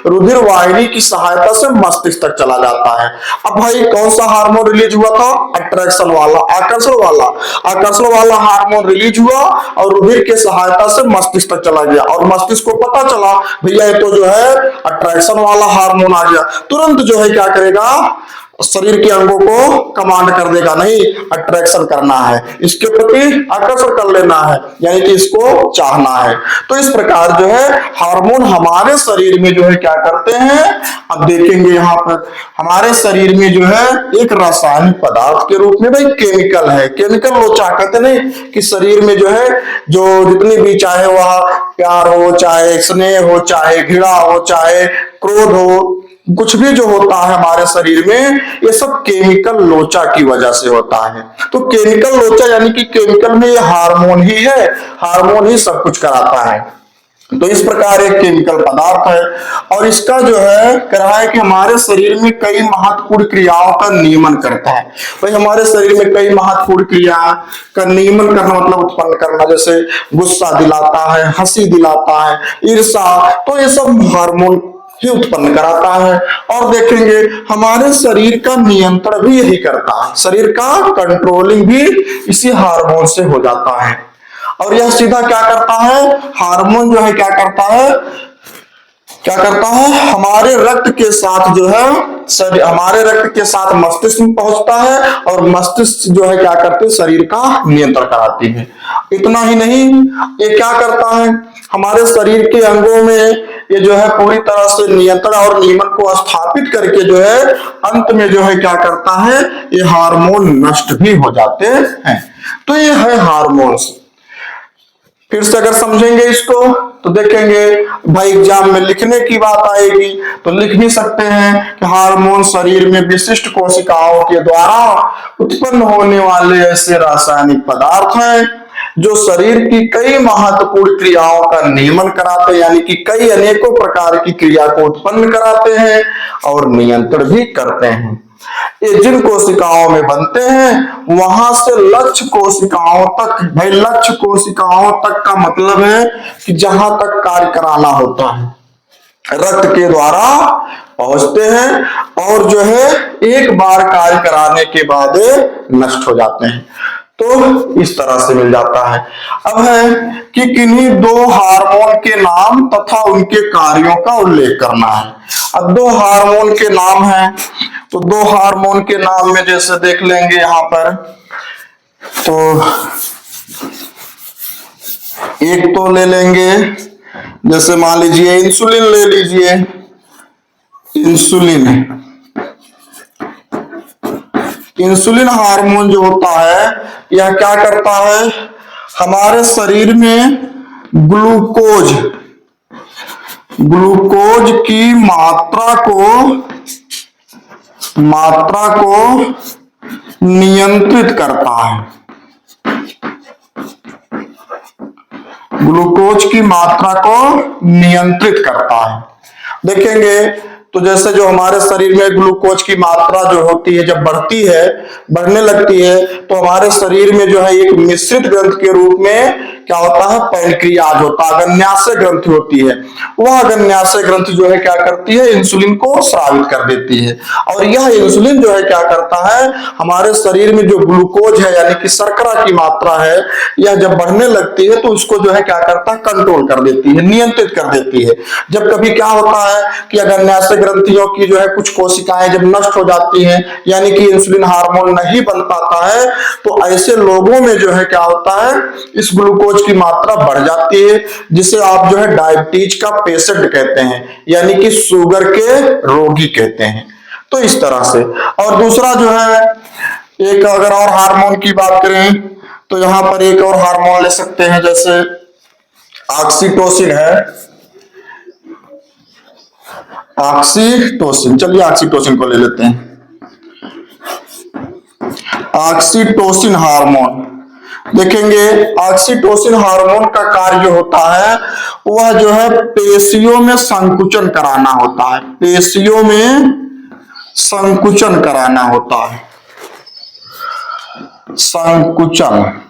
रुधिर वाहिनी की सहायता से मस्तिष्क तक चला जाता है। अब भाई कौन सा हार्मोन रिलीज हुआ था, अट्रैक्शन वाला, आकर्षण वाला हार्मोन रिलीज हुआ और रुधिर के सहायता से मस्तिष्क तक चला गया, और मस्तिष्क को पता चला भैया ये तो जो है अट्रैक्शन वाला हार्मोन आ गया, तुरंत जो है क्या करेगा, शरीर के अंगों को कमांड कर देगा, नहीं अट्रैक्शन करना है, इसके प्रति आकर्षण कर लेना है, यानी कि इसको चाहना है। तो इस प्रकार जो है हार्मोन हमारे शरीर में जो है क्या करते हैं, अब देखेंगे यहाँ पर हमारे शरीर में जो है एक रासायनिक पदार्थ के रूप में भाई केमिकल है, केमिकल लोचा कहते नहीं कि शरीर में जो है जो जितनी भी, चाहे वह प्यार हो, चाहे स्नेह हो, चाहे घृणा हो, चाहे क्रोध हो, कुछ भी जो होता है हमारे शरीर में, ये सब केमिकल लोचा की वजह से होता है। तो केमिकल लोचा यानी कि केमिकल में ये हार्मोन ही है, हार्मोन ही सब कुछ कराता है। तो इस प्रकार एक केमिकल पदार्थ है, और इसका जो है कह रहा है कि हमारे शरीर में कई महत्वपूर्ण क्रियाओं का नियमन करता है। भाई हमारे शरीर में कई महत्वपूर्ण क्रिया का नियमन करना मतलब उत्पन्न करना, जैसे गुस्सा दिलाता है, हंसी दिलाता है, ईर्ष्या, तो ये सब हार्मोन ही उत्पन्न कराता है। और देखेंगे हमारे शरीर का नियंत्रण भी यही करता है, शरीर का कंट्रोलिंग भी इसी हार्मोन से हो जाता है। और यह सीधा क्या करता है, हार्मोन जो है क्या करता है, क्या करता है, हमारे रक्त के साथ जो है हमारे रक्त के साथ मस्तिष्क में पहुंचता है और मस्तिष्क जो है क्या करते हैं, शरीर का नियंत्रण कराती है। इतना ही नहीं, ये क्या करता है, हमारे शरीर के अंगों में ये जो है पूरी तरह से नियंत्रण और नियमन को स्थापित करके जो है अंत में जो है क्या करता है, ये हार्मोन नष्ट भी हो जाते हैं। तो ये है हार्मोन्स। फिर से अगर समझेंगे इसको तो देखेंगे भाई एग्जाम में लिखने की बात आएगी तो लिख भी सकते हैं कि हार्मोन शरीर में विशिष्ट कोशिकाओं के द्वारा उत्पन्न होने वाले ऐसे रासायनिक पदार्थ हैं जो शरीर की कई महत्वपूर्ण क्रियाओं का नियमन कराते हैं, यानी कि कई अनेकों प्रकार की क्रिया को उत्पन्न कराते हैं और नियंत्रण भी करते हैं। ये जिन कोशिकाओं में बनते हैं वहां से लक्ष्य कोशिकाओं तक, भाई लक्ष्य कोशिकाओं तक का मतलब है कि जहां तक कार्य कराना होता है रक्त के द्वारा पहुंचते हैं और जो है एक बार कार्य कराने के बाद नष्ट हो जाते हैं। तो इस तरह से मिल जाता है। अब है कि किन्हीं दो हार्मोन के नाम तथा उनके कार्यों का उल्लेख करना है। अब दो हार्मोन के नाम हैं, तो दो हार्मोन के नाम में जैसे देख लेंगे यहां पर, तो एक तो ले लेंगे, जैसे मान लीजिए इंसुलिन ले लीजिए, इंसुलिन, इंसुलिन हार्मोन जो होता है यह क्या करता है, हमारे शरीर में ग्लूकोज की मात्रा को नियंत्रित करता है। ग्लूकोज की मात्रा को नियंत्रित करता है। देखेंगे तो जैसे जो हमारे शरीर में ग्लूकोज की मात्रा जो होती है जब बढ़ने लगती है तो हमारे शरीर में जो है एक मिश्रित ग्रंथ के रूप में क्या होता है, पैनक्रियाज होता है, अग्न्याशय ग्रंथि होती है। वह अग्न्याशय ग्रंथि जो है क्या करती है, इंसुलिन को स्रावित कर देती है और यह इंसुलिन जो है क्या करता है, हमारे शरीर में जो ग्लूकोज है यानी कि शर्करा की मात्रा है यह जब बढ़ने लगती है तो उसको जो है क्या करता है, कंट्रोल कर देती है, नियंत्रित कर देती है। जब कभी क्या होता है कि अग्न्याशय ग्रंथियों की जो है कुछ कोशिकाएं जब नष्ट हो जाती हैं यानी कि इंसुलिन हार्मोन नहीं बन पाता है तो ऐसे लोगों में जो है क्या होता है, इस ग्लूकोज की मात्रा बढ़ जाती है, जिसे आप जो है डायबिटीज का पेशेंट कहते हैं, यानी कि शुगर के रोगी कहते हैं। तो इस तरह से। और दूसरा जो है, एक अगर और हार्मोन की बात करें तो यहां पर एक और हार्मोन ले सकते हैं, जैसे ऑक्सीटोसिन है, ऑक्सीटोसिन, चलिए ऑक्सीटोसिन को ले लेते हैं। ऑक्सीटोसिन हार्मोन देखेंगे, ऑक्सीटोसिन हार्मोन का कार्य जो होता है वह जो है पेशियों में संकुचन कराना होता है, पेशियों में संकुचन कराना होता है, संकुचन।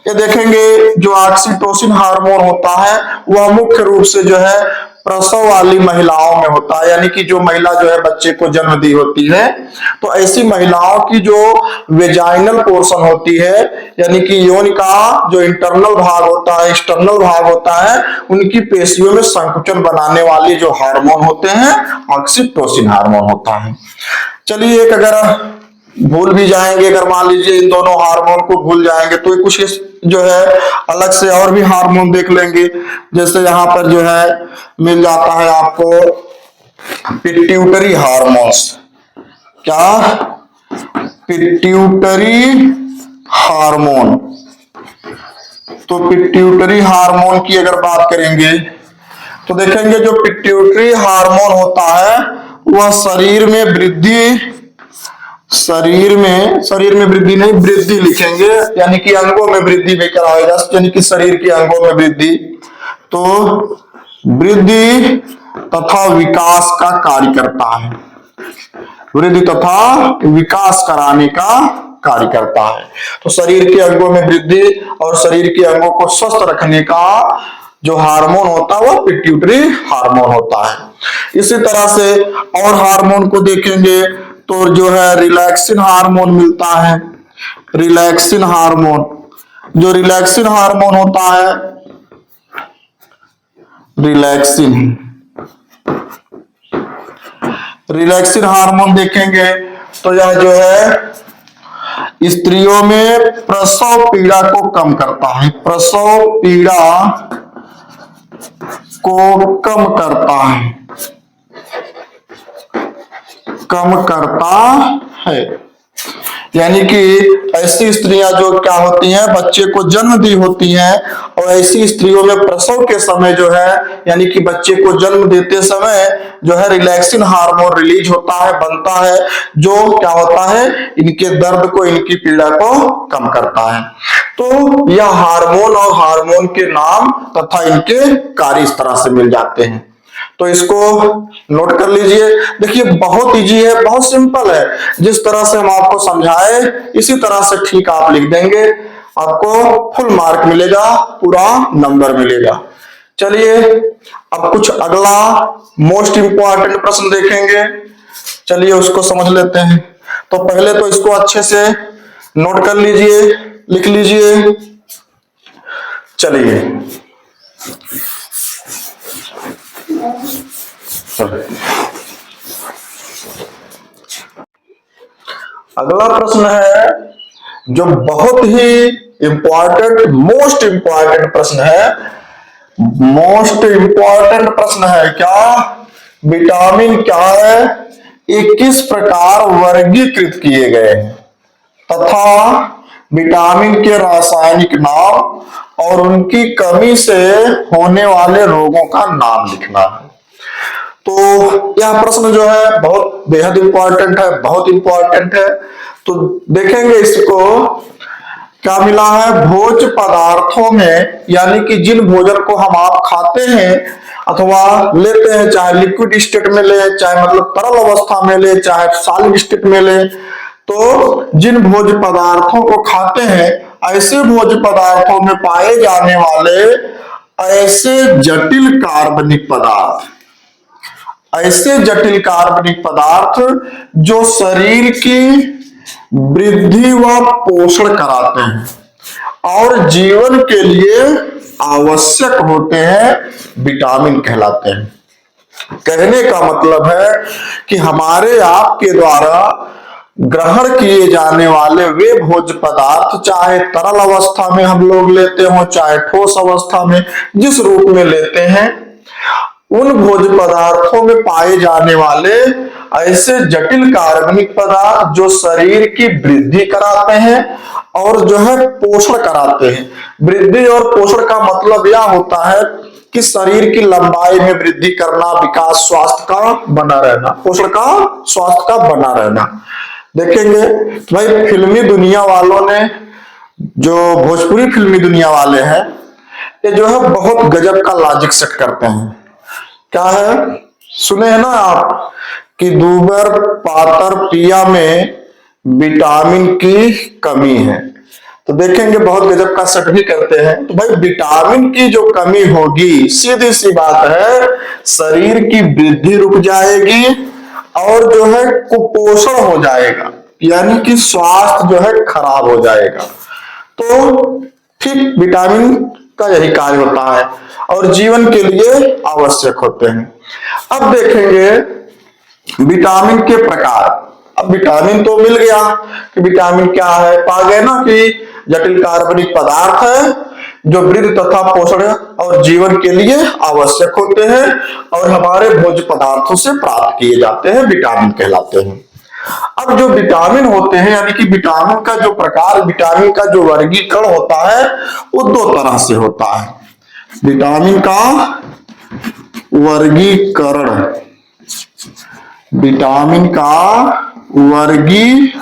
ये देखेंगे जो ऑक्सीटोसिन हार्मोन होता है वह मुख्य रूप से जो है प्रसव वाली महिलाओं में होता है, यानी कि जो महिला जो है बच्चे को जन्म दी होती है तो ऐसी महिलाओं की जो वेजाइनल पोर्शन होती है यानी कि योनि का जो इंटरनल भाग होता है, एक्सटर्नल भाग होता है, उनकी पेशियों में संकुचन बनाने वाली जो हार्मोन होते हैं ऑक्सीटोसिन हार्मोन होता है। चलिए एक अगर भूल भी जाएंगे, अगर मान लीजिए इन दोनों हार्मोन को भूल जाएंगे तो कुछ जो है अलग से और भी हार्मोन देख लेंगे। जैसे यहां पर जो है मिल जाता है आपको पिट्यूटरी हार्मोन्स, क्या, पिट्यूटरी हार्मोन। तो पिट्यूटरी हार्मोन की अगर बात करेंगे तो देखेंगे जो पिट्यूटरी हार्मोन होता है वह शरीर में वृद्धि नहीं, वृद्धि लिखेंगे, यानी कि अंगों में वृद्धि भी कराएगा, यानी कि शरीर के अंगों में वृद्धि, तो वृद्धि तथा विकास का कार्य करता है, वृद्धि तथा विकास कराने का कार्य करता है। तो शरीर के अंगों में वृद्धि और शरीर के अंगों को स्वस्थ रखने का जो हार्मोन होता है वह पिट्यूटरी हार्मोन होता है। इसी तरह से और हार्मोन को देखेंगे तो जो है रिलैक्सिन हार्मोन मिलता है, रिलैक्सिन हार्मोन। जो रिलैक्सिन हार्मोन होता है रिलैक्सिन। रिलैक्सिन हार्मोन देखेंगे तो यह जो है स्त्रियों में प्रसव पीड़ा को कम करता है, प्रसव पीड़ा को कम करता है। यानी कि ऐसी स्त्रियां जो क्या होती हैं, बच्चे को जन्म दी होती हैं, और ऐसी स्त्रियों में प्रसव के समय जो है, यानी कि बच्चे को जन्म देते समय जो है रिलैक्सिन हार्मोन रिलीज होता है, बनता है, जो क्या होता है, इनके दर्द को, इनकी पीड़ा को कम करता है। तो यह हार्मोन और हार्मोन के नाम तथा इनके कार्य इस तरह से मिल जाते हैं। तो इसको नोट कर लीजिए। देखिए बहुत इजी है, बहुत सिंपल है, जिस तरह से हम आपको समझाए इसी तरह से ठीक आप लिख देंगे, आपको फुल मार्क मिलेगा, पूरा नंबर मिलेगा। चलिए अब कुछ अगला मोस्ट इंपॉर्टेंट प्रश्न देखेंगे, चलिए उसको समझ लेते हैं। तो पहले तो इसको अच्छे से नोट कर लीजिए, लिख लीजिए। चलिए अगला प्रश्न है जो बहुत ही इंपॉर्टेंट, मोस्ट इंपॉर्टेंट प्रश्न है। मोस्ट इंपॉर्टेंट प्रश्न है क्या? विटामिन क्या है, ये किस प्रकार वर्गीकृत किए गए हैं, तथा विटामिन के रासायनिक नाम और उनकी कमी से होने वाले रोगों का नाम लिखना है। तो यह प्रश्न जो है बहुत बेहद इंपॉर्टेंट है, बहुत इंपॉर्टेंट है। तो देखेंगे इसको क्या मिला है, भोज पदार्थों में, यानी कि जिन भोजन को हम आप खाते हैं अथवा लेते हैं, चाहे लिक्विड स्टेट में ले, चाहे मतलब तरल अवस्था में ले, चाहे सॉलिड स्टेट में ले, तो जिन भोज पदार्थों को खाते हैं, ऐसे भोज पदार्थों में पाए जाने वाले ऐसे जटिल कार्बनिक पदार्थ, ऐसे जटिल कार्बनिक पदार्थ जो शरीर की वृद्धि व पोषण कराते हैं और जीवन के लिए आवश्यक होते हैं, विटामिन कहलाते हैं। कहने का मतलब है कि हमारे आपके द्वारा ग्रहण किए जाने वाले वे भोज्य पदार्थ, चाहे तरल अवस्था में हम लोग लेते हो, चाहे ठोस अवस्था में, जिस रूप में लेते हैं, उन भोज्य पदार्थों में पाए जाने वाले ऐसे जटिल कार्बनिक पदार्थ जो शरीर की वृद्धि कराते हैं और जो है पोषण कराते हैं। वृद्धि और पोषण का मतलब यह होता है कि शरीर की लंबाई में वृद्धि करना, विकास, स्वास्थ्य का बना रहना, पोषण का, स्वास्थ्य का बना रहना। देखेंगे तो भाई फिल्मी दुनिया वालों ने, जो भोजपुरी फिल्मी दुनिया वाले हैं, ये जो है बहुत गजब का लॉजिक सेट करते हैं। क्या है, सुने हैं ना आप कि दूबर पातर पिया में विटामिन की कमी है। तो देखेंगे बहुत गजब का सेट भी करते हैं। तो भाई विटामिन की जो कमी होगी, सीधी सी बात है, शरीर की वृद्धि रुक जाएगी और जो है कुपोषण हो जाएगा, यानी कि स्वास्थ्य जो है खराब हो जाएगा। तो ठीक विटामिन का यही कार्य होता है और जीवन के लिए आवश्यक होते हैं। अब देखेंगे विटामिन के प्रकार। अब विटामिन तो मिल गया कि विटामिन क्या है, पा गए ना कि जटिल कार्बनिक पदार्थ है जो वृद्धि तथा पोषण और जीवन के लिए आवश्यक होते हैं और हमारे भोज्य पदार्थों से प्राप्त किए जाते हैं, विटामिन कहलाते हैं। अब जो विटामिन होते हैं, यानी कि विटामिन का जो प्रकार, विटामिन का जो वर्गीकरण होता है, वो दो तरह से होता है। विटामिन का वर्गीकरण, विटामिन का वर्गीकरण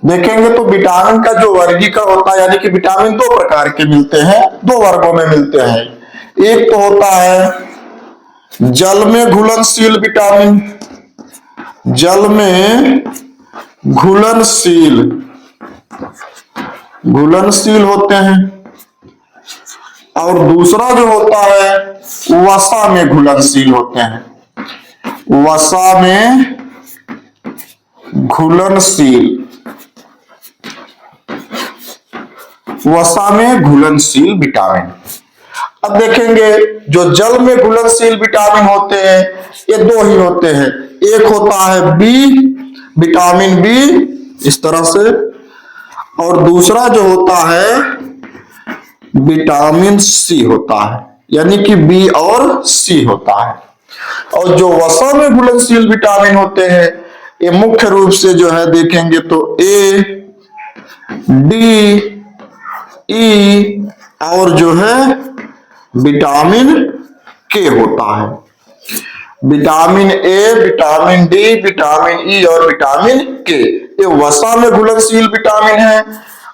देखेंगे तो विटामिन का जो वर्गीकरण होता है, यानी कि विटामिन दो प्रकार के मिलते हैं, दो वर्गों में मिलते हैं। एक तो होता है जल में घुलनशील विटामिन, जल में घुलनशील होते हैं, और दूसरा जो होता है वसा में घुलनशील होते हैं, वसा में घुलनशील। वसा में घुलनशील विटामिन। अब देखेंगे जो जल में घुलनशील विटामिन होते हैं ये दो ही होते हैं, एक होता है बी, विटामिन बी इस तरह से, और दूसरा जो होता है विटामिन सी होता है, यानी कि बी और सी होता है। और जो वसा में घुलनशील विटामिन होते हैं ये मुख्य रूप से जो है देखेंगे तो ए, डी, ई और जो है विटामिन के होता है। Vitamin A, vitamin D, vitamin E और विटामिन के ये वसा में घुलनशील विटामिन है,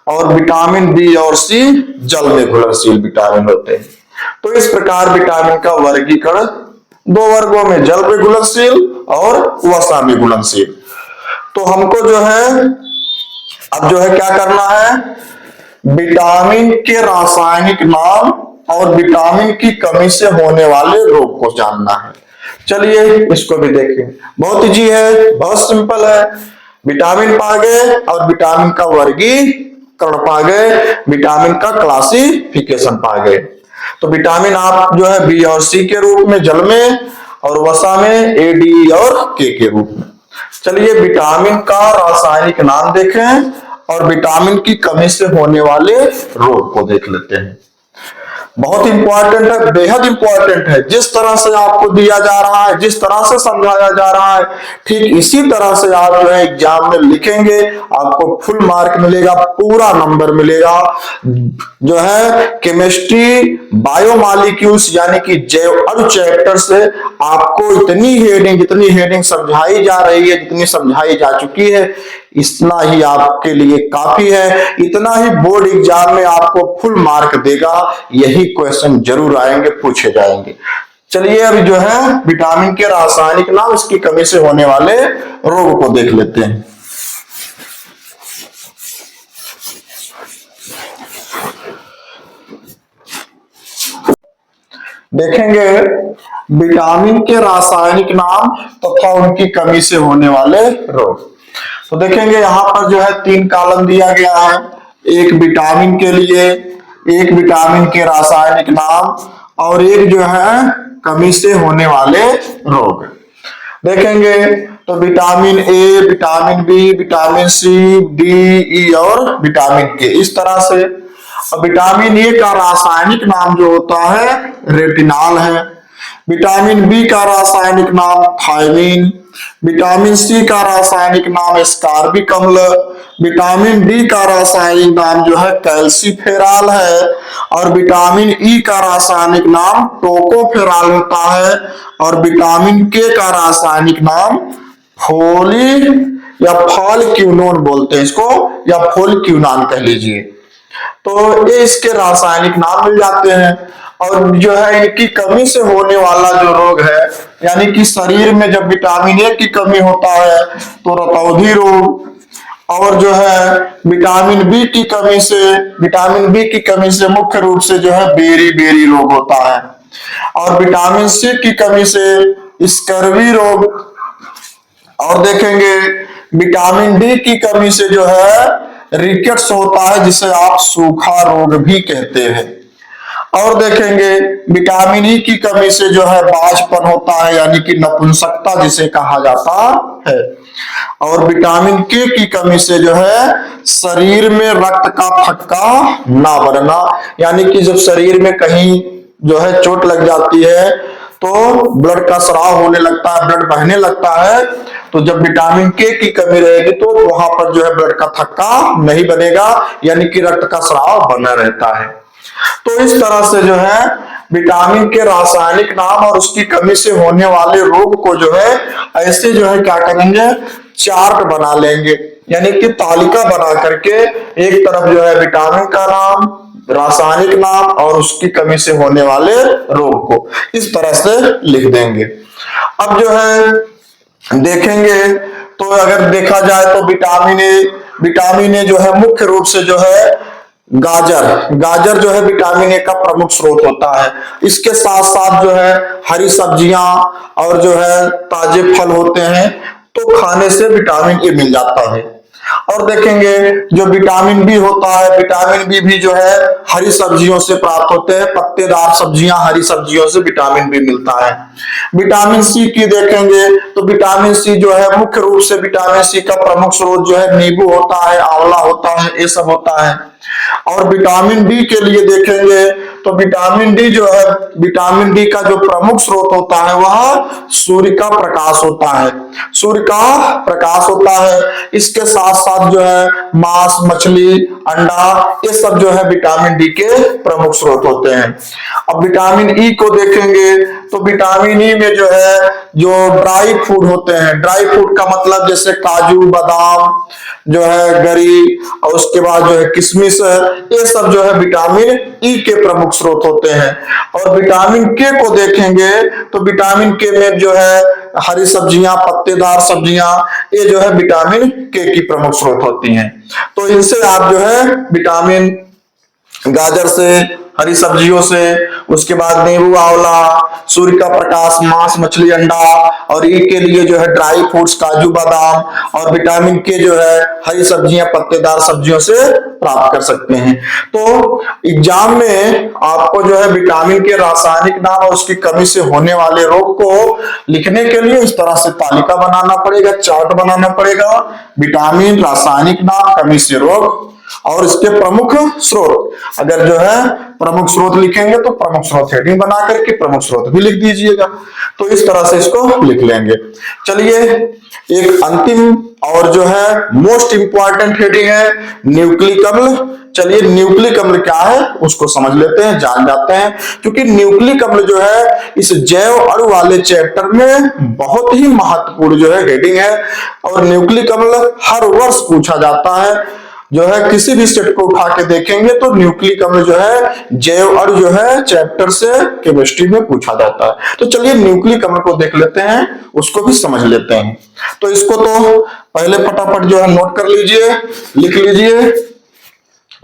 और विटामिन बी और सी जल में घुलनशील विटामिन होते हैं। तो इस प्रकार विटामिन का वर्गीकरण दो वर्गों में, जल में घुलनशील और वसा में घुलनशील। तो हमको जो है अब जो है क्या करना है, विटामिन के रासायनिक नाम और विटामिन की कमी से होने वाले रोग को जानना है। चलिए इसको भी देखें, बहुत इजी है, बहुत सिंपल है। विटामिन पा गए और विटामिन का वर्गीकरण पा गए, विटामिन का क्लासिफिकेशन पा गए। तो विटामिन आप जो है बी और सी के रूप में जल में, और वसा में ए, डी और के रूप में। चलिए विटामिन का रासायनिक नाम देखें और विटामिन की कमी से होने वाले रोग को देख लेते हैं। बहुत इंपॉर्टेंट है, बेहद इंपॉर्टेंट है। जिस तरह से आपको दिया जा रहा है, जिस तरह से समझाया जा रहा है, ठीक इसी तरह से आप जो है एग्जाम में लिखेंगे, आपको फुल मार्क मिलेगा, पूरा नंबर मिलेगा। जो है केमिस्ट्री बायोमॉलिक्यूल्स यानी कि जैव अणु चैप्टर से आपको जितनी हेडिंग समझाई जा रही है, जितनी समझाई जा चुकी है, इतना ही आपके लिए काफी है। इतना ही बोर्ड एग्जाम में आपको फुल मार्क देगा। यही क्वेश्चन जरूर आएंगे, पूछे जाएंगे। चलिए अभी जो है विटामिन के रासायनिक नाम, इसकी कमी से होने वाले रोग को देख लेते हैं। देखेंगे विटामिन के रासायनिक नाम तथा उनकी कमी से होने वाले रोग। तो देखेंगे यहां पर जो है 3 कॉलम दिया गया है, एक विटामिन के लिए, एक विटामिन के रासायनिक नाम और एक जो है कमी से होने वाले रोग। देखेंगे तो vitamin A, vitamin B, vitamin C, D, E और विटामिन के, इस तरह से। विटामिन ए का रासायनिक नाम जो होता है रेटिनॉल है। विटामिन बी का रासायनिक नाम थायमीन। विटामिन सी का रासायनिक नाम स्कारबिक अम्ल। विटामिन डी का रासायनिक नाम जो है कैल्सीफेरॉल है, और विटामिन ई का रासायनिक नाम टोकोफेरॉल होता है, और विटामिन के का रासायनिक नाम फोली या फॉलक्यूनोन बोलते हैं इसको, या फोलक्यूनान कह लीजिए। तो ये इसके रासायनिक नाम मिल जाते हैं। और जो है इनकी कमी से होने वाला जो रोग है, यानी कि शरीर में जब विटामिन ए की कमी होता है तो रतौंधी रोग, और जो है विटामिन बी की कमी से मुख्य रूप से जो है बेरी रोग होता है, और विटामिन सी की कमी से स्कर्वी रोग, और देखेंगे विटामिन डी की कमी से जो है रिकेट्स होता है, जिसे आप सूखा रोग भी कहते हैं। और देखेंगे विटामिन ई की कमी से जो है बाझपन होता है, यानी कि नपुंसकता जिसे कहा जाता है। और विटामिन के की कमी से जो है शरीर में रक्त का थक्का ना बनना, यानी कि जब शरीर में कहीं जो है चोट लग जाती है तो ब्लड का स्राव होने लगता है, ब्लड बहने लगता है। तो जब विटामिन के की कमी रहेगी तो वहां पर जो है ब्लड का थक्का नहीं बनेगा, यानी कि रक्त का स्राव बना रहता है। तो इस तरह से जो है विटामिन के रासायनिक नाम और उसकी कमी से होने वाले रोग को जो है ऐसे जो है क्या करेंगे, चार्ट बना लेंगे, यानी कि तालिका बना करके एक तरफ जो है विटामिन का नाम, रासायनिक नाम और उसकी कमी से होने वाले रोग को इस तरह से लिख देंगे। अब जो है देखेंगे तो अगर देखा जाए तो विटामिन ए जो है मुख्य रूप से जो है गाजर जो है विटामिन ए का प्रमुख स्रोत होता है। इसके साथ साथ जो है हरी सब्जियां और जो है ताजे फल होते हैं, तो खाने से विटामिन ए मिल जाता है। और देखेंगे जो विटामिन बी होता है, विटामिन बी भी जो है हरी सब्जियों से प्राप्त होते हैं, पत्तेदार सब्जियां, हरी सब्जियों से विटामिन बी मिलता है। विटामिन सी की देखेंगे तो विटामिन सी जो है मुख्य रूप से विटामिन सी का प्रमुख स्रोत जो है नींबू होता है, आंवला होता है, ये सब होता है। और विटामिन डी के लिए देखेंगे तो विटामिन डी जो है, विटामिन डी का जो प्रमुख स्रोत होता है वह सूर्य का प्रकाश होता है, सूर्य का प्रकाश होता है। इसके साथ साथ जो है मांस, मछली, अंडा, ये सब जो है विटामिन डी के प्रमुख स्रोत होते हैं। अब विटामिन ई को देखेंगे तो विटामिन ई में जो है जो ड्राई फूड होते हैं, ड्राई फूड का मतलब जैसे काजू, बादाम जो है, गरी, और उसके बाद जो है किशमिश, ये सब जो है विटामिन ई के प्रमुख स्रोत होते हैं। और विटामिन के को देखेंगे तो विटामिन के में जो है हरी सब्जियां, पत्तेदार सब्जियां, ये जो है विटामिन के की प्रमुख स्रोत होती हैं। तो इनसे आप जो है विटामिन गाजर से, हरी सब्जियों से, उसके बाद नींबू, आंवला, सूर्य का प्रकाश, मांस, मछली, अंडा, और ई के लिए जो है ड्राई फ्रूट्स, काजू, बादाम, और विटामिन के जो है हरी सब्जियां, पत्तेदार सब्जियों से प्राप्त कर सकते हैं। तो एग्जाम में आपको जो है विटामिन के रासायनिक नाम और उसकी कमी से होने वाले रोग को लिखने के लिए इस तरह से तालिका बनाना पड़ेगा, चार्ट बनाना पड़ेगा। विटामिन, रासायनिक नाम, कमी से रोग और इसके प्रमुख स्रोत। अगर जो है प्रमुख स्रोत लिखेंगे तो प्रमुख स्रोत हेडिंग बना करके प्रमुख स्रोत भी लिख दीजिएगा। तो इस तरह से इसको लिख लेंगे। चलिए एक अंतिम और जो है मोस्ट इंपॉर्टेंट हेडिंग है न्यूक्लिक अम्ल। चलिए न्यूक्लिक अम्ल क्या है उसको समझ लेते हैं, जान जाते हैं, क्योंकि न्यूक्लिक अम्ल जो है इस जैव अणु वाले चैप्टर में बहुत ही महत्वपूर्ण जो है हेडिंग है। और न्यूक्लिक अम्ल हर वर्ष पूछा जाता है, जो है किसी भी सेट को उठा के देखेंगे तो न्यूक्लिक अम्ल जो है जैव अणु जो है चैप्टर से केमिस्ट्री में पूछा जाता है। तो चलिए न्यूक्लिक अम्ल को देख लेते हैं, उसको भी समझ लेते हैं। तो इसको तो पहले फटाफट जो है नोट कर लीजिए, लिख लीजिए।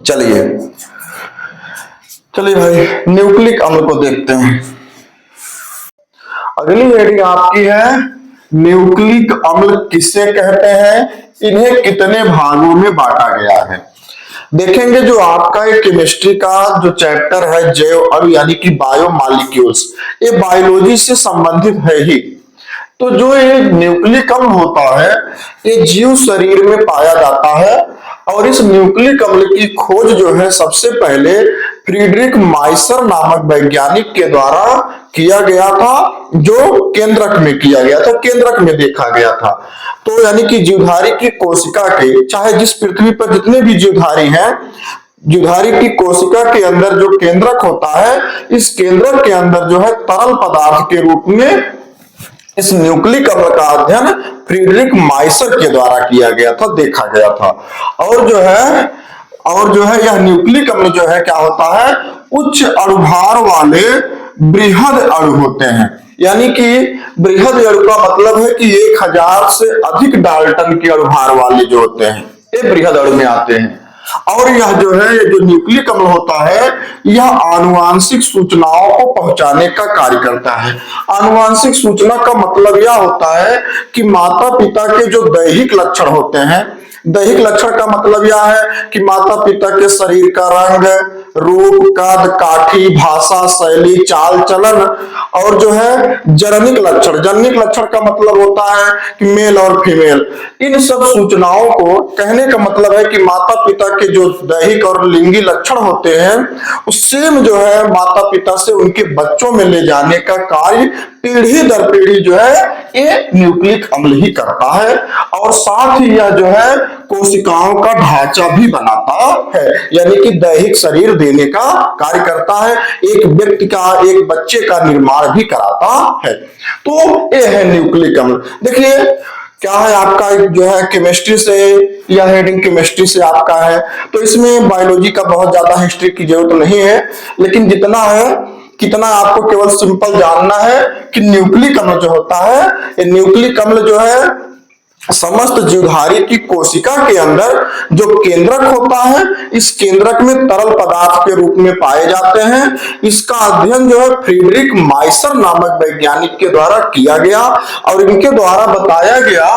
चलिए भाई न्यूक्लिक अम्ल को देखते हैं। अगली हेडिंग आपकी है न्यूक्लिक अम्ल किसे कहते हैं, इन्हें कितने भागों में बांटा गया है। देखेंगे जो आपका एक केमिस्ट्री का जो चैप्टर है जैव अणु यानी कि बायोमॉलिक्यूल्स, ये बायोलॉजी से संबंधित है ही। तो जो ये न्यूक्लिक अम्ल होता है ये जीव शरीर में पाया जाता है। और इस न्यूक्लिक अम्ल की खोज जो है सबसे पहले फ्रीडरिक माइसर नामक वैज्ञानिक के द्वारा किया गया था, जो केंद्रक में किया गया था, केंद्रक में देखा गया था। तो यानी कि जीवधारी की कोशिका के, चाहे जिस पृथ्वी पर जितने भी जीवधारी हैं, जीवधारी की कोशिका के अंदर जो केंद्रक होता है, इस केंद्रक के अंदर जो है तरल पदार्थ के रूप में इस न्यूक्लिक अम्ल का अध्ययन फ्रीडरिक माइसर के द्वारा किया गया था, देखा गया था। और जो है यह न्यूक्लिक अम्ल जो है क्या होता है, उच्च अणुभार वाले बृहद अणु होते हैं। यानी कि बृहद अणु का मतलब है कि 1000 से अधिक डाल्टन के अणुभार वाले जो होते हैं ये बृहद अणु में आते हैं। और यह जो है ये जो न्यूक्लिक अम्ल होता है यह आनुवांशिक सूचनाओं को पहुंचाने का कार्य करता है। आनुवांशिक सूचना का मतलब यह होता है कि माता पिता के जो दैहिक लक्षण होते हैं, दैहिक लक्षण का मतलब यह है कि माता पिता के शरीर का रंग, रूप, कद, काठी, भाषा, शैली, चाल चलन, और जो है जननिक लक्षण, जननिक लक्षण का मतलब होता है कि मेल और फीमेल। इन सब सूचनाओं को कहने का मतलब है कि माता पिता के जो दैहिक और लिंगी लक्षण होते हैं उससे जो है माता पिता से उनके बच्चों में ले जाने का कार्य पीढ़ी दर पीढ़ी जो है ये न्यूक्लिक अम्ल ही करता है। और साथ ही यह जो है कोशिकाओं का ढांचा भी बनाता है, यानी कि दैहिक शरीर देने का कार्य करता है, एक व्यक्ति का, एक बच्चे का निर्माण भी कराता है। तो ये है न्यूक्लिक अम्ल। देखिए क्या है आपका जो है केमिस्ट्री से, या हेडिंग केमिस्ट्री से आपका है, तो इसमें बायोलॉजी का बहुत ज्यादा हिस्ट्री की जरूरत नहीं है, लेकिन जितना है कितना आपको केवल सिंपल जानना है कि न्यूक्लिक अम्ल जो होता है, ये न्यूक्लिक अम्ल जो है समस्त जीवधारी की कोशिका के अंदर जो केंद्रक होता है, इस केंद्रक में तरल पदार्थ के रूप में पाए जाते हैं। इसका अध्ययन जो है फ्रीडरिक माइसर नामक वैज्ञानिक के द्वारा किया गया और इनके द्वारा बताया गया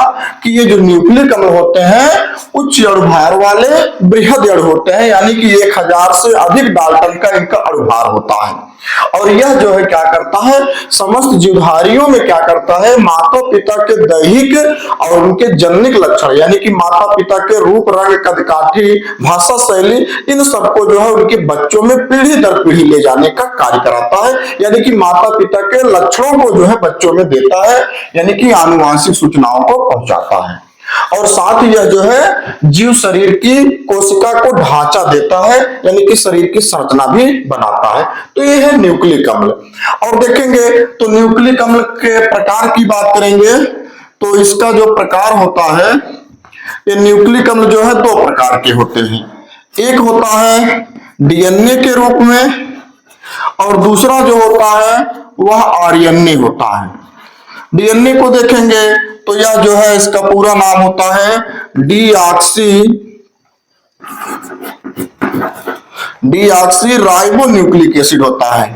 कि ये जो न्यूक्लिक अम्ल होते हैं उच्च अणुभार वाले बृहद अणु होते हैं, यानी कि 1000 से अधिक डाल्टन का इनका अणुभार होता है। और यह जो है क्या करता है, समस्त जीवधारियों में क्या करता है, माता पिता के दैहिक और उनके जन्निक लक्षण यानी कि माता पिता के रूप, रंग, कद काठी, भाषा शैली, इन सबको जो है उनके बच्चों में पीढ़ी दर पीढ़ी ले जाने का कार्य कराता है। यानी कि माता पिता के लक्षणों को जो है बच्चों में देता है, यानी कि आनुवांशिक सूचनाओं को पहुंचाता है। और साथ ही यह जो है जीव शरीर की कोशिका को ढांचा देता है, यानी कि शरीर की संरचना भी बनाता है। तो ये है न्यूक्लिक अम्ल। और देखेंगे तो न्यूक्लिक अम्ल के प्रकार की बात करेंगे तो इसका जो प्रकार होता है, ये न्यूक्लिक अम्ल जो है 2 प्रकार के होते हैं। एक होता है डीएनए के रूप में और दूसरा जो होता है वह आरएनए होता है। डीएनए को देखेंगे तो यह जो है इसका पूरा नाम होता है डीऑक्सी राइबोन्यूक्लिक एसिड होता है।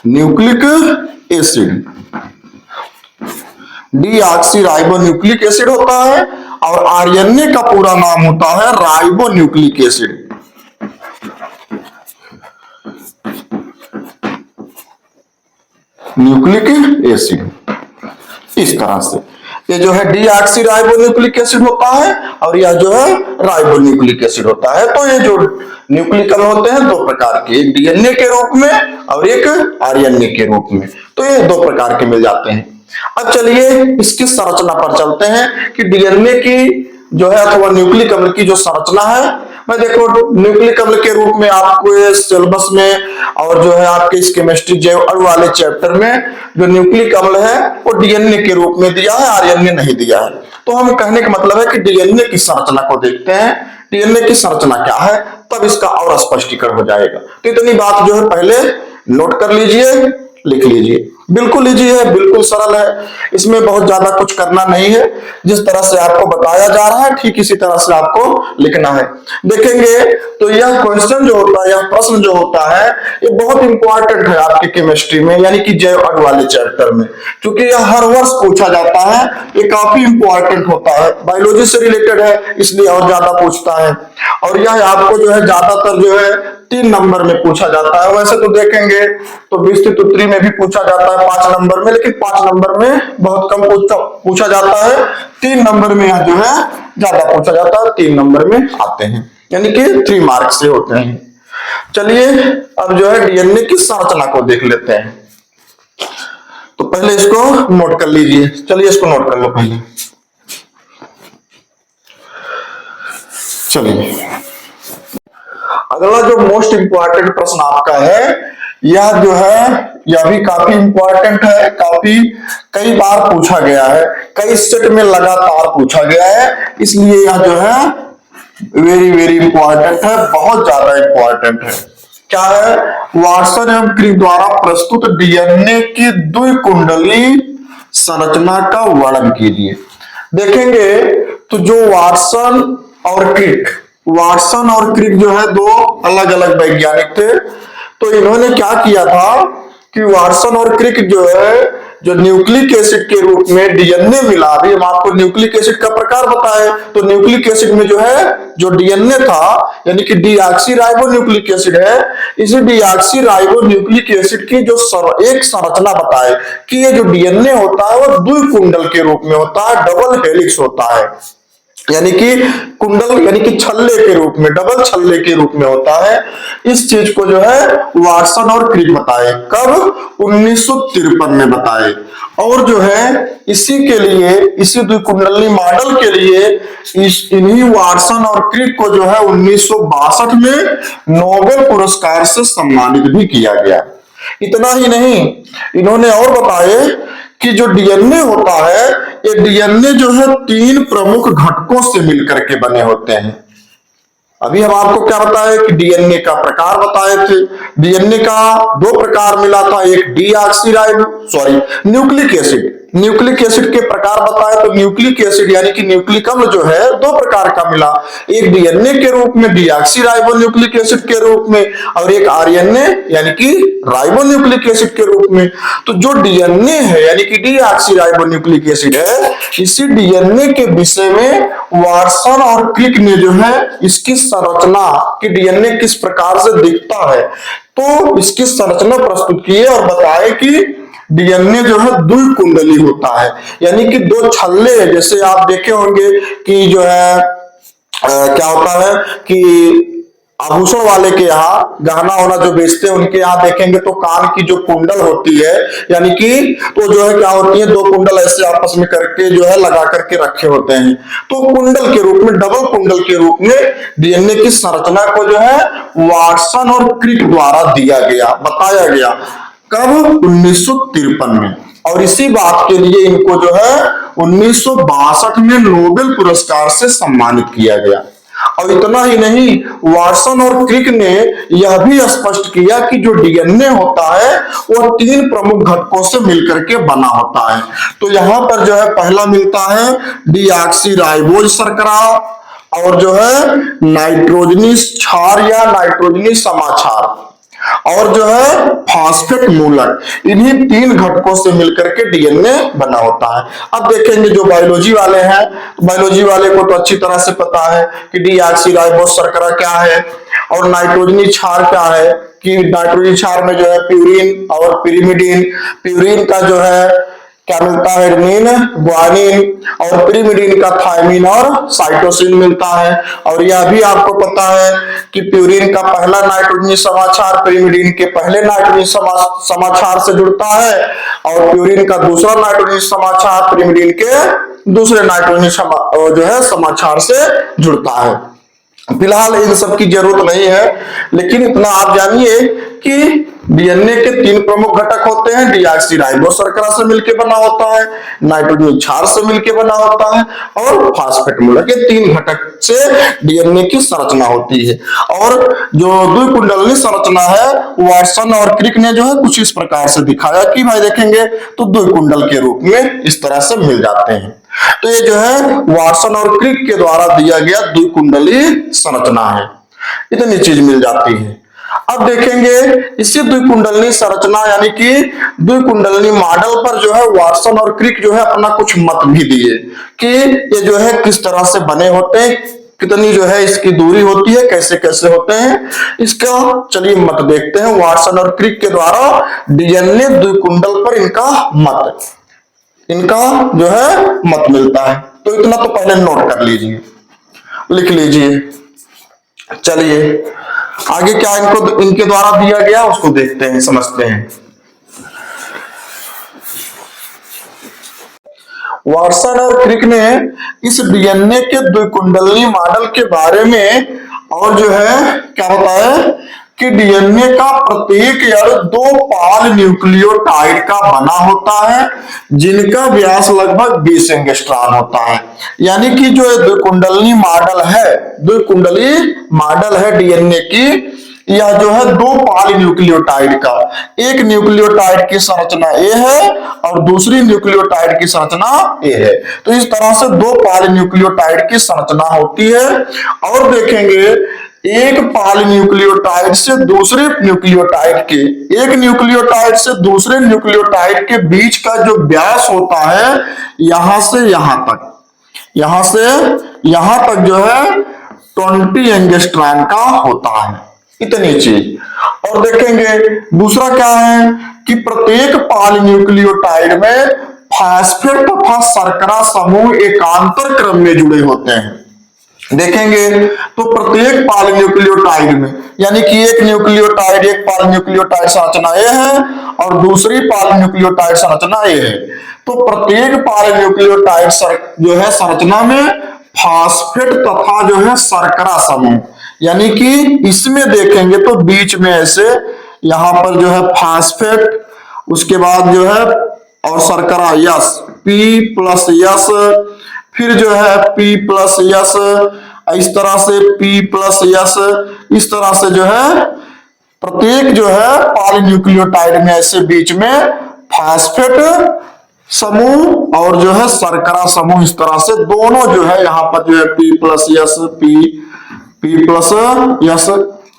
Nucleic acid deoxy ribonucleic acid होता है और आरएनए का पूरा नाम होता है राइबोन्यूक्लिक एसिड। न्यूक्लिक एसिड इस तरह से ये जो है डीऑक्सी राइबोन्यूक्लिक एसिड होता है और यह जो है राइबोन्यूक्लिक एसिड होता है। तो ये जो न्यूक्लिक अम्ल होते हैं 2 प्रकार के, एक डीएनए के रूप में और एक आरएनए के रूप में। तो ये 2 प्रकार के मिल जाते हैं। अब चलिए इसकी संरचना पर चलते हैं कि डीएनए की जो है अथवा न्यूक्लिक अम्ल की जो संरचना है, मैं देखो न्यूक्लिक अम्ल के रूप में आपको सिलेबस में और जो है आपके इस केमिस्ट्री जैव अणु वाले चैप्टर में जो न्यूक्लिक अम्ल है वो डीएनए के रूप में दिया है, आरएनए नहीं दिया है। तो हम कहने का मतलब है कि डीएनए की संरचना को देखते हैं, डीएनए की संरचना क्या है, तब इसका और स्पष्टीकरण हो जाएगा। तो इतनी बात जो है पहले नोट कर लीजिए, लिख लीजिए। बिल्कुल इजी है, बिल्कुल सरल है, इसमें बहुत ज्यादा कुछ करना नहीं है। जिस तरह से आपको बताया जा रहा है ठीक इसी तरह से आपको लिखना है। देखेंगे तो यह क्वेश्चन जो होता है, यह प्रश्न जो होता है, ये बहुत इंपॉर्टेंट है आपके केमिस्ट्री में, यानी कि जैव अणु वाले चैप्टर में, क्योंकि यह हर वर्ष पूछा जाता है। ये काफी इंपॉर्टेंट होता है, बायोलॉजी से रिलेटेड है इसलिए और ज्यादा पूछता है। और यह आपको जो है ज्यादातर जो है 3 नंबर में पूछा जाता है। वैसे तो देखेंगे तो 20 में भी पूछा जाता है 5 नंबर में, लेकिन 5 नंबर में बहुत कम पूछा जाता है। 3 नंबर में यह जो है ज्यादा पूछा जाता है, 3 नंबर में आते हैं, यानी कि 3 मार्क से होते हैं। चलिए अब जो है डीएनए की संरचना को देख लेते हैं। तो पहले इसको नोट कर लीजिए, चलिए इसको नोट कर लो पहले। चलिए अगला जो मोस्ट इंपॉर्टेंट प्रश्न आपका है, यह जो है यह भी काफी इंपॉर्टेंट है, काफी कई बार पूछा गया है, कई सेट में लगातार पूछा गया है, इसलिए यह जो है वेरी वेरी इंपॉर्टेंट है, बहुत ज्यादा इंपॉर्टेंट है। क्या है, वाटसन एवं क्रिक द्वारा प्रस्तुत डीएनए की द्विकुंडली संरचना का वर्णन कीजिए। देखेंगे तो जो वाटसन और क्रिक जो है 2 अलग अलग वैज्ञानिक थे। तो इन्होंने क्या किया था कि वाटसन और क्रिक जो है जो न्यूक्लिक एसिड के रूप में डीएनए मिला, अभी हम आपको न्यूक्लिक एसिड का प्रकार बताए, तो न्यूक्लिक एसिड में जो है जो डीएनए था यानी कि डीऑक्सी राइबोन्यूक्लिक एसिड है, इसी डीऑक्सी राइबोन्यूक्लिक एसिड की जो एक संरचना बताए कि ये जो डीएनए होता है वो द्विकुंडल के रूप में होता है, डबल हेलिक्स होता है, यानी कि कुंडल यानी कि छल्ले के रूप में, डबल छल्ले के रूप में होता है। इस चीज को जो है वाटसन और क्रिक बताए, कब 1953 में बताए। और जो है इसी के लिए, इसी द्विकुंडली मॉडल के लिए इन्हीं वाटसन और क्रिक को जो है 1962 में नोबेल पुरस्कार से सम्मानित भी किया गया। इतना ही नहीं, इन्होंने और बताए कि जो डीएनए होता है, ये डीएनए जो है 3 प्रमुख घटकों से मिलकर के बने होते हैं। अभी हम आपको क्या बताए कि डीएनए का प्रकार बताए थे। डीएनए का दो प्रकार मिला था, एक न्यूक्लिक एसिड, न्यूक्लिक एसिड के प्रकार बताए तो न्यूक्लिक एसिड यानी कि न्यूक्लिक अम्ल जो है दो प्रकार का मिला, एक डीएनए के रूप में डीऑक्सीराइबोन्यूक्लिक एसिड के रूप में, और एक आरएनए यानी कि राइबोन्यूक्लिक एसिड के रूप में। तो जो डीएनए है यानी कि डीऑक्सीराइबोन्यूक्लिक एसिड है, इसी डीएनए के विषय में वाटसन और क्रिक ने जो है इसकी संरचना कि डीएनए किस प्रकार से दिखता है, तो इसकी संरचना प्रस्तुत की है और बताए कि डीएनए जो है द्विकुंडली होता है, यानी कि दो छल्ले, जैसे आप देखे होंगे कि जो है क्या होता है कि आभूषण वाले के यहाँ गहना होना जो बेचते हैं उनके यहाँ देखेंगे तो कान की जो कुंडल होती है, यानी कि तो जो है क्या होती है, दो कुंडल ऐसे आपस में करके जो है लगा करके रखे होते हैं, तो कुंडल के रूप में, डबल कुंडल के रूप में डीएनए की संरचना को जो है वाटसन और क्रिक द्वारा दिया गया, बताया गया। कब? 1953 में। और इसी बात के लिए इनको जो है 1962 में नोबेल पुरस्कार से सम्मानित किया गया। और इतना ही नहीं, वाटसन और क्रिक ने यह भी स्पष्ट किया कि जो डीएनए होता है वो तीन प्रमुख घटकों से मिलकर के बना होता है। तो यहां पर जो है पहला मिलता है डीऑक्सीराइबोज शर्करा, और जो है नाइट्रोजनीस क्षार या नाइट्रोजनीस समाक्षार, और जो है फास्फेट मूलक। इन्हीं तीन घटकों से मिलकर के डीएनए बना होता है। अब देखेंगे जो बायोलॉजी वाले हैं, तो बायोलॉजी वाले को तो अच्छी तरह से पता है कि डीऑक्सीराइबोज शर्करा क्या है और नाइट्रोजनी क्षार क्या है, कि नाइट्रोजनी क्षार में जो है प्यूरिन और पिरिमिडिन, प्यूरिन का जो है क्या मिलता है, एडमिन, ग्वानिन, और पिरिमिडिन का थायमिन और साइटोसिन मिलता है। और यह भी आपको पता है कि प्यूरिन का पहला नाइट्रोजनी समाक्षार पिरिमिडिन के पहले नाइट्रोजनी समाक्षार से जुड़ता है, और प्यूरिन का दूसरा नाइट्रोजनी समाक्षार पिरिमिडिन के दूसरे नाइट्रोजनी जो है समाक्षार से जुड़ता है। फिलहाल इन सब की जरूरत नहीं है, लेकिन इतना आप जानिए कि डीएनए के तीन प्रमुख घटक होते हैं, डीऑक्सीराइबोज शर्करा से मिलकर बना होता है, नाइट्रोजन क्षार से मिलकर बना होता है, और फास्फेट मूलक। ये तीन घटक से डीएनए की संरचना होती है। और जो द्विकुंडलीय संरचना है, वाटसन और क्रिक ने जो है कुछ इस प्रकार से दिखाया कि भाई देखेंगे तो द्विकुंडल के रूप में इस तरह से मिल जाते हैं। तो ये जो है वाटसन और क्रिक के द्वारा दिया गया द्विकुंडलीय संरचना है, इतनी चीज मिल जाती है। अब देखेंगे इसी द्विकुंडलीय संरचना यानी कि द्विकुंडलीय मॉडल पर जो है वाटसन और क्रिक जो है अपना कुछ मत भी दिए कि ये जो है किस तरह से बने होते हैं, कितनी जो है इसकी दूरी होती है, कैसे कैसे होते हैं, इसका चलिए मत देखते हैं। वाटसन और क्रिक के द्वारा डीएनए द्विकुंडल पर इनका जो है मत मिलता है। तो इतना तो पहले नोट कर लीजिए, लिख लीजिए। चलिए आगे क्या इनको इनके द्वारा दिया गया उसको देखते हैं, समझते हैं। वाटसन और क्रिक ने इस डीएनए के द्विकुंडलीय मॉडल के बारे में और जो है क्या बताया कि डीएनए का प्रत्येक अणु दो पाल न्यूक्लियोटाइड का बना होता है, जिनका व्यास लगभग 20 एंगस्ट्रॉम होता है। यानी कि जो द्विकुंडलीय मॉडल है डीएनए की, यह जो है दो पाल न्यूक्लियोटाइड का, एक न्यूक्लियोटाइड की संरचना ए है और दूसरी न्यूक्लियोटाइड की संरचना ए है। तो इस तरह से दो पाल न्यूक्लियोटाइड की संरचना होती है। और देखेंगे एक पाल न्यूक्लियोटाइड से दूसरे न्यूक्लियोटाइड के, एक न्यूक्लियोटाइड से दूसरे न्यूक्लियोटाइड के बीच का जो व्यास होता है यहां से यहां तक जो है 20 एंगस्ट्रॉम का होता है, इतनी चीज। और देखेंगे दूसरा क्या है कि प्रत्येक पाल न्यूक्लियोटाइड में फास्फेट तथा शर्करा समूह एकांतर क्रम में जुड़े होते हैं। देखेंगे तो प्रत्येक पाल न्यूक्लियोटाइड में, यानी कि एक पाल न्यूक्लियोटाइड संरचना ए है और दूसरी पाल न्यूक्लियोटाइड संरचना ए है। तो प्रत्येक पाल न्यूक्लियोटाइड जो है संरचना में फास्फेट तथा जो है शर्करा समूह, यानी कि इसमें देखेंगे तो बीच में ऐसे यहां पर जो है फास्फेट, उसके बाद जो है और शर्करा यस P+S, फिर जो है P+S इस तरह से P+S, इस तरह से जो है प्रत्येक जो है पॉलीन्यूक्लियोटाइड में ऐसे बीच में फास्फेट समूह और जो है शर्करा समूह, इस तरह से दोनों जो है यहाँ पर जो है P+S, P+S,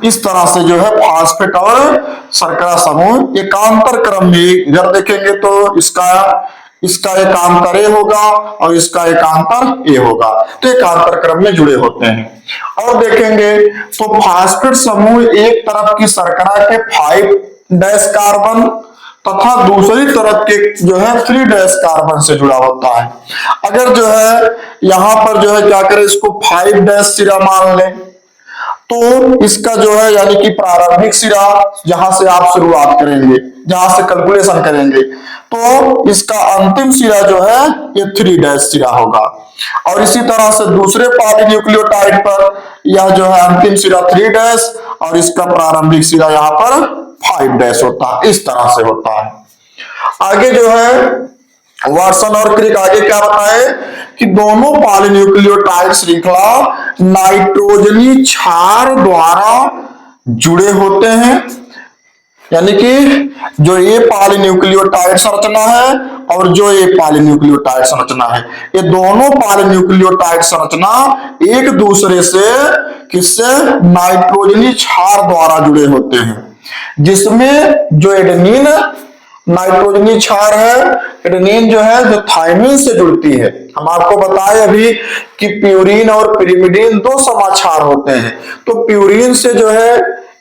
इस तरह से जो है फास्फेट और शर्करा समूह एकांतर क्रम में, इधर देखेंगे तो इसका एकांतर ए होगा और इसका एकांतर ए होगा, तो एकांतर क्रम में जुड़े होते हैं। और देखेंगे तो फास्फेट समूह एक तरफ की शर्करा के 5' कार्बन तथा दूसरी तरफ के जो है 3' कार्बन से जुड़ा होता है। अगर जो है यहां पर जो है क्या करें, इसको 5' सिरा मान लें, तो इसका जो है यानी कि प्रारंभिक सिरा जहां से आप शुरुआत करेंगे, जहां से कैलकुलेशन करेंगे, तो इसका अंतिम सिरा जो है ये 3' सिरा होगा। और इसी तरह से दूसरे पॉलीन्यूक्लियोटाइड पर यह जो है अंतिम सिरा 3' और इसका प्रारंभिक सिरा यहाँ पर 5' होता है, इस तरह से होता है। आगे जो है वाटसन और क्रिक आगे क्या बताए कि दोनों पॉलीन्यूक्लियोटाइड श्रृंखला नाइट्रोजनी क्षार द्वारा जुड़े होते हैं, यानी कि जो ये पॉलीन्यूक्लियोटाइड संरचना है और जो ये पॉलीन्यूक्लियोटाइड संरचना है, ये दोनों पॉलीन्यूक्लियोटाइड संरचना एक दूसरे से किससे, नाइट्रोजनी क्षार द्वारा जुड़े होते हैं, जिसमें जो एडेनिन नाइट्रोजनी क्षार है, एडेनिन जो है जो थायमिन से जुड़ती है। हम आपको बताए अभी कि प्यूरिन और पिरिमिडिन दो समाक्षार होते हैं, तो प्यूरिन से जो है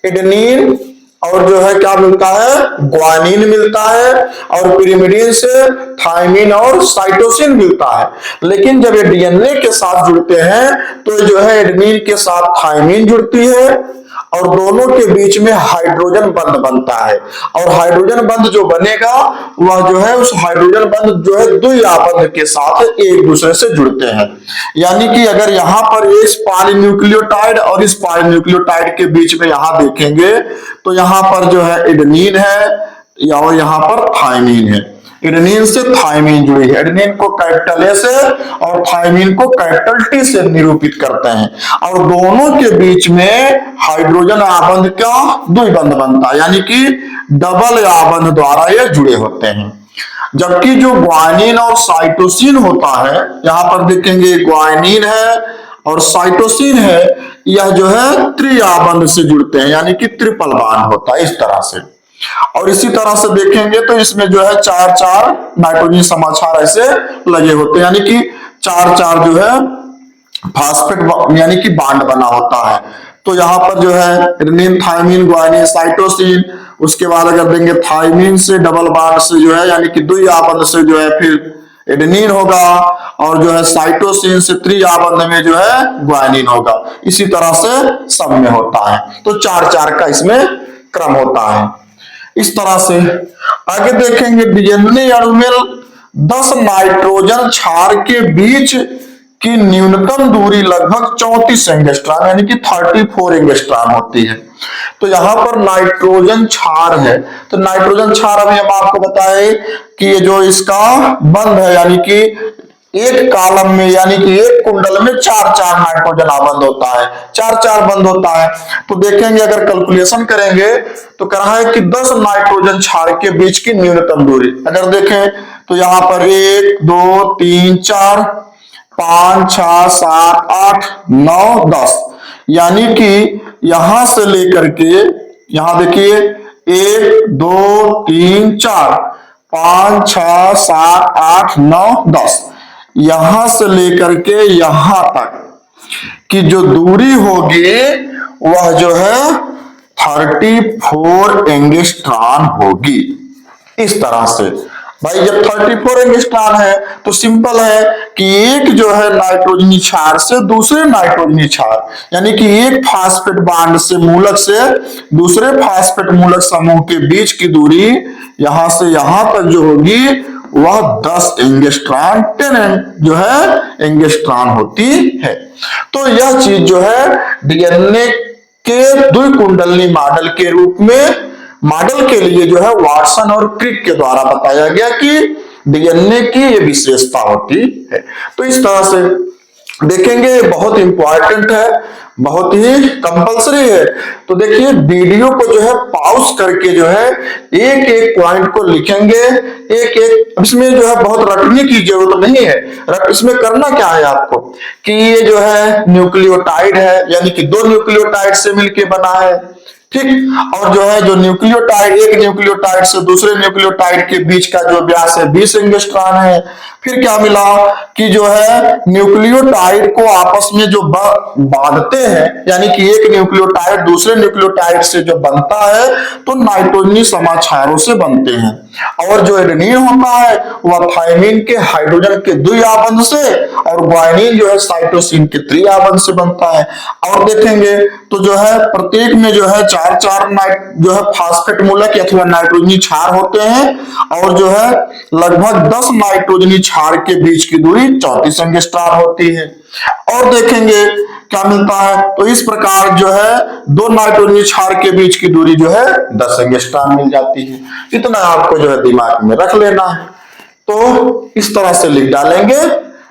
एडेनिन और जो है क्या मिलता है, ग्वानिन मिलता है, और पिरिमिडिन से थायमिन और साइटोसिन मिलता है। लेकिन जब ये डीएनए के साथ जुड़ते हैं तो जो है एडेनिन के साथ थायमिन जुड़ती है और दोनों के बीच में हाइड्रोजन बंध बनता है, और हाइड्रोजन बंध जो बनेगा वह जो है उस हाइड्रोजन बंध जो है द्विआबंध के साथ एक दूसरे से जुड़ते हैं। यानी कि अगर यहाँ पर इस पॉलीन्यूक्लियोटाइड और इस पॉलीन्यूक्लियोटाइड के बीच में यहाँ देखेंगे तो यहाँ पर जो है एडेनिन है और यहाँ पर थायमिन है। एडेनिन से थायमिन जुड़ी है, एडेनिन को कैपिटल ए से और थायमिन को कैपिटल टी से निरूपित करते हैं, और दोनों के बीच में हाइड्रोजन आबंध का द्विबंध बनता है, यानी कि डबल आबंध द्वारा ये जुड़े होते हैं। जबकि जो ग्वानिन और साइटोसिन होता है, यहां पर देखेंगे ग्वानिन है और साइटोसिन है, यह जो है त्रिआबंध से जुड़ते हैं, यानी कि ट्रिपल बॉन्ड होता है इस तरह से। और इसी तरह से देखेंगे तो इसमें जो है 4 नाइट्रोजन समाक्षार ऐसे लगे होते हैं, यानी कि 4 जो है फास्फेट यानी कि बॉन्ड बना होता है। तो यहाँ पर जो है एडेनिन, थायमिन, ग्वानिन, साइटोसिन, उसके बाद अगर देंगे थायमिन से डबल बॉन्ड से जो है यानी कि द्विआबंध से जो है फिर एडेनिन होगा, और जो है साइटोसिन से त्रिआबंध में जो है ग्वानिन होगा। इसी तरह से सब में होता है, तो 4 का इसमें क्रम होता है। इस तरह से आगे देखेंगे डीएनए अणु में 10 नाइट्रोजन क्षार के बीच की न्यूनतम दूरी लगभग 34 एंगस्ट्रॉम यानी कि 34 एंगस्ट्रॉम होती है। तो यहां पर नाइट्रोजन क्षार है, तो नाइट्रोजन क्षार अभी हम आपको बताए कि ये जो इसका बंध है, यानी कि एक कॉलम में यानी कि एक कुंडल में 4 नाइट्रोजन आबंध होता है, 4 बंध होता है। तो देखेंगे अगर कैलकुलेशन करेंगे तो कह रहा है कि 10 नाइट्रोजन क्षार के बीच की न्यूनतम दूरी, अगर देखें तो यहां पर 1 2 3 4 5 6 7 8 9 10, यानी कि यहां से लेकर के यहां देखिए 1 2 3 4 5 6 7 8 9 10, यहां से लेकर के यहां तक की जो दूरी होगी वह जो है 34 एंगस्ट्रॉम होगी। इस तरह से भाई जब 34 एंगस्ट्रॉम है तो सिंपल है कि एक जो है नाइट्रोजनी क्षार से दूसरे नाइट्रोजनी क्षार यानी कि एक फास्फेट बॉन्ड से मूलक से दूसरे फास्फेट मूलक समूह के बीच की दूरी यहां से यहां तक जो होगी वह 10 एंगस्ट्रॉम 10 जो है एंगस्ट्रॉम होती है। तो यह चीज जो है डीएनए के द्विकुंडलनी मॉडल के रूप में मॉडल के लिए जो है वाटसन और क्रिक के द्वारा बताया गया कि डीएनए की ये विशेषता होती है। तो इस तरह से देखेंगे, बहुत इंपॉर्टेंट है, बहुत ही कंपलसरी है। तो देखिए वीडियो को जो है पॉज करके जो है एक एक पॉइंट को लिखेंगे, एक एक, इसमें जो है बहुत रटने की जरूरत नहीं है। इसमें करना क्या है आपको कि ये जो है न्यूक्लियोटाइड है, यानी कि दो न्यूक्लियोटाइड से मिलके बना है, ठीक। और जो है जो न्यूक्लियोटाइड, एक न्यूक्लियोटाइड से दूसरे न्यूक्लियोटाइड के बीच का जो व्यास है 20 एंगस्ट्रॉन है। फिर क्या मिला कि जो है न्यूक्लियोटाइड को आपस में जो बांधते हैं, यानी कि एक न्यूक्लियोटाइड दूसरे न्यूक्लियोटाइड से जो बनता है तो नाइट्रोजनी समाक्षारों से बनते हैं। और जो एडेनिन होता है वह थायमिन के हाइड्रोजन के द्विआबंध से, और ग्वानिन जो है साइटोसिन के त्रिआबंध से बनता है। और देखेंगे तो जो है प्रत्येक में जो है चार चार जो है फास्फेट मूलक अथवा नाइट्रोजनी क्षार होते हैं, और जो है लगभग 10 नाइट्रोजनी क्षार के बीच की दूरी 34 एंगस्ट्रॉन होती है। और देखेंगे क्या मिलता है, तो इस प्रकार जो है दो नाइट्रोजनी क्षार के बीच की दूरी जो है 10 एंगस्ट्रॉन मिल जाती है। इतना आपको जो है दिमाग में रख लेना है। तो इस तरह से लिख डालेंगे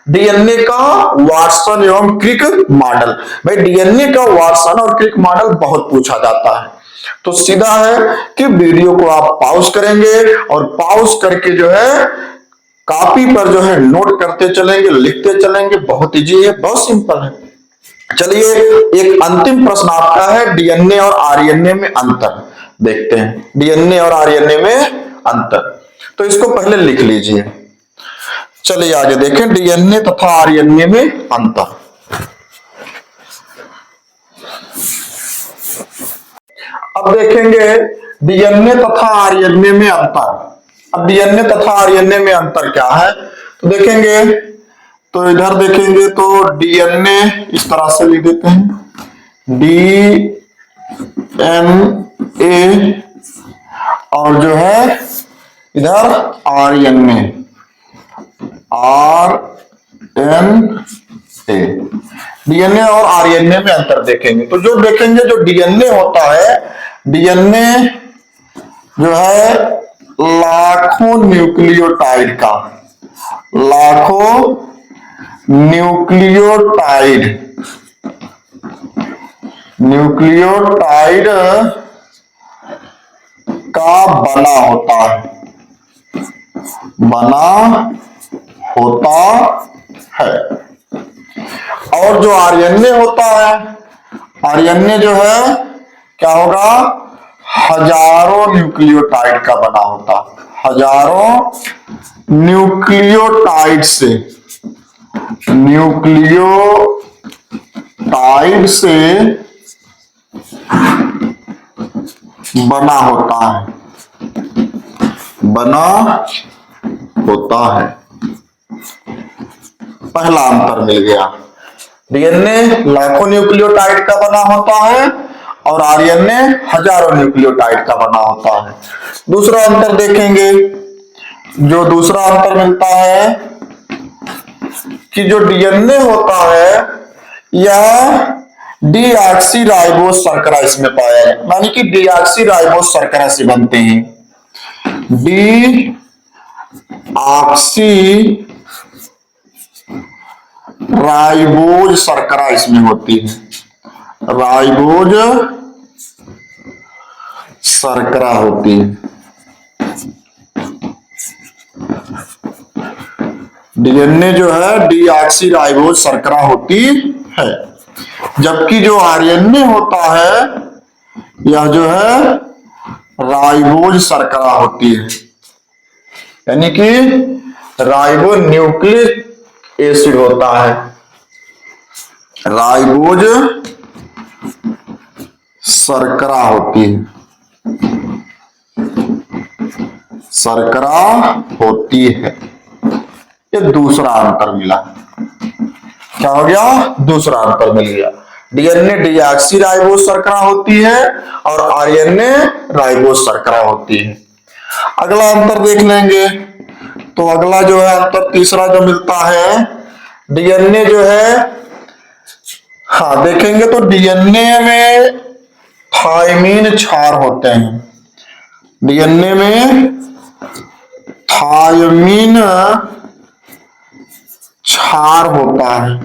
डीएनए का वाटसन एवं क्रिक मॉडल। भाई डीएनए का वाटसन और क्रिक मॉडल बहुत पूछा जाता है। तो सीधा है कि वीडियो को आप पॉज करेंगे और पॉज करके जो है कॉपी पर जो है नोट करते चलेंगे, लिखते चलेंगे। बहुत इजी है, बहुत सिंपल है। चलिए एक अंतिम प्रश्न आपका है, डीएनए और आरएनए में अंतर देखते हैं। डीएनए और आरएनए में अंतर, तो इसको पहले लिख लीजिए। चलिए आगे देखें, डीएनए तथा आरएनए में अंतर। अब देखेंगे डीएनए तथा आरएनए में अंतर। अब डीएनए तथा आरएनए में अंतर क्या है, तो देखेंगे, तो इधर देखेंगे तो डीएनए इस तरह से लिख देते हैं, डीएनए, और जो है इधर आरएनए, आरएनए। डीएनए और आरएनए में अंतर देखेंगे तो जो देखेंगे, जो डीएनए होता है, डीएनए जो है लाखों न्यूक्लियोटाइड का, लाखों न्यूक्लियोटाइड का बना होता है, बना होता है। और जो आरएनए होता है, आरएनए जो है क्या होगा, हजारों न्यूक्लियोटाइड का बना होता, हजारों न्यूक्लियोटाइड से, न्यूक्लियोटाइड से बना होता है, बना होता है। पहला अंतर मिल गया, डीएनए लाखों न्यूक्लियोटाइड का बना होता है और आरएनए हजारों न्यूक्लियोटाइड का बना होता है। दूसरा अंतर देखेंगे, जो दूसरा अंतर मिलता है कि जो डीएनए होता है यह डीऑक्सीराइबोस शर्करा इसमें पाया जाए, यानी कि डीऑक्सीराइबोस शर्करा से बनते हैं। डीऑक्सीराइबोज शर्करा इसमें होती है, राइबोज शर्करा होती है। डीएनए जो है डीऑक्सीराइबोज शर्करा होती है, जबकि जो आरएनए होता है यह जो है राइबोज शर्करा होती है, यानी कि राइबो न्यूक्लिक एसिड होता है, राइबोज शर्करा होती है, शर्करा होती है। ये दूसरा अंतर मिला। क्या हो गया, दूसरा अंतर मिल गया। डीएनए डीऑक्सीराइबोज शर्करा होती है और आरएनए राइबोज शर्करा होती है। अगला अंतर देख लेंगे, तो अगला जो है अंतर तीसरा जो मिलता है, डीएनए जो है, हाँ देखेंगे तो डीएनए में थायमीन क्षार होते हैं, डीएनए में थायमीन क्षार होता है,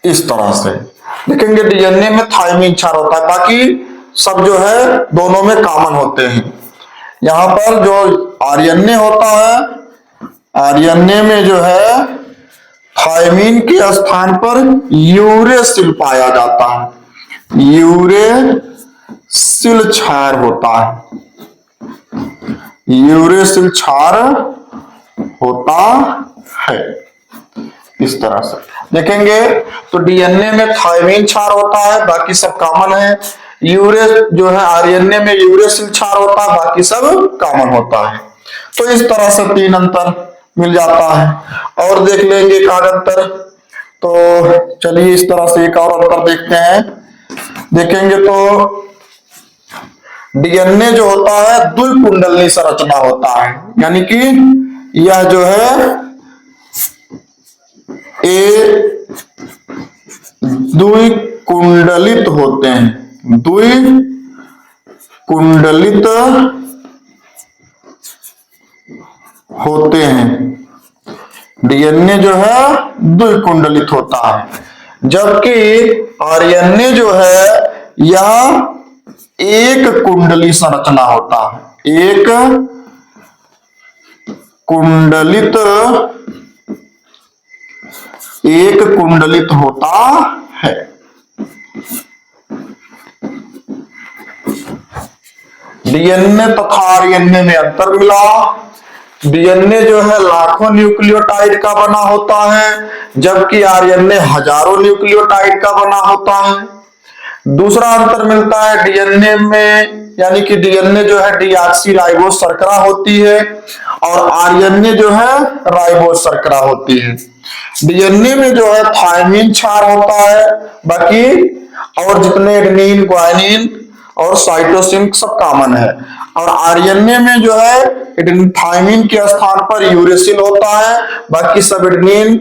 इस तरह से देखेंगे डीएनए में थायमीन क्षार होता है, बाकी सब जो है दोनों में कॉमन होते हैं। यहां पर जो आरएनए होता है, आरएनए में जो है थायमीन के स्थान पर यूरेसिल पाया जाता है, यूरेसिल क्षार होता है, यूरेसिल क्षार होता है। इस तरह से देखेंगे तो डीएनए में थायमीन क्षार होता है, बाकी सब कॉमन है। यूरे जो है आरएनए में यूरेसिल क्षार होता है, बाकी सब कॉमन होता है। तो इस तरह से 3 अंतर मिल जाता है। और देख लेंगे एक आध अंतर, तो चलिए इस तरह से एक और अंतर देखते हैं। देखेंगे तो डीएनए जो होता है द्विकुंडलीय संरचना होता है, यानी कि यह जो है द्विकुंडलित होते हैं, द्विकुंडलित होते हैं। डीएनए जो है द्विकुंडलित होता है, जबकि आरएनए जो है यह एक कुंडली संरचना होता है, एक कुंडलित होता है। डीएनए तथा आरएनए में अंतर मिला। डीएनए जो है लाखों न्यूक्लियोटाइड का बना होता है, जबकि आरएनए हजारों न्यूक्लियोटाइड का बना होता है। दूसरा अंतर मिलता है डीएनए में, यानी कि डीएनए जो है डीऑक्सीराइबोज शर्करा होती है और आरएनए जो है राइबोज शर्करा होती है। डीएनए में जो है थायमीन क्षार होता है, बाकी और जितने एडेनिन, ग्वानिन और साइटोसिन सब कॉमन है। और आरएनए में जो है थायमीन के स्थान पर यूरेसिल होता है, बाकी सब एडेनिन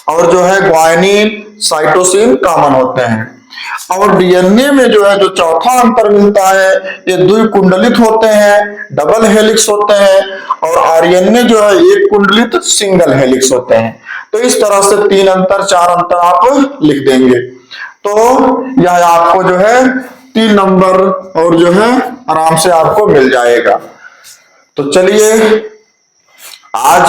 और जो है ग्वानिन, साइटोसिन कॉमन होते हैं। और डीएनए में जो है जो चौथा अंतर मिलता है, ये द्विकुंडलित होते हैं, डबल हेलिक्स होते हैं, और आरएनए जो है एक कुंडलित सिंगल हेलिक्स होते हैं। तो इस तरह से 3 अंतर 4 अंतर आप लिख देंगे, तो यह आपको जो है 3 नंबर और जो है आराम से आपको मिल जाएगा। तो चलिए आज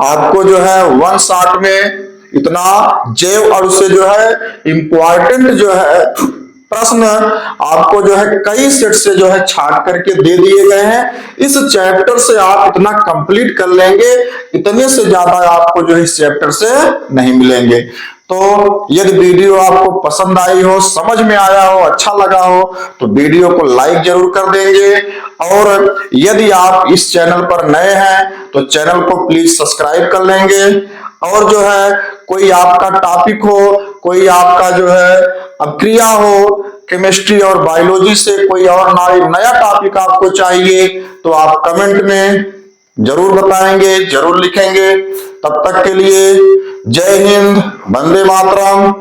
आपको जो है 1 शॉट में इतना जैव अणु से जो है इंपॉर्टेंट जो है प्रश्न आपको जो है कई सेट से जो है छाट करके दे दिए गए हैं। इस चैप्टर से आप इतना कंप्लीट कर लेंगे, इतने से ज्यादा आपको जो इस चैप्टर से नहीं मिलेंगे। तो यदि वीडियो आपको पसंद आई हो, समझ में आया हो, अच्छा लगा हो, तो वीडियो को लाइक जरूर कर देंगे। और यदि आप इस चैनल पर नए हैं तो चैनल को प्लीज सब्सक्राइब कर लेंगे। और जो है कोई आपका टॉपिक हो, कोई आपका जो है अभिक्रिया हो, केमिस्ट्री और बायोलॉजी से कोई और नया टॉपिक आपको चाहिए, तो आप कमेंट में जरूर बताएंगे, जरूर लिखेंगे। तब तक के लिए जय हिंद, वंदे मातरम।